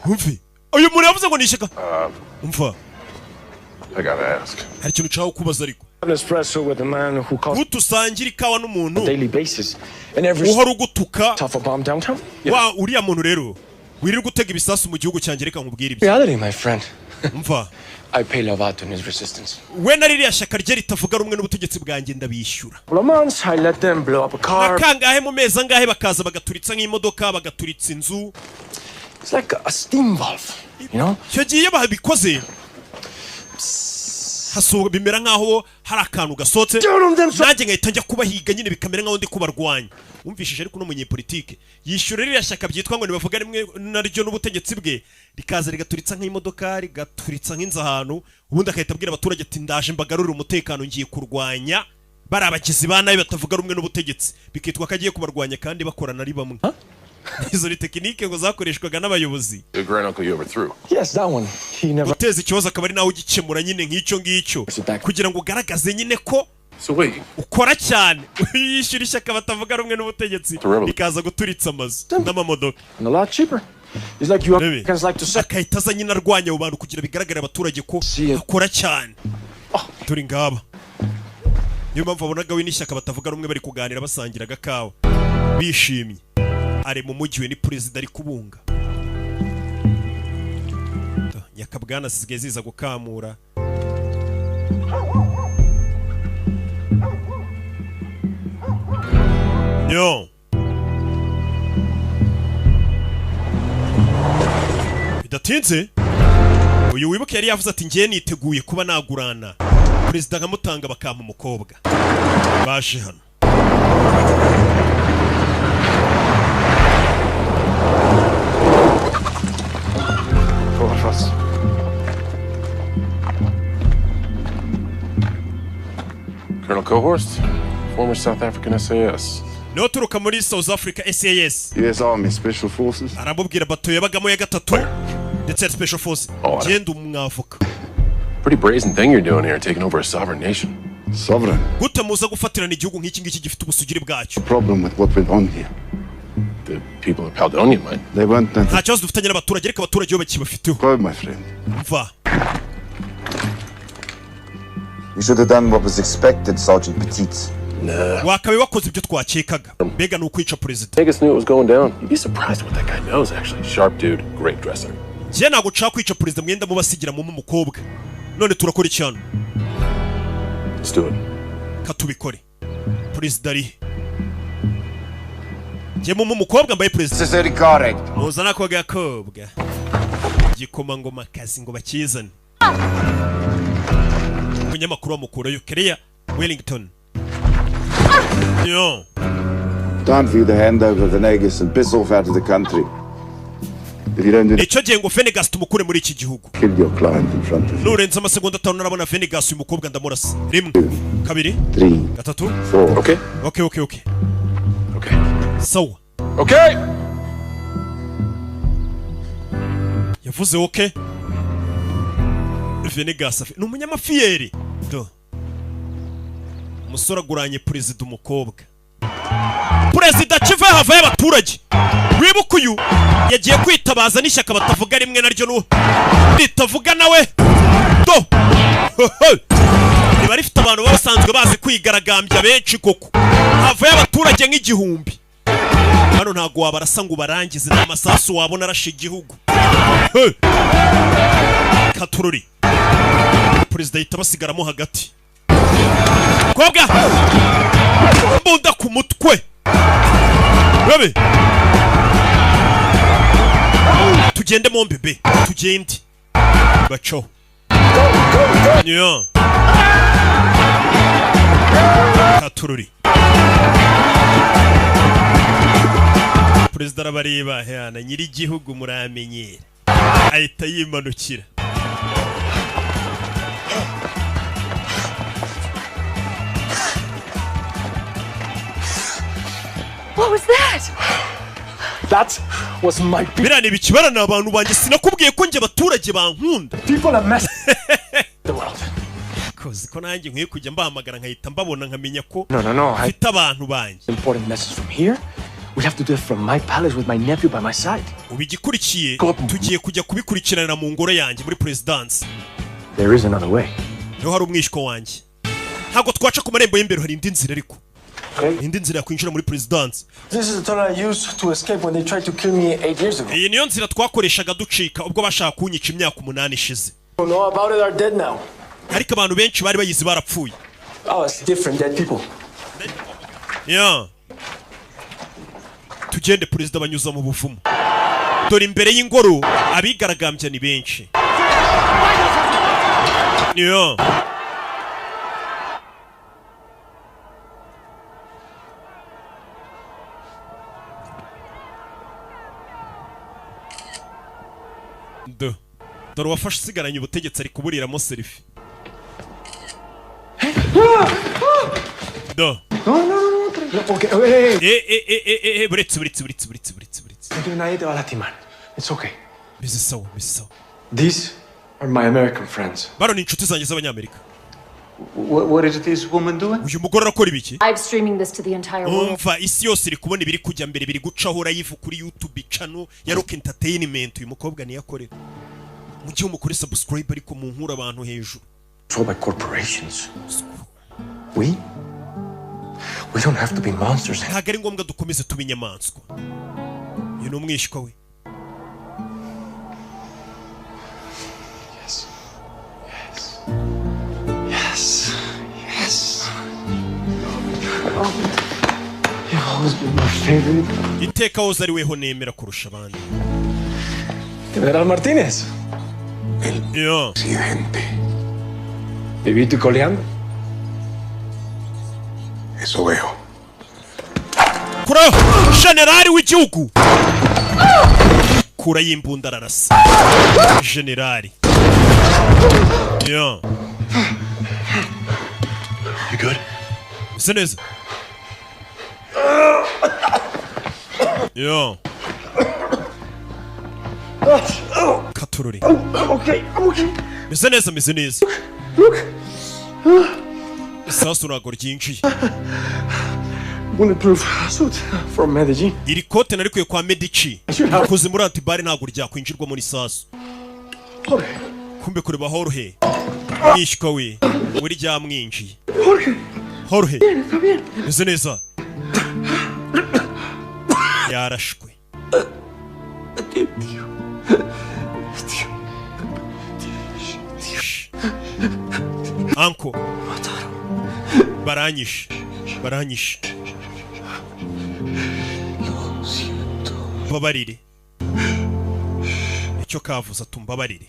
Umvi. Uyu muntu yavuze ngo ni ishyaka. Umva. I gotta ask. Hari ikintu ushaka kubaza ariko. An espresso with a man who calls Utusangira ikawa n'umuntu on a daily basis and every uhora ugutuka. tough a bomb downtown. Wa uriya muntu rero wirirwa gutega ibisasu mu gihugu cyanjye reka nkubwire ibyo. Reality, my friend. Umva. I pay Lovato in his resistance. We na ririya shyaka rye ritavuga rumwe n'ubutegetsi bwanjye ndabishyura. For a month, I let them blow up a car. Nakangahe mu mezi angahe bakaza bagaturitsa nk'imodoka bagaturitsa inzu. It's like a steam valve, you know? Cyo giye babikoze. hasuba bimera nkaho hari akantu gasotse nanjye ngahita njya kubahiga nyine bikamera nkaho ndi kubarwanya umvishije ariko no munyepolitike yishyura ririya shyaka byitwa ngo nibavuga rimwe naryo n'ubutegetsi bwe rikaza rigaturitsa nk'imodoka rigaturitsa nk'inzu ahantu ubundi akahita abwira abaturage ati ndaje mbagarurira umutekano ngiye kurwanya bari abagizi ba nabi batavuga rumwe n'ubutegetsi bikitwa ko agiye kubarwanya kandi bakorana ari bamwe izo ni tekinike ngo zakoreshwaga n'abayobozi guteza ikibazo akaba ari nawe ugikemura nyine nk'icyo ngicyo kugira ngo ugaragaze nyine ko ukora cyane yishyura ishyaka batavuga rumwe n'ubutegetsi bikaza guturitsa amazu n'amamodoka akahita aza nyine arwanya abo bantu kugira bigaragare abaturage ko akora cyane turi ngaba niyo mpamvu wabonaga we n'ishyaka batavuga rumwe bari kuganira basangira agakawa bishimye ari mu mujyi we ni perezida ari kubunga nyakabwana zisigaye ziza gukamura yo bidatinze uyu wibuke yari yavuze ati ngiye niteguye kuba nagurana perezida nkamutanga bakampa umukobwa baje hano Colonel Cohorst, former South African SAS. No turuka muri South Africa SAS. US Army Special Forces. Arabubwira bato yabagamo ya gatatu ndetse Special Force. Genda umwavuka. Pretty brazen thing you're doing here, taking over a sovereign nation. Sovereign. Gute muza gufatirana igihugu nk'iki ngiki gifite ubusugire bwacyo. Problem with what went on here. The people of Paledonia might. They want that. Nta kibazo dufitanye n'abaturage ariko abaturage bo bakibafiteho. Go, my friend. Va. You should have done what was expected, Sergeant Petit. Nah. Wakabe wakoze ibyo twakekaga. Mbega ni ukwica president. Vegas knew it was going down. You'd be surprised what that guy knows, actually. Sharp dude, great dresser. Je nago cha kwica president mwenda mu basigira mu mukobwa. None turakora icyano. Let's do it. Katubikore. President ari. Je mu mukobwa mbaye president. This is correct. Muzana ko gakobwa. Gikoma ngoma kazi ngo bakizane. Munyamakuru wamukurayo Kereya Wellington. Yo. Time for you to hand over Venegas and piss off out of the country. If you don't do Icyo gihe ngo Venegas tumukure muri iki gihugu. Kill your client in front of you. Nurenza amasegonda 5 narabona Venegas uyu mukobwa ndamurasa. 1 2 3 4 Okay. Okay. So. Okay. Yavuze okay. Venegas ni umunyamafiyeri. Do. Umusore aguranye president umukobwa. President Chive hava y'abaturage. Wibuka uyu yagiye kwitabaza n'ishyaka batavuga rimwe naryo no ritavuga nawe. Do. Niba rifite abantu basanzwe bazi kwigaragambya benshi koko. Hava y'abaturage nk'igihumbi. Hano ntago wabarasa ngo barangize n'amasasu wabona arashe igihugu. Katururi. President yita basigaramo hagati. Kobwa! Mbunda ku mutwe. Bebe. Tugende mu mbebe. Tugende. Bacho. Nyo. Katururi. President arabareba hana nyiri igihugu muramenyera. Ahita yimanukira. What was that? That was my people. Birane bikibara nabantu banje sinakubwiye ko nje abaturage bankunda. People are messing the world. Kozi ko nanjye nkwiye kujya mbahamagara nkahita mbabona nkamenya ko No. Mfite abantu banje. Important message from here. We have to do it from my palace with my nephew by my side. Ubigikurikiye tugiye kujya kubikurikirana mu ngoro yanjye muri presidence. There is another way. Yo hari umwishko wanjye. Ntabwo twaca ku marembo y'imbere hari indi nzira ariko. Indi nzira ya kwinjira muri presidence. This is the tunnel I used to escape when they tried to kill me 8 years ago. Iyi niyo nzira twakoreshaga ducika ubwo bashaka kunyica imyaka 8 ishize. Who know about it are dead now. Ariko abantu benshi bari bayizi barapfuye. Oh, it's different, dead people. Yeah. Tugende president banyuza mu buvumo. Dore imbere y'ingoro abigaragambya ni benshi. Yeah. dore wafashe usigaranye ubutegetsi ari kuburiramo selfie. Do. No, okay. Buretse. Nadie te va a lastimar. It's okay. Bise sawa. These are my American friends. Baro ni inshuti zanjye z'abanyamerika. What is this woman doing? Uyu mugore arakora ibiki? Live streaming this to the entire world. Umva isi yose iri kubona ibiri kujya mbere biri gucaho live kuri YouTube channel ya Rock Entertainment. Uyu mukobwa ni yakorera. Mujye umukore subscribe ariko mu nkura abantu hejuru. Controlled by corporations. We don't have to be monsters. Ntabwo ari ngombwa dukomeze tuba inyamaswa. Uyu ni umwishywa we. Yes. You've always been my favorite. Iteka woza ari weho nemera kurusha abandi. General Martínez. El presidente. ¿Viviste coleando? Eso veo. Kura generali w'igihugu. Kura y'imbunda ararasa. Generali. You good? Seneza. Katururi. I'm okay. Meze neza. Look. Isasu ntago ryinjiye. Bulletproof suit from Medellin. Iri kote narikuye kwa Medici. Kuze muri Antibari ntago ryakwinjirwa muri sasu. Kumbe kureba Jorge. Nishwa we. Uri ryamwinjiye. Jorge. Meze neza. Yarashwe. Anko. Baranyishe. Babarire. Icyo kavuze atumbabarire.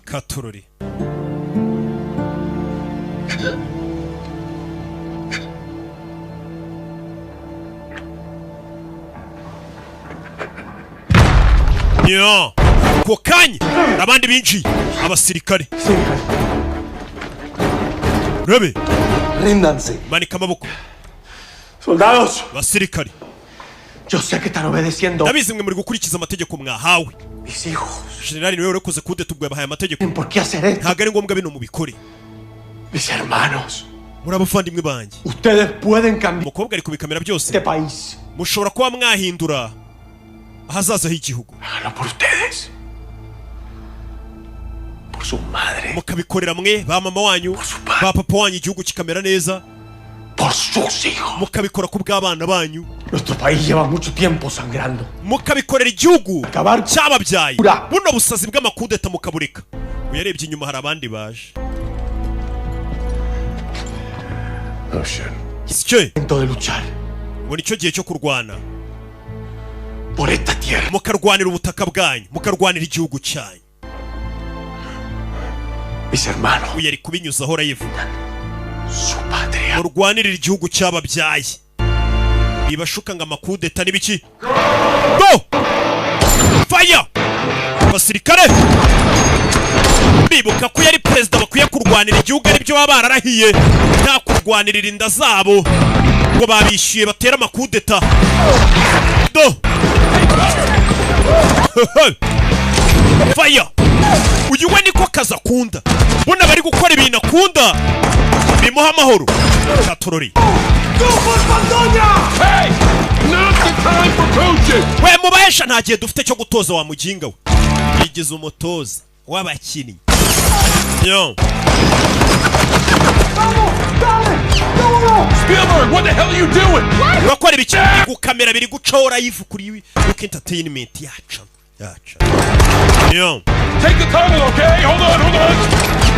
Katururi. Kokanye abandi binjiye abasirikare. Rebe. Ríndanse. Manika amaboko. Soldados. Basirikare. Yo sé que están obedeciendo. Ndabizi mwe muri gukurikiza amategeko mwahawe. Mis hijos. Generali niwe urakoze kude tubwe bahaye amategeko. ¿Por qué hacer esto? Ntabwo ari ngombwa bino mubikore. Mis hermanos. Muri abavandimwe banjye. Ustedes pueden cambiar. Umukobwa ari kubikamera byose. Este país. Mushobora kuba mwahindura ahazaza h'igihugu. Háganlo por ustedes. Por su madre. Mukabikorera mwe ba mama wanyu, ba papa wanyu igihugu kikamera neza. Por sus hijos. Mukabikora ku bw'abana banyu. Nuestro país lleva mucho tiempo sangrando. Mukabikorera igihugu cyababyaye. Buno busazi bw'amakudeta mukabureka. Uyarebye inyuma hari abandi baje. Oh shit. Iscyo. Momento de luchar. Ubona icyo gihe cyo kurwana. Por esta tierra. Mukarwanira ubutaka bwanyu, mukarwanira igihugu cyanyu. Mis hermanos. Uyari kubinyuza ahora yivuga. Su patria. Murwanirira igihugu cyababyaye. Bibashuka ngo amakudeta n'ibiki. Go! Fire! Basirikare! Bibuka ko yari president bakwiye kurwanira igihugu ari byo baba bararahiye. Nta kurwanirira inda zabo. Ngo babishyuye batera amakudeta. Do! Fire! Uyu we niko kazakunda. Bona bari gukora ibintu akunda. Bimuha amahoro. Katururi. Hey! Not the time for coaching! We mubahesha nta gihe dufite cyo gutoza wa muginga we. Yigize umutoza w'abakinnyi. Spielberg, what the hell are you doing? Urakora ibiki ku kamera biri gucora yivu kuri Rock Entertainment yacu. Take the tunnel, okay? Hold on.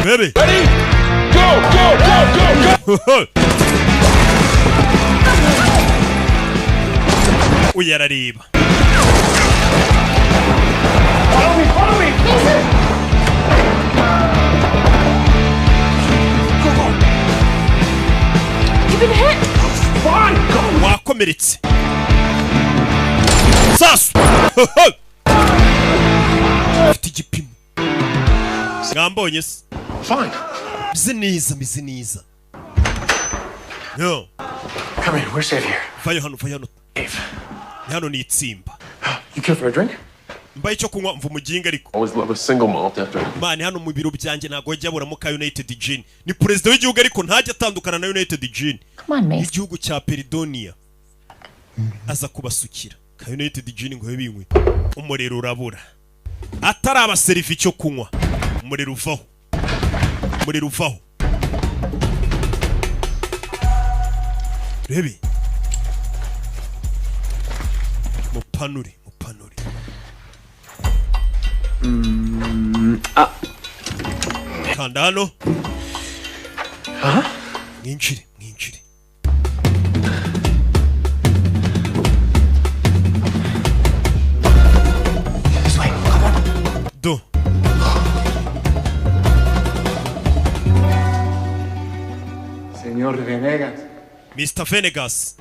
Baby. Ready? Go! Uyarariba. Follow me! been hit. wakomeretse sasu afite igipimo mwambonye se mize neza yo Come in, we're safe here. vayo hano hano ni itsimba. You care for a drink? Mbaye cyo kunywa mva umuginga ariko. Always love a single malt after. Man hano mu biro byanjye nago ajya buramo ka United Gin. Ni president w'igihugu ariko ntajya atandukana na United Gin. Igihugu cya Peridonia. Aza kubasukira. Ka United Gin ngo binywe. Umurero urabura. Atari abaserifi cyo kunywa. Umurero uvaho. Rebe. Mupanure. Kanda hano. Mwinjire. This way, come on. Do. Señor Venegas. Mr. Venegas.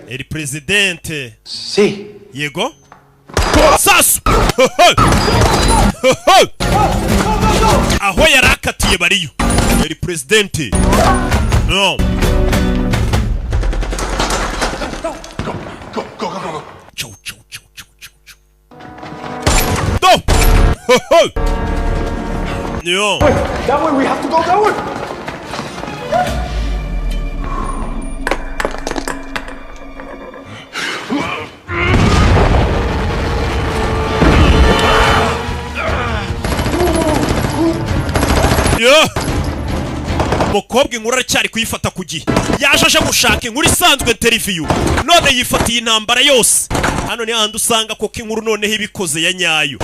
El presidente. Sí. Yego. Sasu. Aho yarakatiye bariyo. El presidente. No. Go. Chow. Do. Yo. Wait, that way we have to go that way. Mukobwa inkuru aracyari kuyifata ku gihe yaje aje gushaka inkuru isanzwe interview none yifatiye intambara yose hano ni handi usanga koko inkuru noneho ibikoze ya nyayo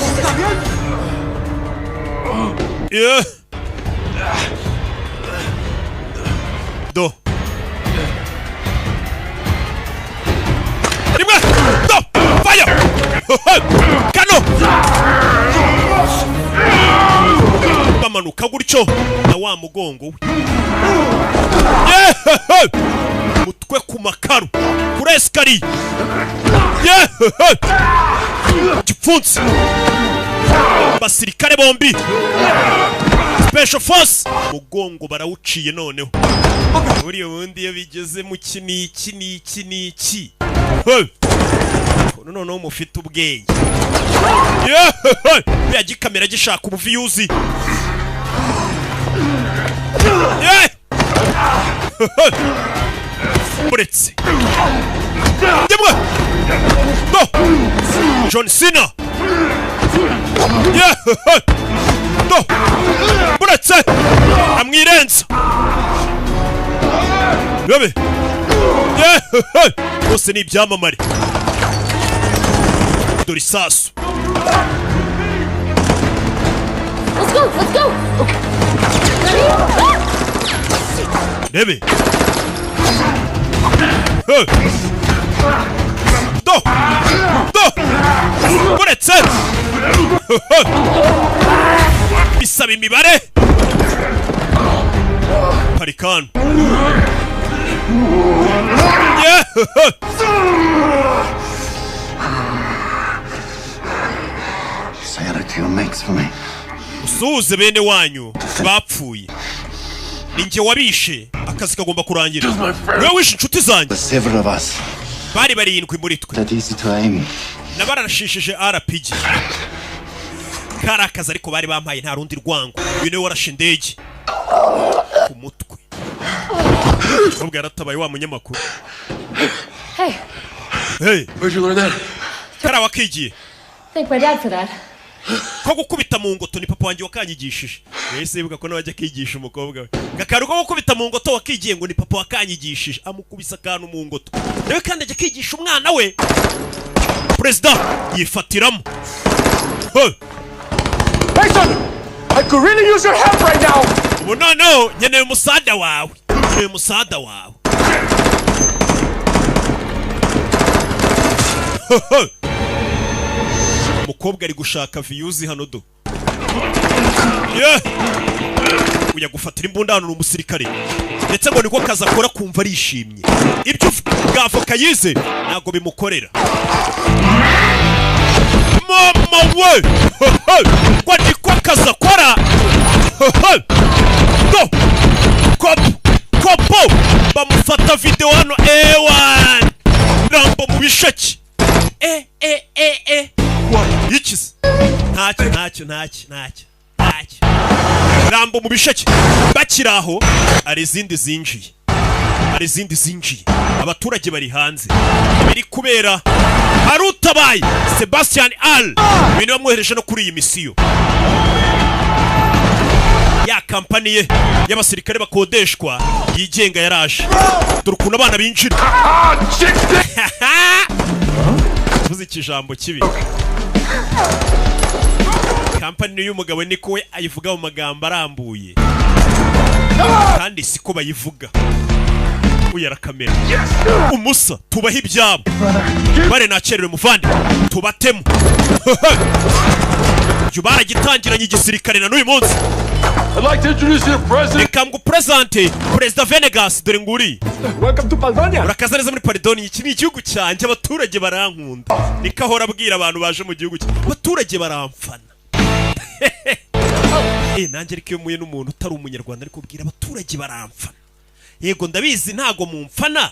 Do rimwe do fire kano bamanuka gutyo na wa mugongo we mutwe ku makaro kuri esikariye gipfunsi basirikare bombi special force mugongo barawuciye noneho buriya bundi iyo bigeze mu kiniki noneho mufite ubwenge ya gikamera gishaka ubuviyuzi buretse demwe no John Cena no buretse amwirenza bebe bose ni ibyamamare dore isasu. Let's go. Okay. Ready? Do. Buretse. Bisaba imibare. Parikano. Say hello to your mates for me. Usuze bene wanyu bapfuye. Ninjye wabishe akazi kagomba kurangira. Wewe wishe inshuti zanjye. Several of us. Bari barindwi muri twe. That easy to aim. Nabarashishije RPG. Karakaza ariko bari bampaye nta rundi rwango. Bine warashe indege. Ku mutwe. Ubwo yaratabaye wa munyamakuru. Hey. Where'd you learn that? Kara wakigiye. Thank my dad for that. Ko gukubita mu ngoto ni papa wanjye wakanyigishije. Yese ibuka ko nabajya kigisha umukobwa we. Gakaru ko gukubita mu ngoto wakigiye ngo ni papa wakanyigishije. Amukubisa kantu mu ngoto. Nawe kandi ajya kigisha umwana we. President yifatiramo. Hey son, I could really use your help right now. Ubu no, nkeneye umusada wawe. Nkeneye umusada wawe. Umukobwa ari gushaka views hano do. kujya gufatira imbunda hano umusirikare ndetse ngo niko kaza akora kumva arishimye ibyo bwavoka yize ntago bimukorera mama we ngo niko kaza akora kopo bamufata video hano ewan Rambo mu bishaki ikize ntacyo Rambo mu bishaki bakiraho ari izindi zinjiye abaturage bari hanze biri kubera harutabaye Sebastian Al ibintu bamwohereje no kuri iyi misiyo ya kampani ye y'abasirikare bakodeshwa yigenga yaraje dore ukuntu abana binjira vuze ikijambo kibi kampani y'umugabo niko we ayivuga mu magambo arambuye kandi siko bayivuga uyara kamera umusa tubaho ibyabo bare nakerewe muvandi tubatemo byo baragitangiranye igisirikare na n'uyu munsi I'd like to introduce you to President. Reka ngupresente Perezida Venegas dore nguri. Welcome to Paldonia. Urakaza neza muri Paldonia. Iki ni igihugu cyanjye abaturage barankunda. Nikahora abwira abantu baje mu gihugu cye. Abaturage baramfana. Nanjye ariko muye n'umuntu utari umunyarwanda ariko ubwira abaturage baramfana. Yego ndabizi ntago mumfana.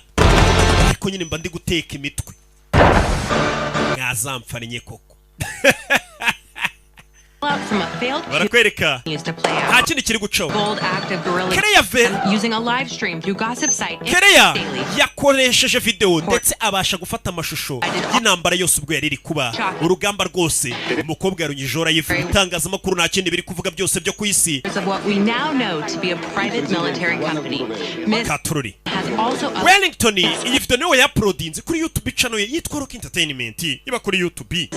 Ariko nyine mba ndi guteka imitwe. Mwazamfanye koko. barakwereka nta kindi kiri gucaho Kereya yakoresheje video ndetse abasha gufata amashusho y'intambara yose ubwo yari iri kuba urugamba rwose umukobwa yarunyijora yivuga itangazamakuru nta kindi biri kuvuga byose byo ku isi Katururi Wellington iyi video niwe yaprodinze kuri YouTube channel yitwa Rock Entertainment iba kuri YouTube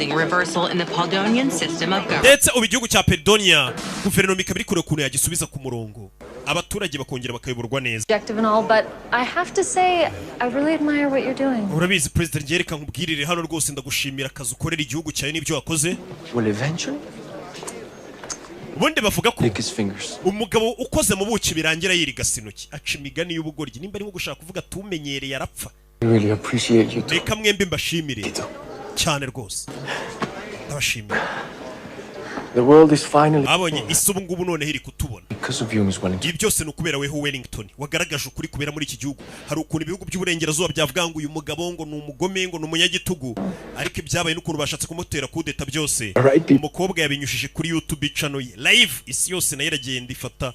ndetse ubu igihugu cya Paldonia guverinoma ikabiri kure kuntu yagisubiza ku murongo abaturage bakongera bakayoborwa neza urabizi president Yereka nkubwirire hano rwose ndagushimira akazi ukorera igihugu cyawe n'ibyo wakoze ubundi bavuga ko umugabo ukoze mu buki birangira yiriga sinoki aca imigani y'ubugoryi nimba ari nko gushaka kuvuga tumenyereye arapfa reka mwembi mbashimire cyane rwose ndabashimira The world is finally abonye isubu ngubu none hiri kutubona because of you, Miss Wellington. Ibi byose nukubera weho Wellington wagaragaje ukuri kubera muri iki gihugu hari ukuntu ibihugu by'uburengerazuba byavuga ngo uyu mugabo ngo n'umugome ngo n'umunyagitugu ariko ibyabaye n'ukuntu bashatse kumutera kudeta byose umukobwa yabinyushije kuri YouTube channel ye live isi yose nayo iragenda ifata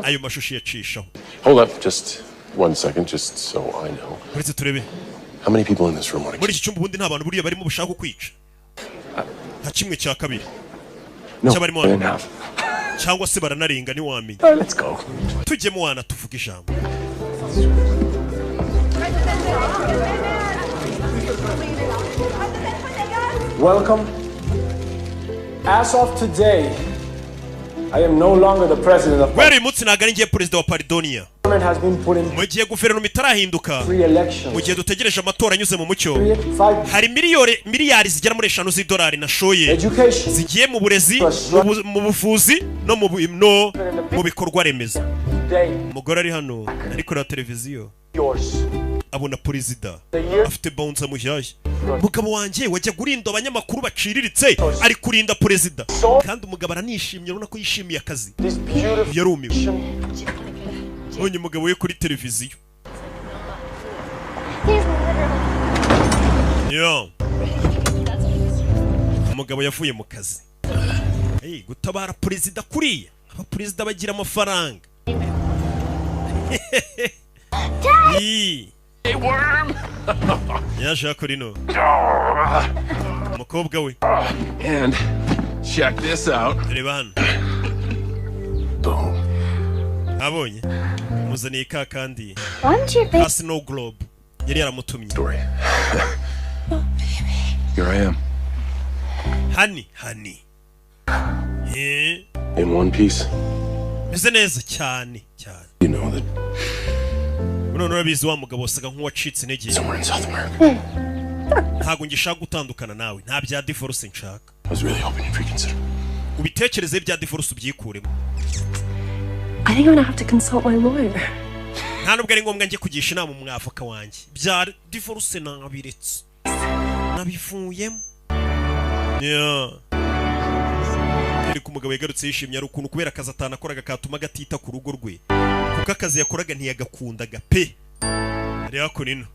ayo mashusho yacishaho. Hold up just 1 second just so I know. Uretse turebe How many people in this room want to muri iki cyumba ubundi nta bantu buriya barimo bushaka kwica nta kimwe cya kabiri cyangwa se baranarenga ni wamenye tujyemo wana tuvuga ijambo Welcome. As of today, I am no longer the president of Where imutsi nagari ngiye president wa Paldonia. Mu gihe guverinoma itarahinduka mu gihe dutegereje amatora anyuze mu mucyo hari miliyari zigera muri 5 z'idolari nashoye zigiye mu burezi mu buvuzi no mu bikorwa remezo umugore ari hano ariko na televiziyo abona president afite bounce mushyashya mugabo wanjye wajya gurinda abanyamakuru baciriritse ari kurinda president kandi umugabo aranishimye urabona ko yishimiye akazi yarumiwe onye mugabo we kuri televiziyo yo umugabo yavuye mu kazi gutabara president kuriya aba president bagira amafaranga Hey worm. yaje akorino umukobwa we And check this out. reba hano abonye muzaniye ka kandi Snow Globe yari yaramutumye Here I am. Honey In one piece. Meze neza cyane cyane. You know that. None urabizi wa mugabo wasaga nk'uwacitse intege. Somewhere in South America. Ntago ngishaka gutandukana nawe, nta bya divorce nshaka. I was really hoping you'd reconsider. Ubitekereze bya divorce ubyikuremo. I think I'm gonna have to consult my lawyer. nta nubwo ari ngombwa njye kugisha inama umwavoka wanjye bya divorce nabiretse nabivuyemo ariko umugabo yagarutse yishimye ari ukuntu kubera akazi atanakoraga katuma gatita ku rugo rwe kuko akazi yakoraga ntiyagakundaga pe rero ko nino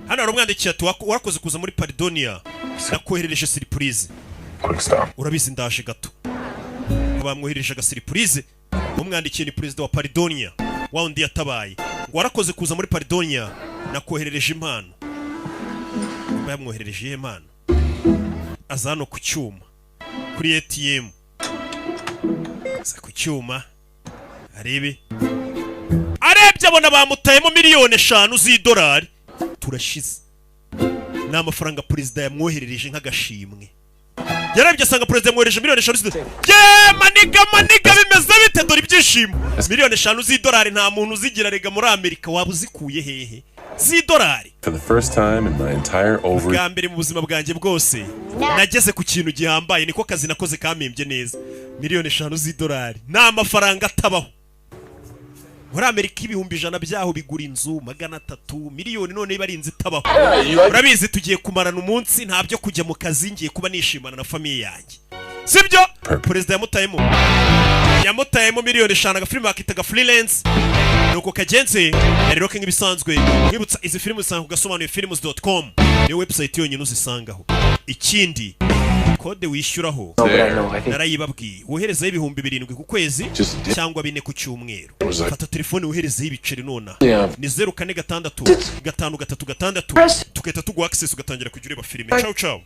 hano hari umwandikiye ati warakoze kuza muri Paridonia nakoherereje surprise urabizi ndaje gato bamwohereje aga surprise umwandikiye ni president wa Paridonia wa undi yatabaye ngo warakoze kuza muri Paridonia nakoherereje impano bamwoherereje impano azano ku cyuma kuri ATM za ku cyuma arebe arebye abona bamutayemo miliyoni 5 z'idolari turashize n'amafaranga president yamwoherereje nk'agashimwe yarebye asanga president yamwoherereje miliyoni 5 z'idolari maniga bimeze bite dore ibyishimo miliyoni 5 z'idolari nta muntu uzigira rega muri Amerika waba uzikuye hehe z'idolari For the first time in my entire over bwa mbere mu buzima bwanjye bwose nageze ku kintu gihambaye niko kazi nakoze kamembye neza miliyoni 5 z'idolari nta mafaranga atabaho muri Amerika ibihumbi 100 byaho bigura inzu 300 miliyoni none barinze itabaho urabizi tugiye kumarana umunsi nta byo kujya mu kazi ngiye kuba nishimana na family yanjye sibyo president yamutayemo miliyoni 5 agafilm akitaga freelance nuko kagenze rero ke nk'ibisanzwe nkibutsa izi filmu usanga ugasobanuye films.com ni website yonyine uzisangaho ikindi kode wishyuraho narayibabwiye woherezaho ibihumbi 7 ku kwezi cyangwa 4 ku cyumweru fata telefone woherezaho ibiceri nona ni 0466 tukahita tuguha access ugatangira kujya ureba filime ciao